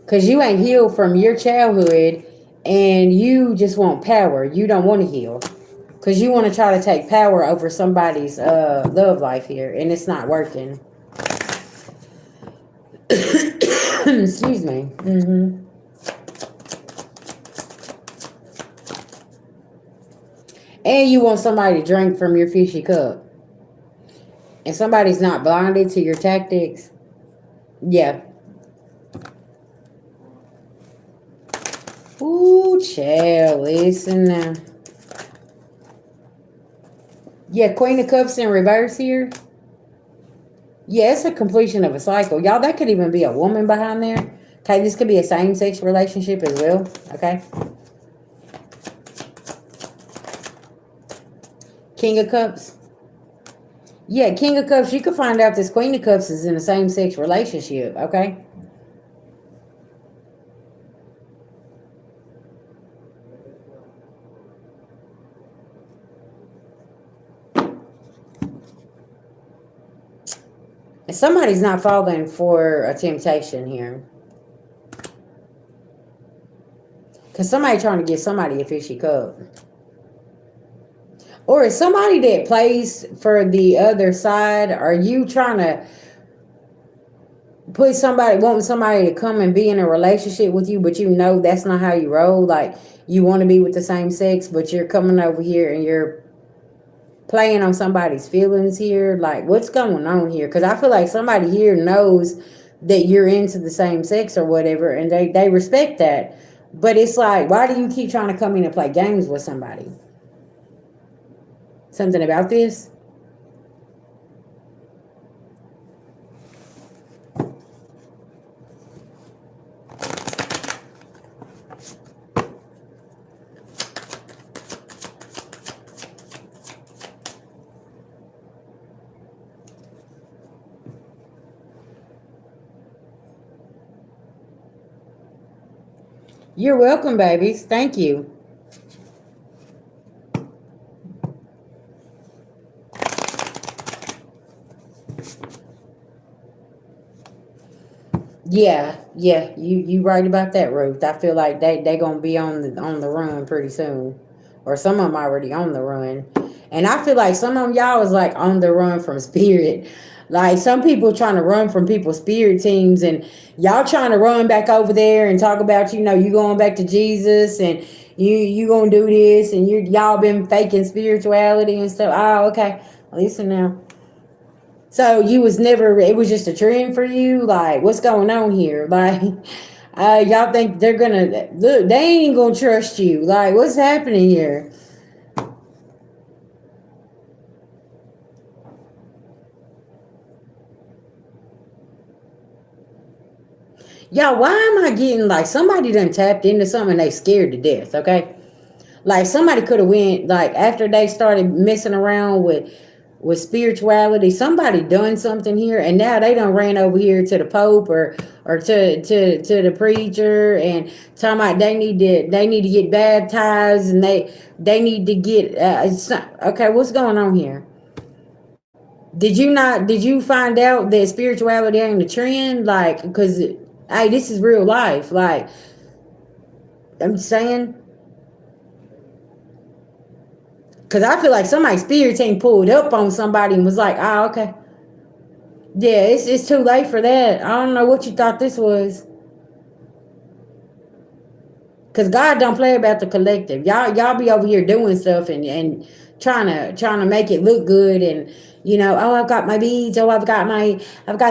because you ain't healed from your childhood and you just want power. You don't want to heal because you want to try to take power over somebody's love life here, and it's not working. Excuse me. And you want somebody to drink from your fishy cup. And somebody's not blinded to your tactics. Yeah. Ooh, child, listen now. Yeah, Queen of Cups in reverse here. Yeah, it's a completion of a cycle. Y'all, that could even be a woman behind there. Okay, this could be a same-sex relationship as well. Okay. King of Cups. Yeah, King of Cups. You could find out this Queen of Cups is in a same-sex relationship. Okay. And somebody's not falling for a temptation here. Because somebody trying to get somebody a fishy cup. Or is somebody that plays for the other side, are you trying to put somebody, wanting somebody to come and be in a relationship with you, but you know that's not how you roll? Like, you want to be with the same sex, but you're coming over here and you're playing on somebody's feelings here. Like, what's going on here? Because I feel like somebody here knows that you're into the same sex or whatever, and they respect that. But it's like, why do you keep trying to come in and play games with somebody? Something about this? You're welcome, babies. Thank you. Yeah, you right about that, Ruth. I feel like they gonna be on the run pretty soon, or some of them already on the run, and I feel like some of y'all is like on the run from spirit. Like, some people trying to run from people's spirit teams, and y'all trying to run back over there and talk about, you going back to Jesus, and you gonna do this, and y'all been faking spirituality and stuff. Oh, okay. Listen now. So you was never, it was just a trend for you? Like, what's going on here? Like, y'all think they're gonna, look, they ain't gonna trust you. Like, what's happening here? Y'all, why am I getting like somebody done tapped into something and they scared to death, okay? Like, somebody could have went, like, after they started messing around with spirituality, somebody done something here, and now they done ran over here to the Pope, or to the preacher, and talking about they need to get baptized, and they need to get okay, what's going on here? Did you find out that spirituality ain't a trend? Like, because hey, this is real life. Like, I'm saying, because I feel like somebody's spirit team pulled up on somebody and was like, oh, okay. Yeah, it's too late for that. I don't know what you thought this was. Because God don't play about the collective. Y'all be over here doing stuff and trying to make it look good, and oh, I've got my beads, oh, I've got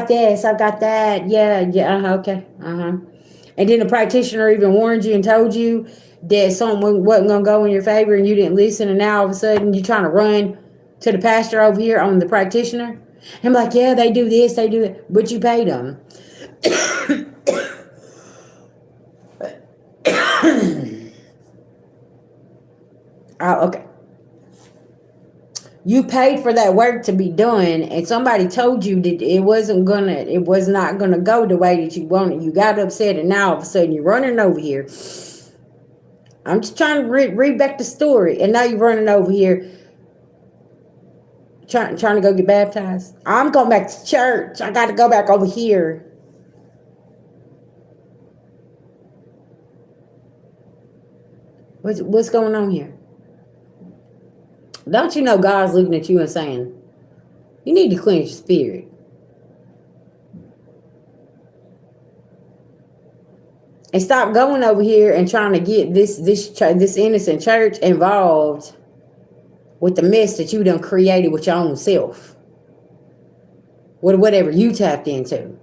this, I've got that. Yeah, okay. And then the practitioner even warned you and told you that something wasn't gonna go in your favor, and you didn't listen, and now all of a sudden you're trying to run to the pastor over here on the practitioner. I'm like, yeah, they do this, they do that, but you paid them. Oh, okay. You paid for that work to be done, and somebody told you that it was not gonna go the way that you wanted. You got upset, and now all of a sudden you're running over here I'm just trying to read back the story, and now you're running over here trying to go get baptized. I'm going back to church. I got to go back over here. What's going on here? Don't you know God's looking at you and saying, you need to cleanse your spirit. And stop going over here and trying to get this innocent church involved with the mess that you done created with your own self. With whatever you tapped into.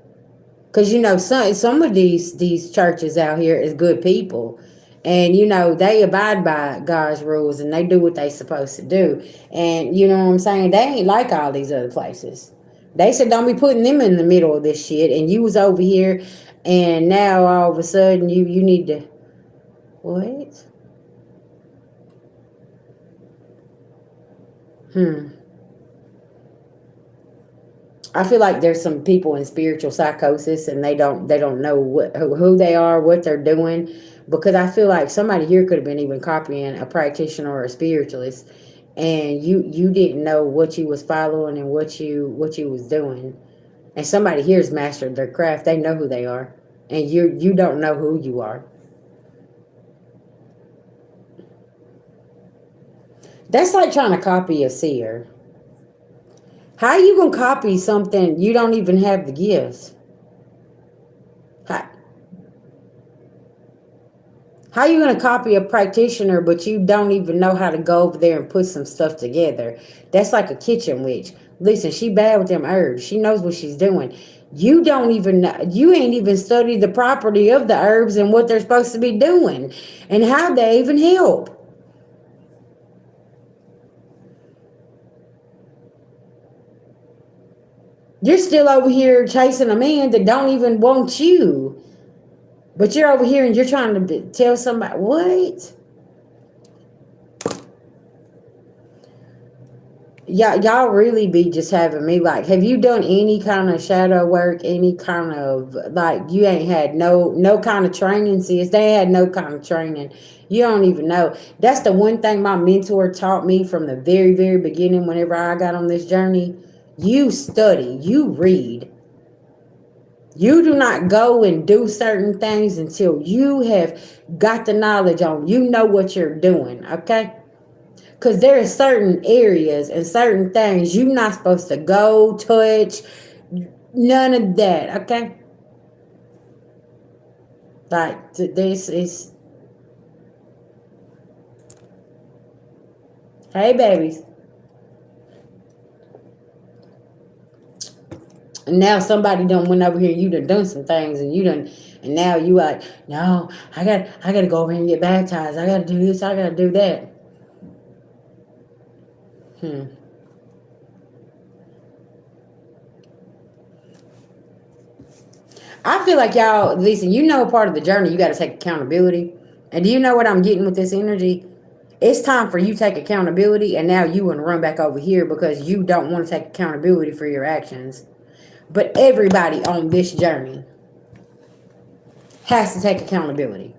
Because, you know, some of these churches out here is good people. And, you know, they abide by God's rules and they do what they supposed to do. And, you know what I'm saying? They ain't like all these other places. They said don't be putting them in the middle of this shit. And you was over here and now all of a sudden you need to... What? I feel like there's some people in spiritual psychosis and they don't know who they are, what they're doing, because I feel like somebody here could have been even copying a practitioner or a spiritualist, and you didn't know what you was following and what you was doing, and somebody here has mastered their craft. They know who they are, and you don't know who you are. That's like trying to copy a seer. How you gonna copy something you don't even have the gifts? How you gonna copy a practitioner but you don't even know how to go over there and put some stuff together? That's like a kitchen witch. Listen, she bad with them herbs. She knows what she's doing. You don't even know, you ain't even studied the property of the herbs and what they're supposed to be doing and how they even help. You're still over here chasing a man that don't even want you. But you're over here and you're trying to tell somebody, what? Y'all really be just having me like, have you done any kind of shadow work, any kind of, like, you ain't had no kind of training, sis. They had no kind of training. You don't even know. That's the one thing my mentor taught me from the very, very beginning whenever I got on this journey. You study, you read. You do not go and do certain things until you have got the knowledge on. You know what you're doing, okay? Because there are certain areas and certain things you're not supposed to go, touch, none of that, okay? Like, this is... Hey, babies. And now somebody done went over here and you done some things and you done... And now you like, no, I gotta go over here and get baptized. I gotta do this, I gotta do that. I feel like y'all, listen, you know, part of the journey, you got to take accountability. And do you know what I'm getting with this energy? It's time for you to take accountability, and now you want to run back over here because you don't want to take accountability for your actions. But everybody on this journey has to take accountability.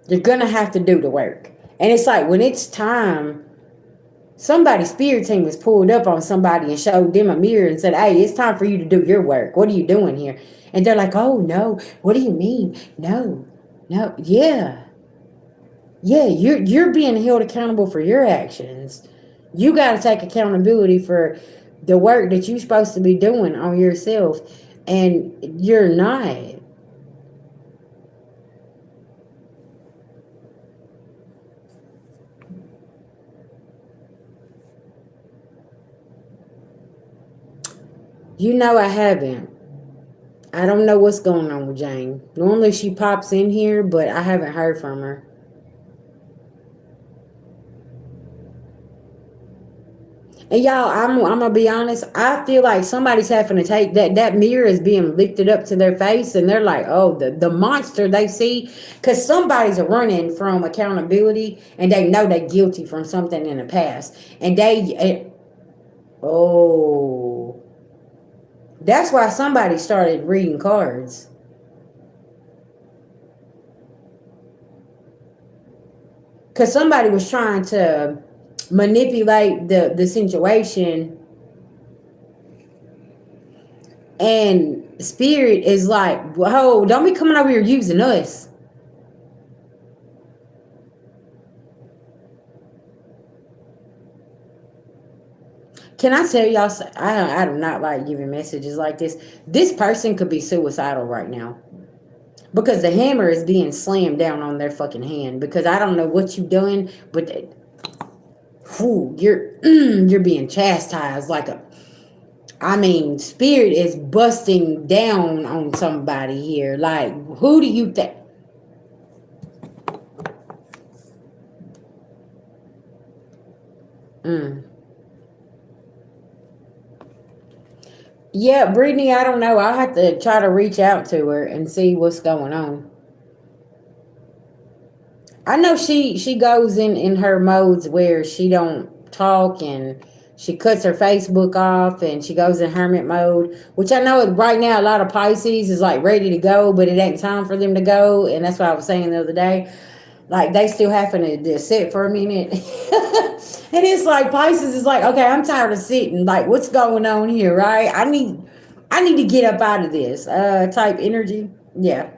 You're going to have to do the work. And it's like when it's time, somebody's spirit team was pulled up on somebody and showed them a mirror and said, hey, it's time for you to do your work. What are you doing here? And they're like, oh, no. What do you mean? No. Yeah. Yeah, you're being held accountable for your actions. You got to take accountability for the work that you're supposed to be doing on yourself. And you're not. You know I haven't. I don't know what's going on with Jane. Normally she pops in here, but I haven't heard from her. And y'all, I'm gonna be honest. I feel like somebody's having to take that mirror is being lifted up to their face, and they're like, "Oh, the monster they see," because somebody's running from accountability, and they know they're guilty from something in the past, and oh, that's why somebody started reading cards. because somebody was trying to manipulate the situation, and spirit is like, whoa, don't be coming over here using us. Can I tell y'all? I do not like giving messages like this. This person could be suicidal right now because the hammer is being slammed down on their fucking hand. Because I don't know what you doing, but whew, you're you're being chastised like a. I mean, spirit is busting down on somebody here. Like, who do you think? Mm. Yeah, Brittany, I don't know. I'll have to try to reach out to her and see what's going on. I know she goes in her modes where she don't talk, and she cuts her Facebook off, and she goes in hermit mode, which I know right now a lot of Pisces is like ready to go, but it ain't time for them to go, and that's what I was saying the other day. Like they still having to sit for a minute. And it's like Pisces is like, okay, I'm tired of sitting. Like, what's going on here, right? I need to get up out of this. Type energy. Yeah.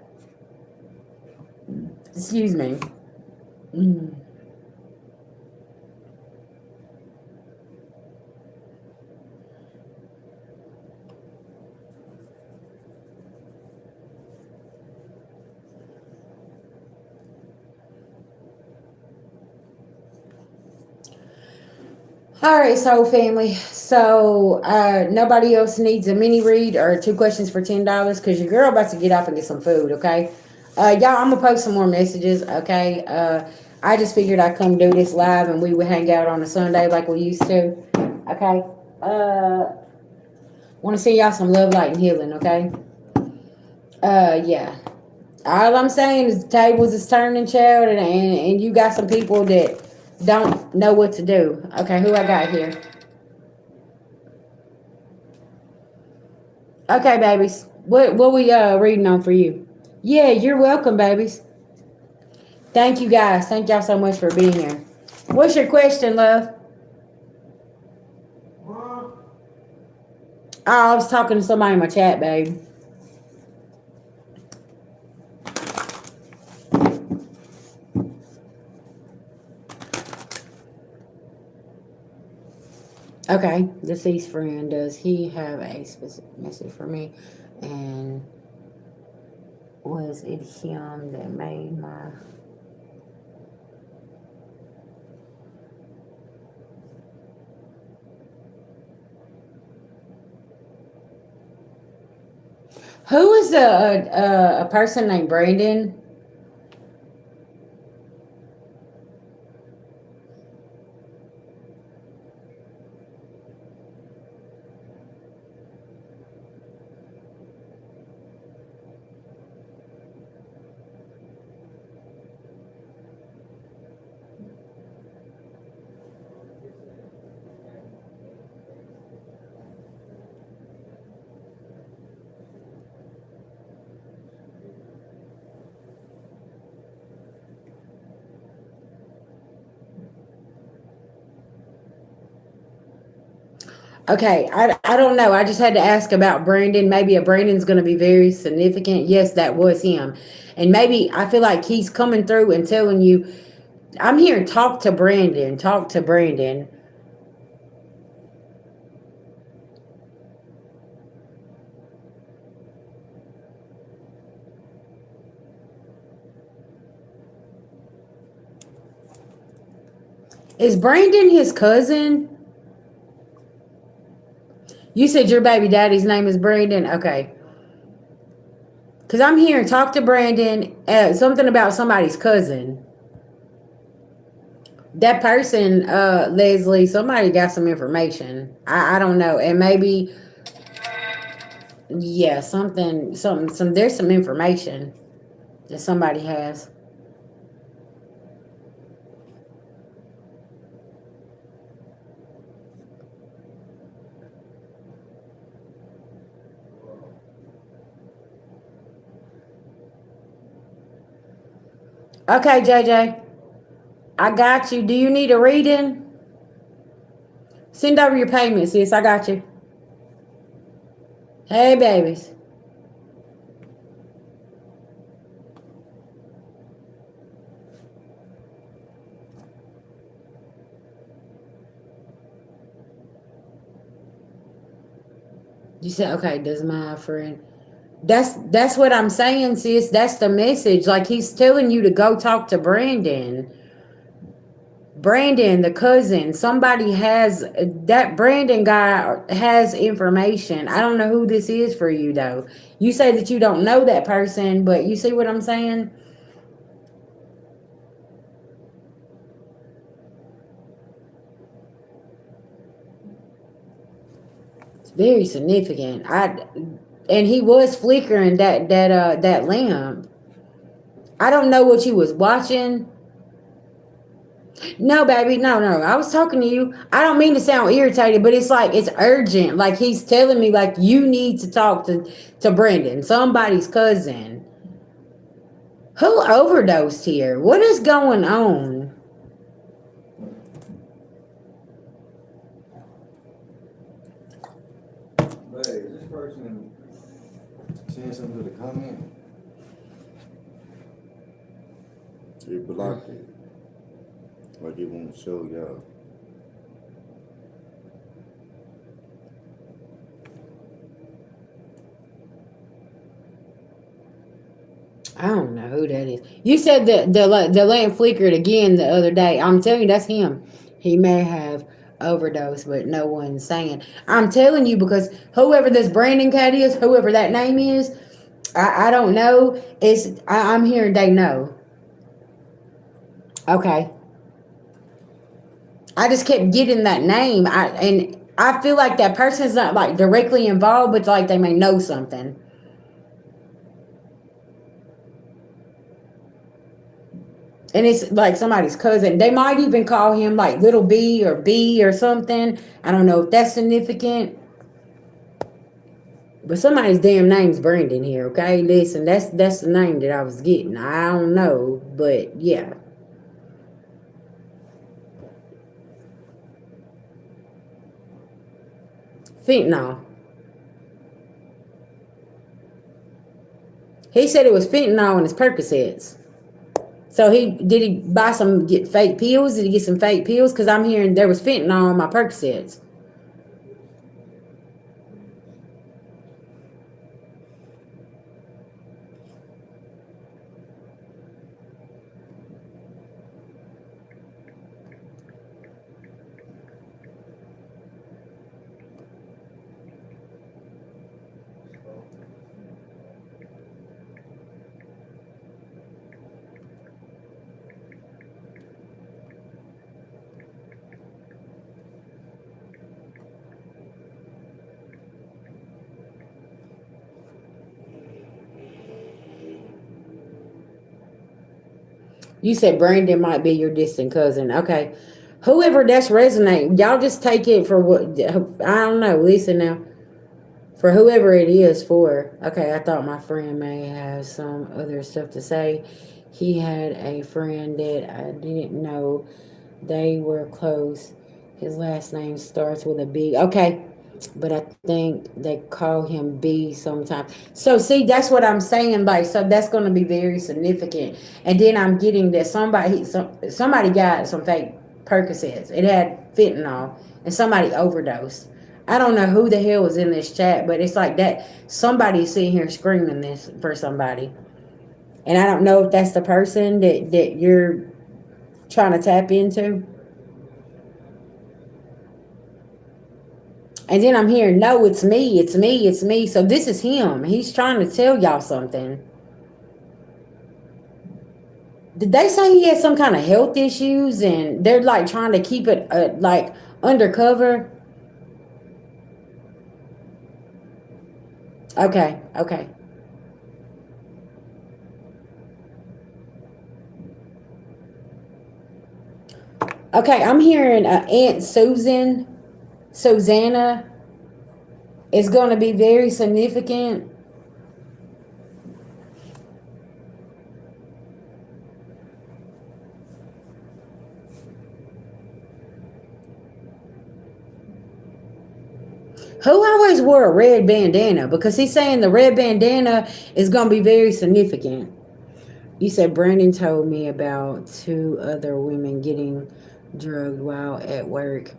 Excuse me. Mm. All right, soul family. So nobody else needs a mini read or two questions for $10 because your girl about to get off and get some food. Okay, y'all. I'm gonna post some more messages. Okay. I just figured I'd come do this live and we would hang out on a Sunday like we used to. Okay. Want to send y'all some love, light, and healing. Okay. Yeah. All I'm saying is the tables is turning, child, and you got some people that don't know what to do. Okay, who I got here? Okay, babies. What we reading on for you? Yeah, you're welcome, babies. Thank you guys. Thank y'all so much for being here. What's your question, love? Oh, I was talking to somebody in my chat, babe. Okay, deceased friend, does he have a specific message for me? And was it him that made my... Who is a person named Brandon? Okay, I don't know. I just had to ask about Brandon. Maybe a Brandon's going to be very significant. Yes, that was him. And maybe I feel like he's coming through and telling you, I'm here, talk to Brandon. Talk to Brandon. Is Brandon his cousin? You said your baby daddy's name is Brandon? Okay. Because I'm here, talk to Brandon. Something about somebody's cousin. That person, Leslie, somebody got some information. I don't know. And maybe, yeah, there's some information that somebody has. Okay, JJ. I got you. Do you need a reading? Send over your payment, sis. I got you. Hey, babies. You said, okay, does my friend. That's what I'm saying, sis. That's the message. Like he's telling you to go talk to Brandon. Brandon, the cousin, somebody has that Brandon guy has information. I don't know who this is for you though. You say that you don't know that person, but you see what I'm saying? It's very significant. And he was flickering that lamp. I don't know what you was watching. No, baby, no. I was talking to you. I don't mean to sound irritated, but it's like it's urgent. Like he's telling me, like you need to talk to Brendan, somebody's cousin. Who overdosed here? What is going on? But is this person saying something to the comment? It blocked it. Like it won't show y'all. I don't know who that is. You said the lamp flickered again the other day. I'm telling you, that's him. He may have overdosed, but no one's saying. I'm telling you because whoever this Brandon cat is, whoever that name is, I don't know. I'm hearing they know. Okay. I just kept getting that name. And I feel like that person's not like directly involved, but like they may know something. And it's like somebody's cousin. They might even call him like little B or B or something. I don't know if that's significant. But somebody's damn name's Brandon here, okay? Listen, that's the name that I was getting. I don't know, but yeah. Fentanyl. He said it was fentanyl in his Percocets. So did he buy get fake pills? Did he get some fake pills? Because I'm hearing there was fentanyl in my Percocets. You said Brandon might be your distant cousin. Okay. Whoever that's resonating, y'all just take it for what, I don't know. Listen now. For whoever it is for. Okay, I thought my friend may have some other stuff to say. He had a friend that I didn't know they were close. His last name starts with a B. Okay. But I think they call him B sometimes. So see, that's what I'm saying. Like, so that's going to be very significant. And then I'm getting that somebody got some fake Percocets. It had fentanyl, and somebody overdosed. I don't know who the hell was in this chat, but it's like that. Somebody's sitting here screaming this for somebody, and I don't know if that's the person that you're trying to tap into. And then I'm hearing, no, it's me, it's me, it's me. So this is him. He's trying to tell y'all something. Did they say he had some kind of health issues and they're like trying to keep it like undercover? Okay, okay. Okay, I'm hearing Aunt Susanna is going to be very significant. Who always wore a red bandana? Because he's saying the red bandana is going to be very significant. You said Brandon told me about two other women getting drugged while at work.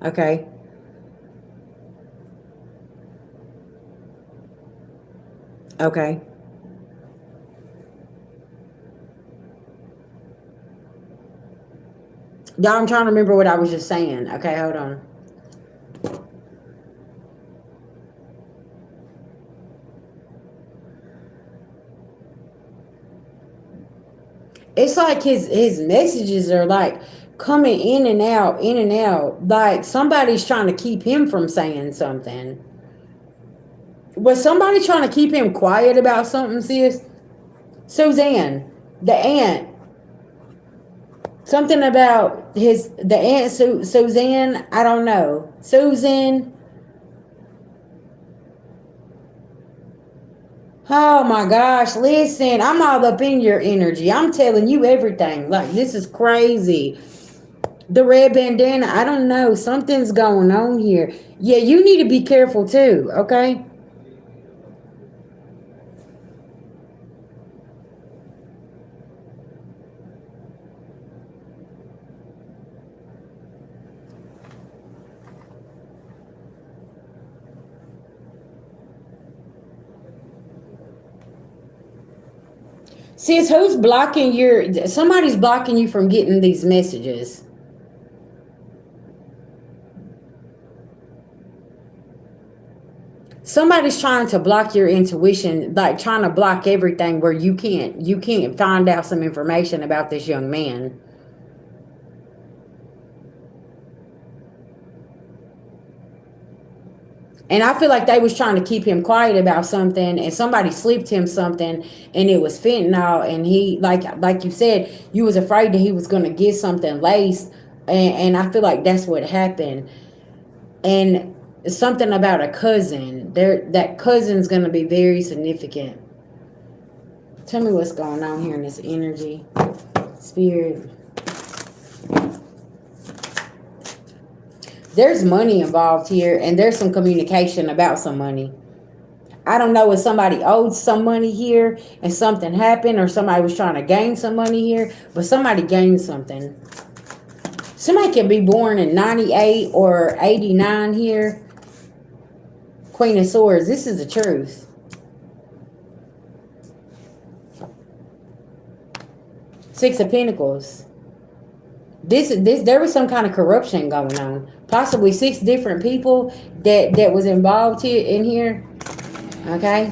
Okay. Okay. Y'all, I'm trying to remember what I was just saying. Okay, hold on. It's like his messages are like coming in and out, in and out. Like somebody's trying to keep him from saying something. Was somebody trying to keep him quiet about something, sis? Suzanne, the aunt. Something about the aunt Suzanne. I don't know. Susan. Oh my gosh! Listen, I'm all up in your energy. I'm telling you everything. Like this is crazy. The red bandana. I don't know. Something's going on here. Yeah, you need to be careful too. Okay. Sis, who's blocking your? Somebody's blocking you from getting these messages. Somebody's trying to block your intuition, like trying to block everything where you can't find out some information about this young man. And I feel like they was trying to keep him quiet about something, and somebody slipped him something, and it was fentanyl. And he, like you said, you was afraid that he was gonna get something laced, and I feel like that's what happened. And something about a cousin. That cousin's gonna be very significant. Tell me what's going on here in this energy, spirit. There's money involved here, and there's some communication about some money. I don't know if somebody owed some money here and something happened, or somebody was trying to gain some money here, but somebody gained something. Somebody can be born in 98 or 89 here. Queen of Swords. This is the truth. Six of Pentacles. This there was some kind of corruption going on. Possibly six different people that was involved here in here. Okay.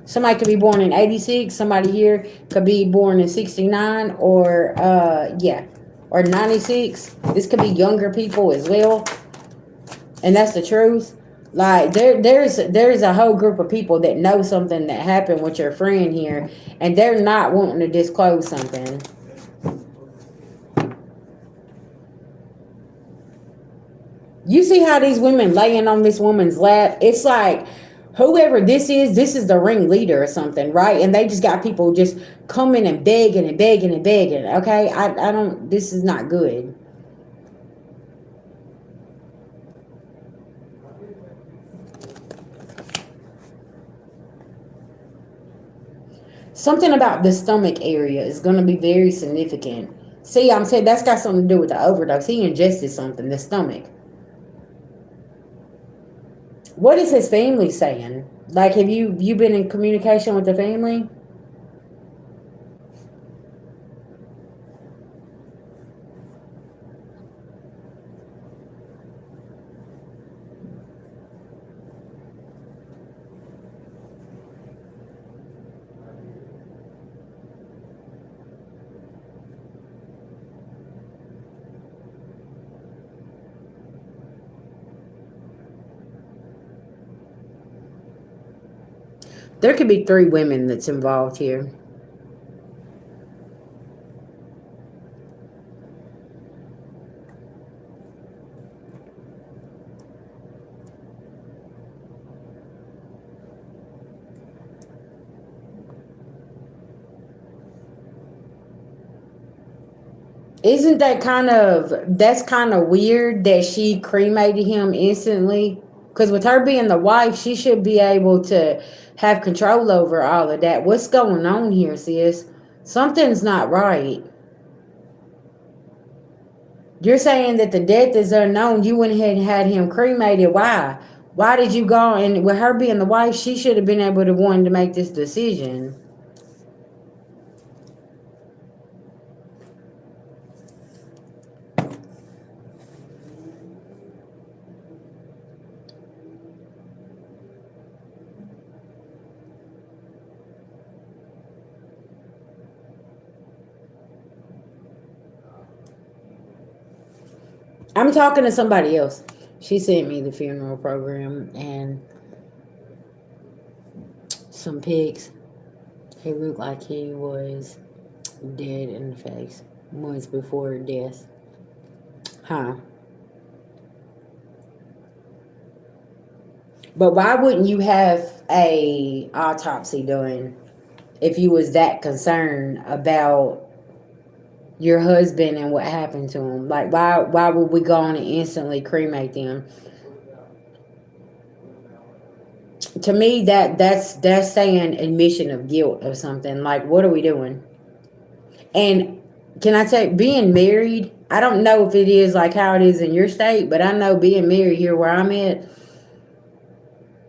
Somebody could be born in 86. Somebody here could be born in 69 or yeah, or 96. This could be younger people as well. And that's the truth. Like there's a whole group of people that know something that happened with your friend here, and they're not wanting to disclose something. You see how these women laying on this woman's lap? It's like whoever this is the ringleader or something, right? And they just got people just coming and begging and begging and begging. Okay, I don't. This is not good. Something about the stomach area is going to be very significant. See, I'm saying that's got something to do with the overdose. He ingested something, the stomach. What is his family saying? Like, have you been in communication with the family? There could be three women that's involved here. Isn't that that's kind of weird that she cremated him instantly? Because with her being the wife, she should be able to have control over all of that. What's going on here, sis? Something's not right. You're saying that the death is unknown. You went ahead and had him cremated. Why? Why did you go? And with her being the wife, she should have been able to want to make this decision. I'm talking to somebody else. She sent me the funeral program and some pics. He looked like he was dead in the face months before death. Huh. But why wouldn't you have a autopsy done if you was that concerned about your husband and what happened to him? Like why would we go on and instantly cremate them? To me that's saying admission of guilt or something. Like what are we doing? And can I tell you, being married, I don't know if it is like how it is in your state, but I know being married here where I'm at,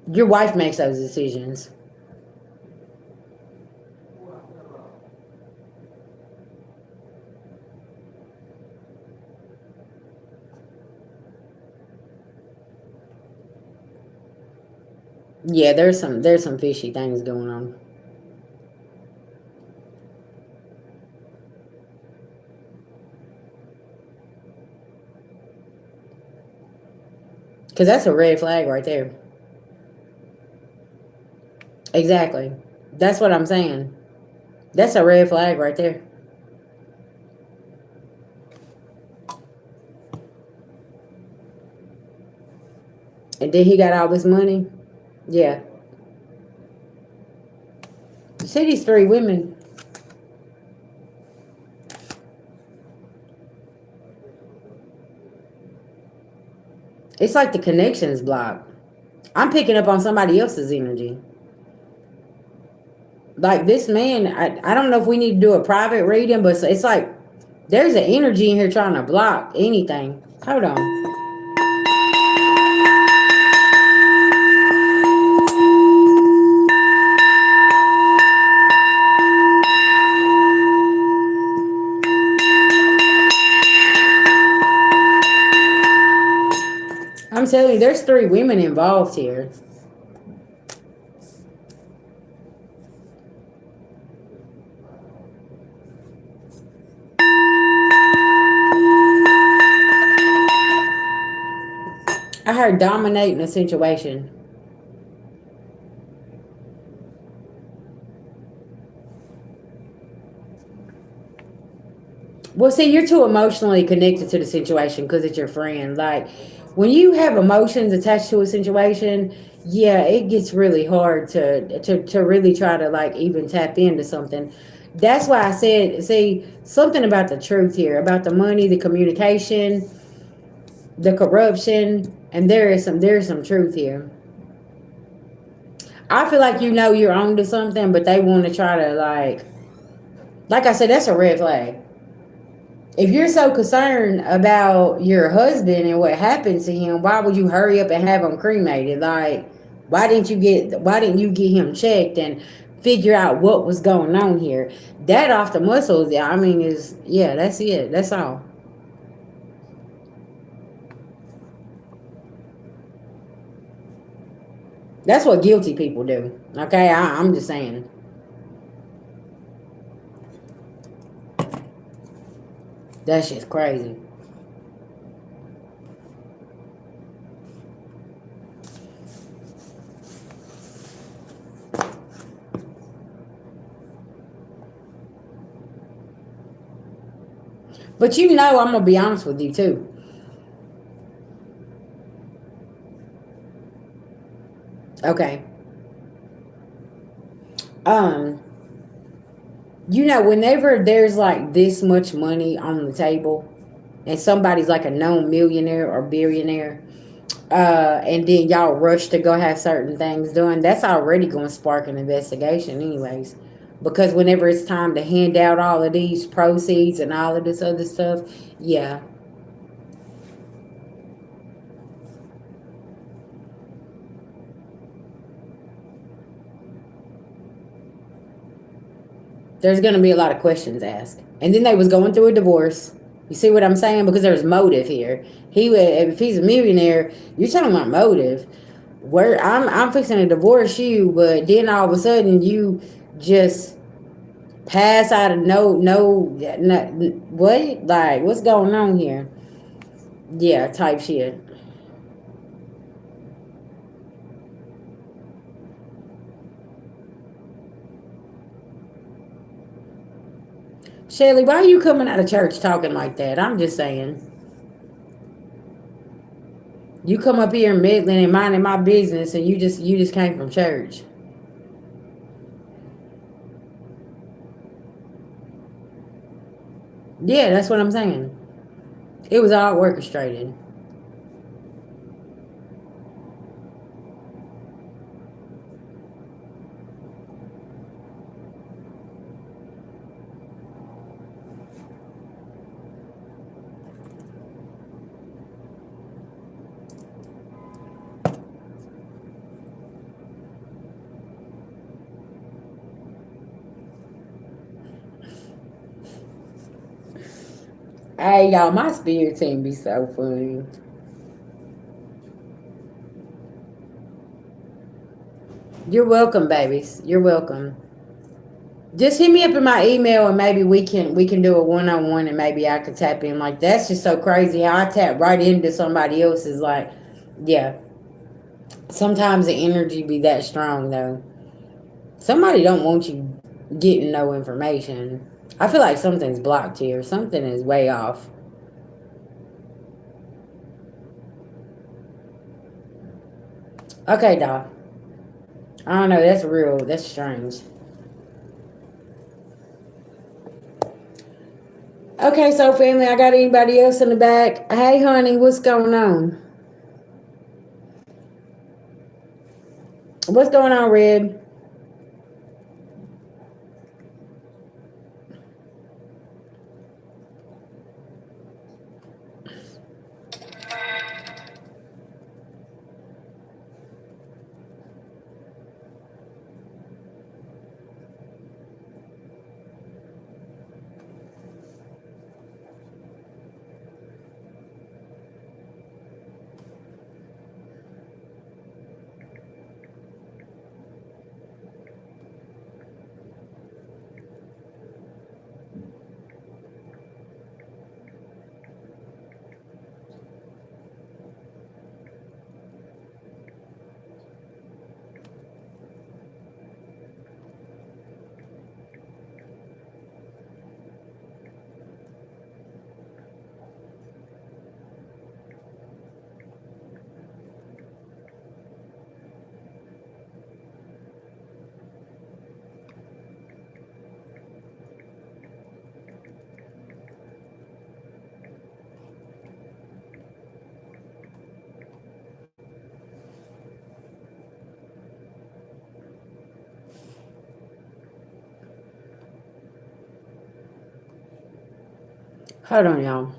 your wife makes those decisions. Yeah, there's some fishy things going on. Cause that's a red flag right there. Exactly. That's what I'm saying. That's a red flag right there. And then he got all this money. Yeah. You see these three women. It's like the connection's blocked. I'm picking up on somebody else's energy. Like this man, I don't know if we need to do a private reading, but it's like there's an energy in here trying to block anything. Hold on. I'm telling you, there's three women involved here. I heard dominating the situation. Well, see, you're too emotionally connected to the situation because it's your friend. Like, when you have emotions attached to a situation, yeah, it gets really hard to really try to like even tap into something. That's why I said, see, something about the truth here, about the money, the communication, the corruption, and there is some truth here. I feel like you're on to something, but they want to try to like I said, that's a red flag. If you're so concerned about your husband and what happened to him, why would you hurry up and have him cremated? Like, why didn't you get him checked and figure out what was going on here? That off the muscles, yeah, I mean, is yeah, that's it. That's all. That's what guilty people do. Okay, I'm just saying. That shit's crazy. But I'm gonna be honest with you too. Okay. Um, You know, whenever there's like this much money on the table, and somebody's like a known millionaire or billionaire, and then y'all rush to go have certain things done, that's already going to spark an investigation, anyways. Because whenever it's time to hand out all of these proceeds and all of this other stuff, yeah, there's going to be a lot of questions asked. And then they was going through a divorce. You see what I'm saying? Because there's motive here. If he's a millionaire, you're talking about motive. Where I'm fixing to divorce you, but then all of a sudden you just pass out of no what, like what's going on here? Yeah, type shit. Shelly, why are you coming out of church talking like that? I'm just saying. You come up here meddling and minding my business, and you just came from church. Yeah, that's what I'm saying. It was all orchestrated. Hey y'all, my spirit team be so funny. You're welcome, babies. You're welcome. Just hit me up in my email and maybe we can do a one-on-one, and maybe I could tap in. Like, that's just so crazy how I tap right into somebody else's, like, yeah. Sometimes the energy be that strong though. Somebody don't want you getting no information. I feel like something's blocked here. Something is way off. Okay, Doc. I don't know. That's real. That's strange. Okay, so family, I got anybody else in the back? Hey, honey, what's going on? What's going on, Red? Hold on, y'all.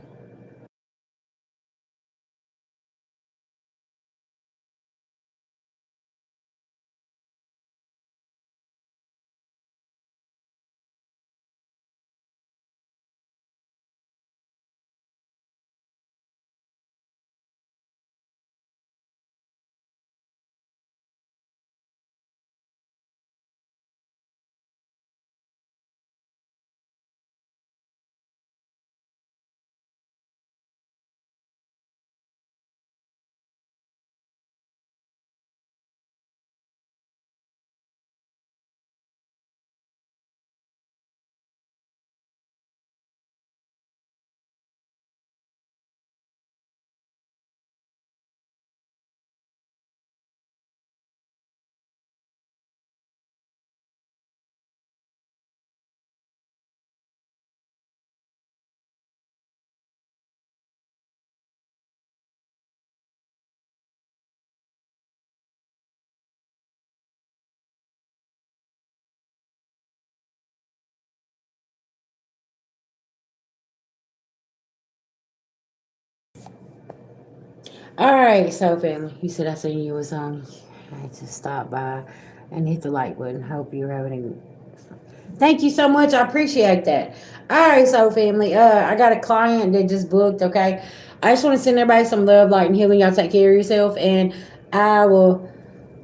All right, so family, you said I seen you was on. I had to stop by and hit the like button. Hope you're having a. Thank you so much. I appreciate that. All right, so family, I got a client that just booked. Okay, I just want to send everybody some love, light, and healing. Y'all take care of yourself, and I will.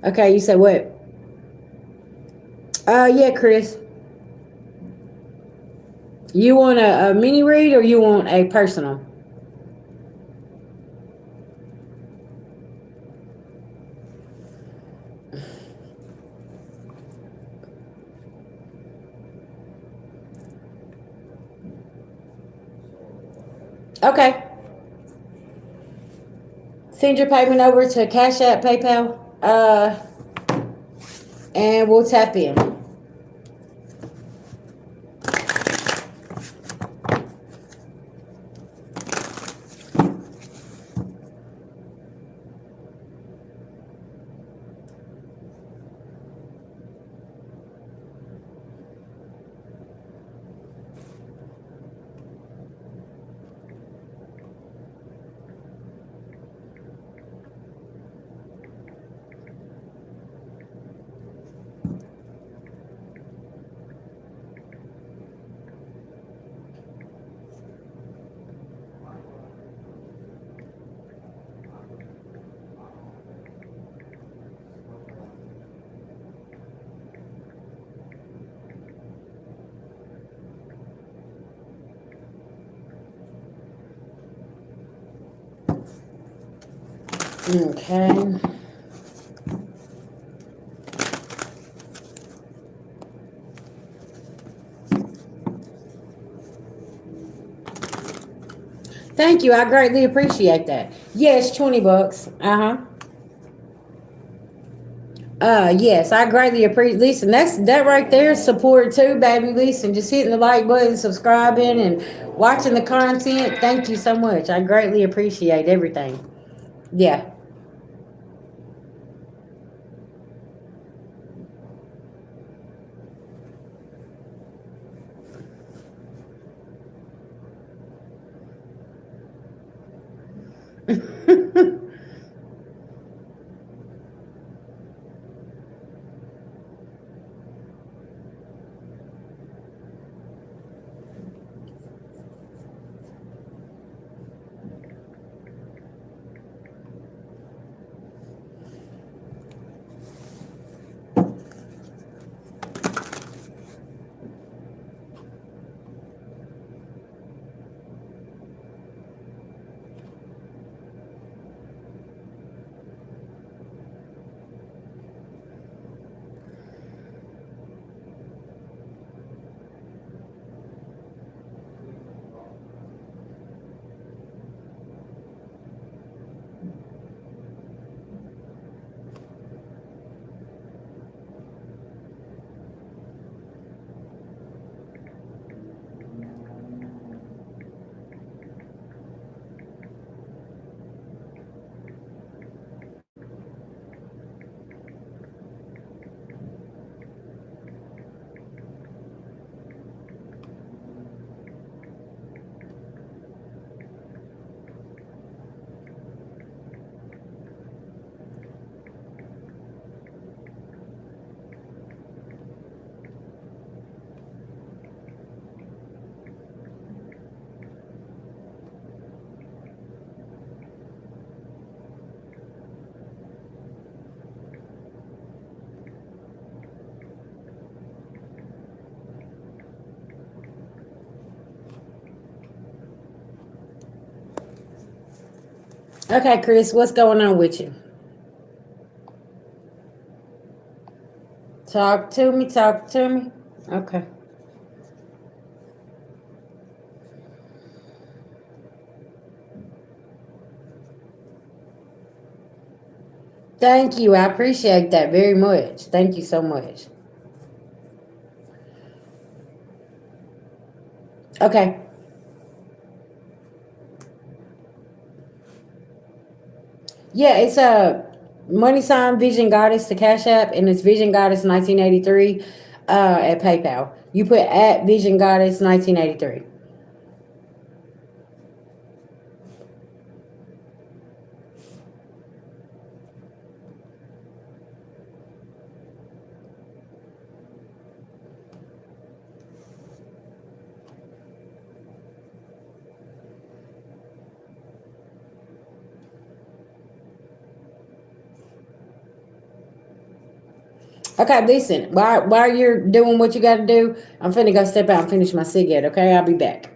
Okay, you said what? Yeah, Chris. You want a mini read or you want a personal? Okay. Send your payment over to Cash App, PayPal, and we'll tap in. Okay. Thank you. I greatly appreciate that. Yes, 20 bucks. Uh-huh. Yes, I greatly appreciate. Listen, that right there is support too, baby. Listen, just hitting the like button, subscribing, and watching the content. Thank you so much. I greatly appreciate everything. Yeah. Okay, Chris, what's going on with you? Talk to me. Talk to me. Okay. Thank you. I appreciate that very much. Thank you so much. Okay. Yeah, it's a money sign Vision Goddess to Cash App, and it's Vision Goddess 1983 at PayPal. You put at Vision Goddess 1983. Okay, listen. While you're doing what you got to do, I'm finna go step out and finish my cigarette. Okay, I'll be back.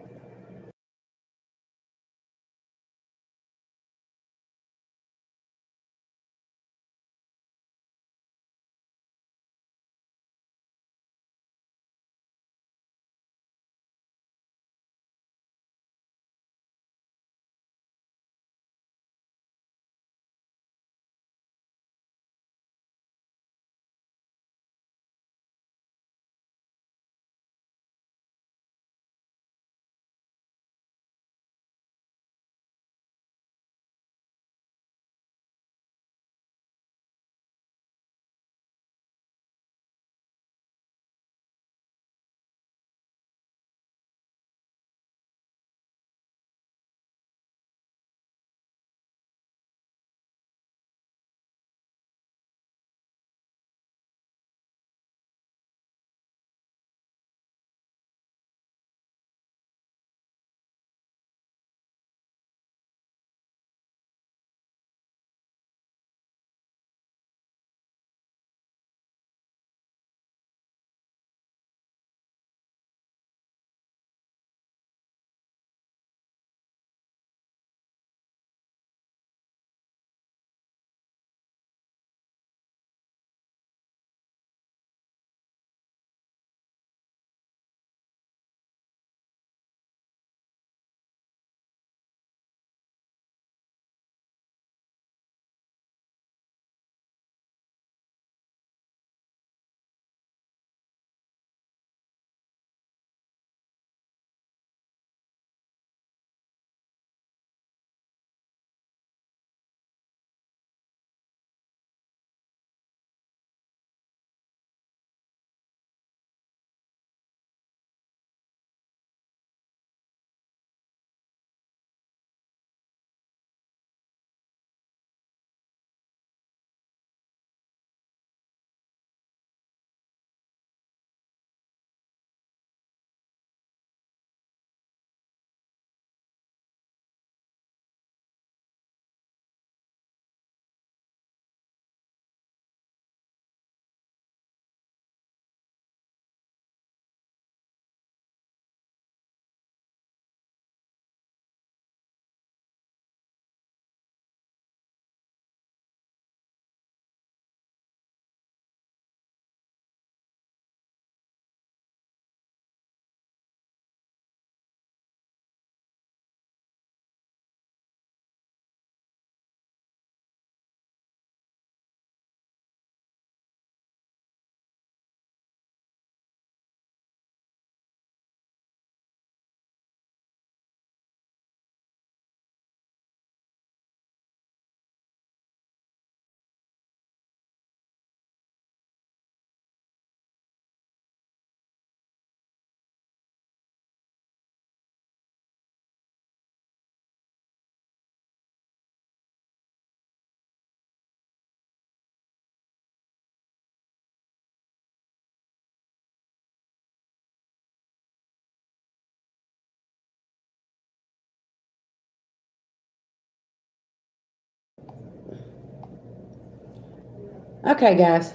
Okay, guys.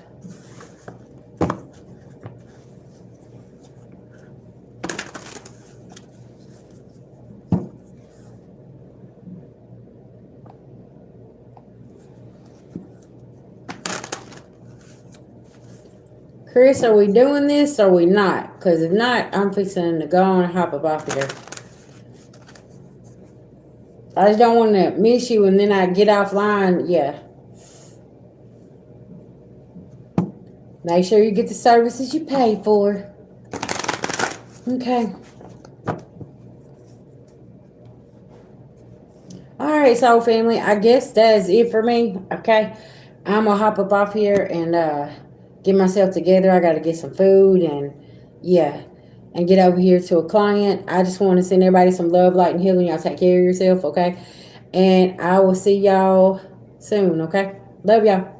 Chris, are we doing this or we not? Because if not, I'm fixing to go on and hop up off here. I just don't want to miss you and then I get offline. Yeah. Make sure you get the services you pay for. Okay. All right, soul family. I guess that's it for me. Okay. I'm going to hop up off here and get myself together. I got to get some food and yeah. And get over here to a client. I just want to send everybody some love, light, and healing. Y'all take care of yourself, okay? And I will see y'all soon, okay? Love y'all.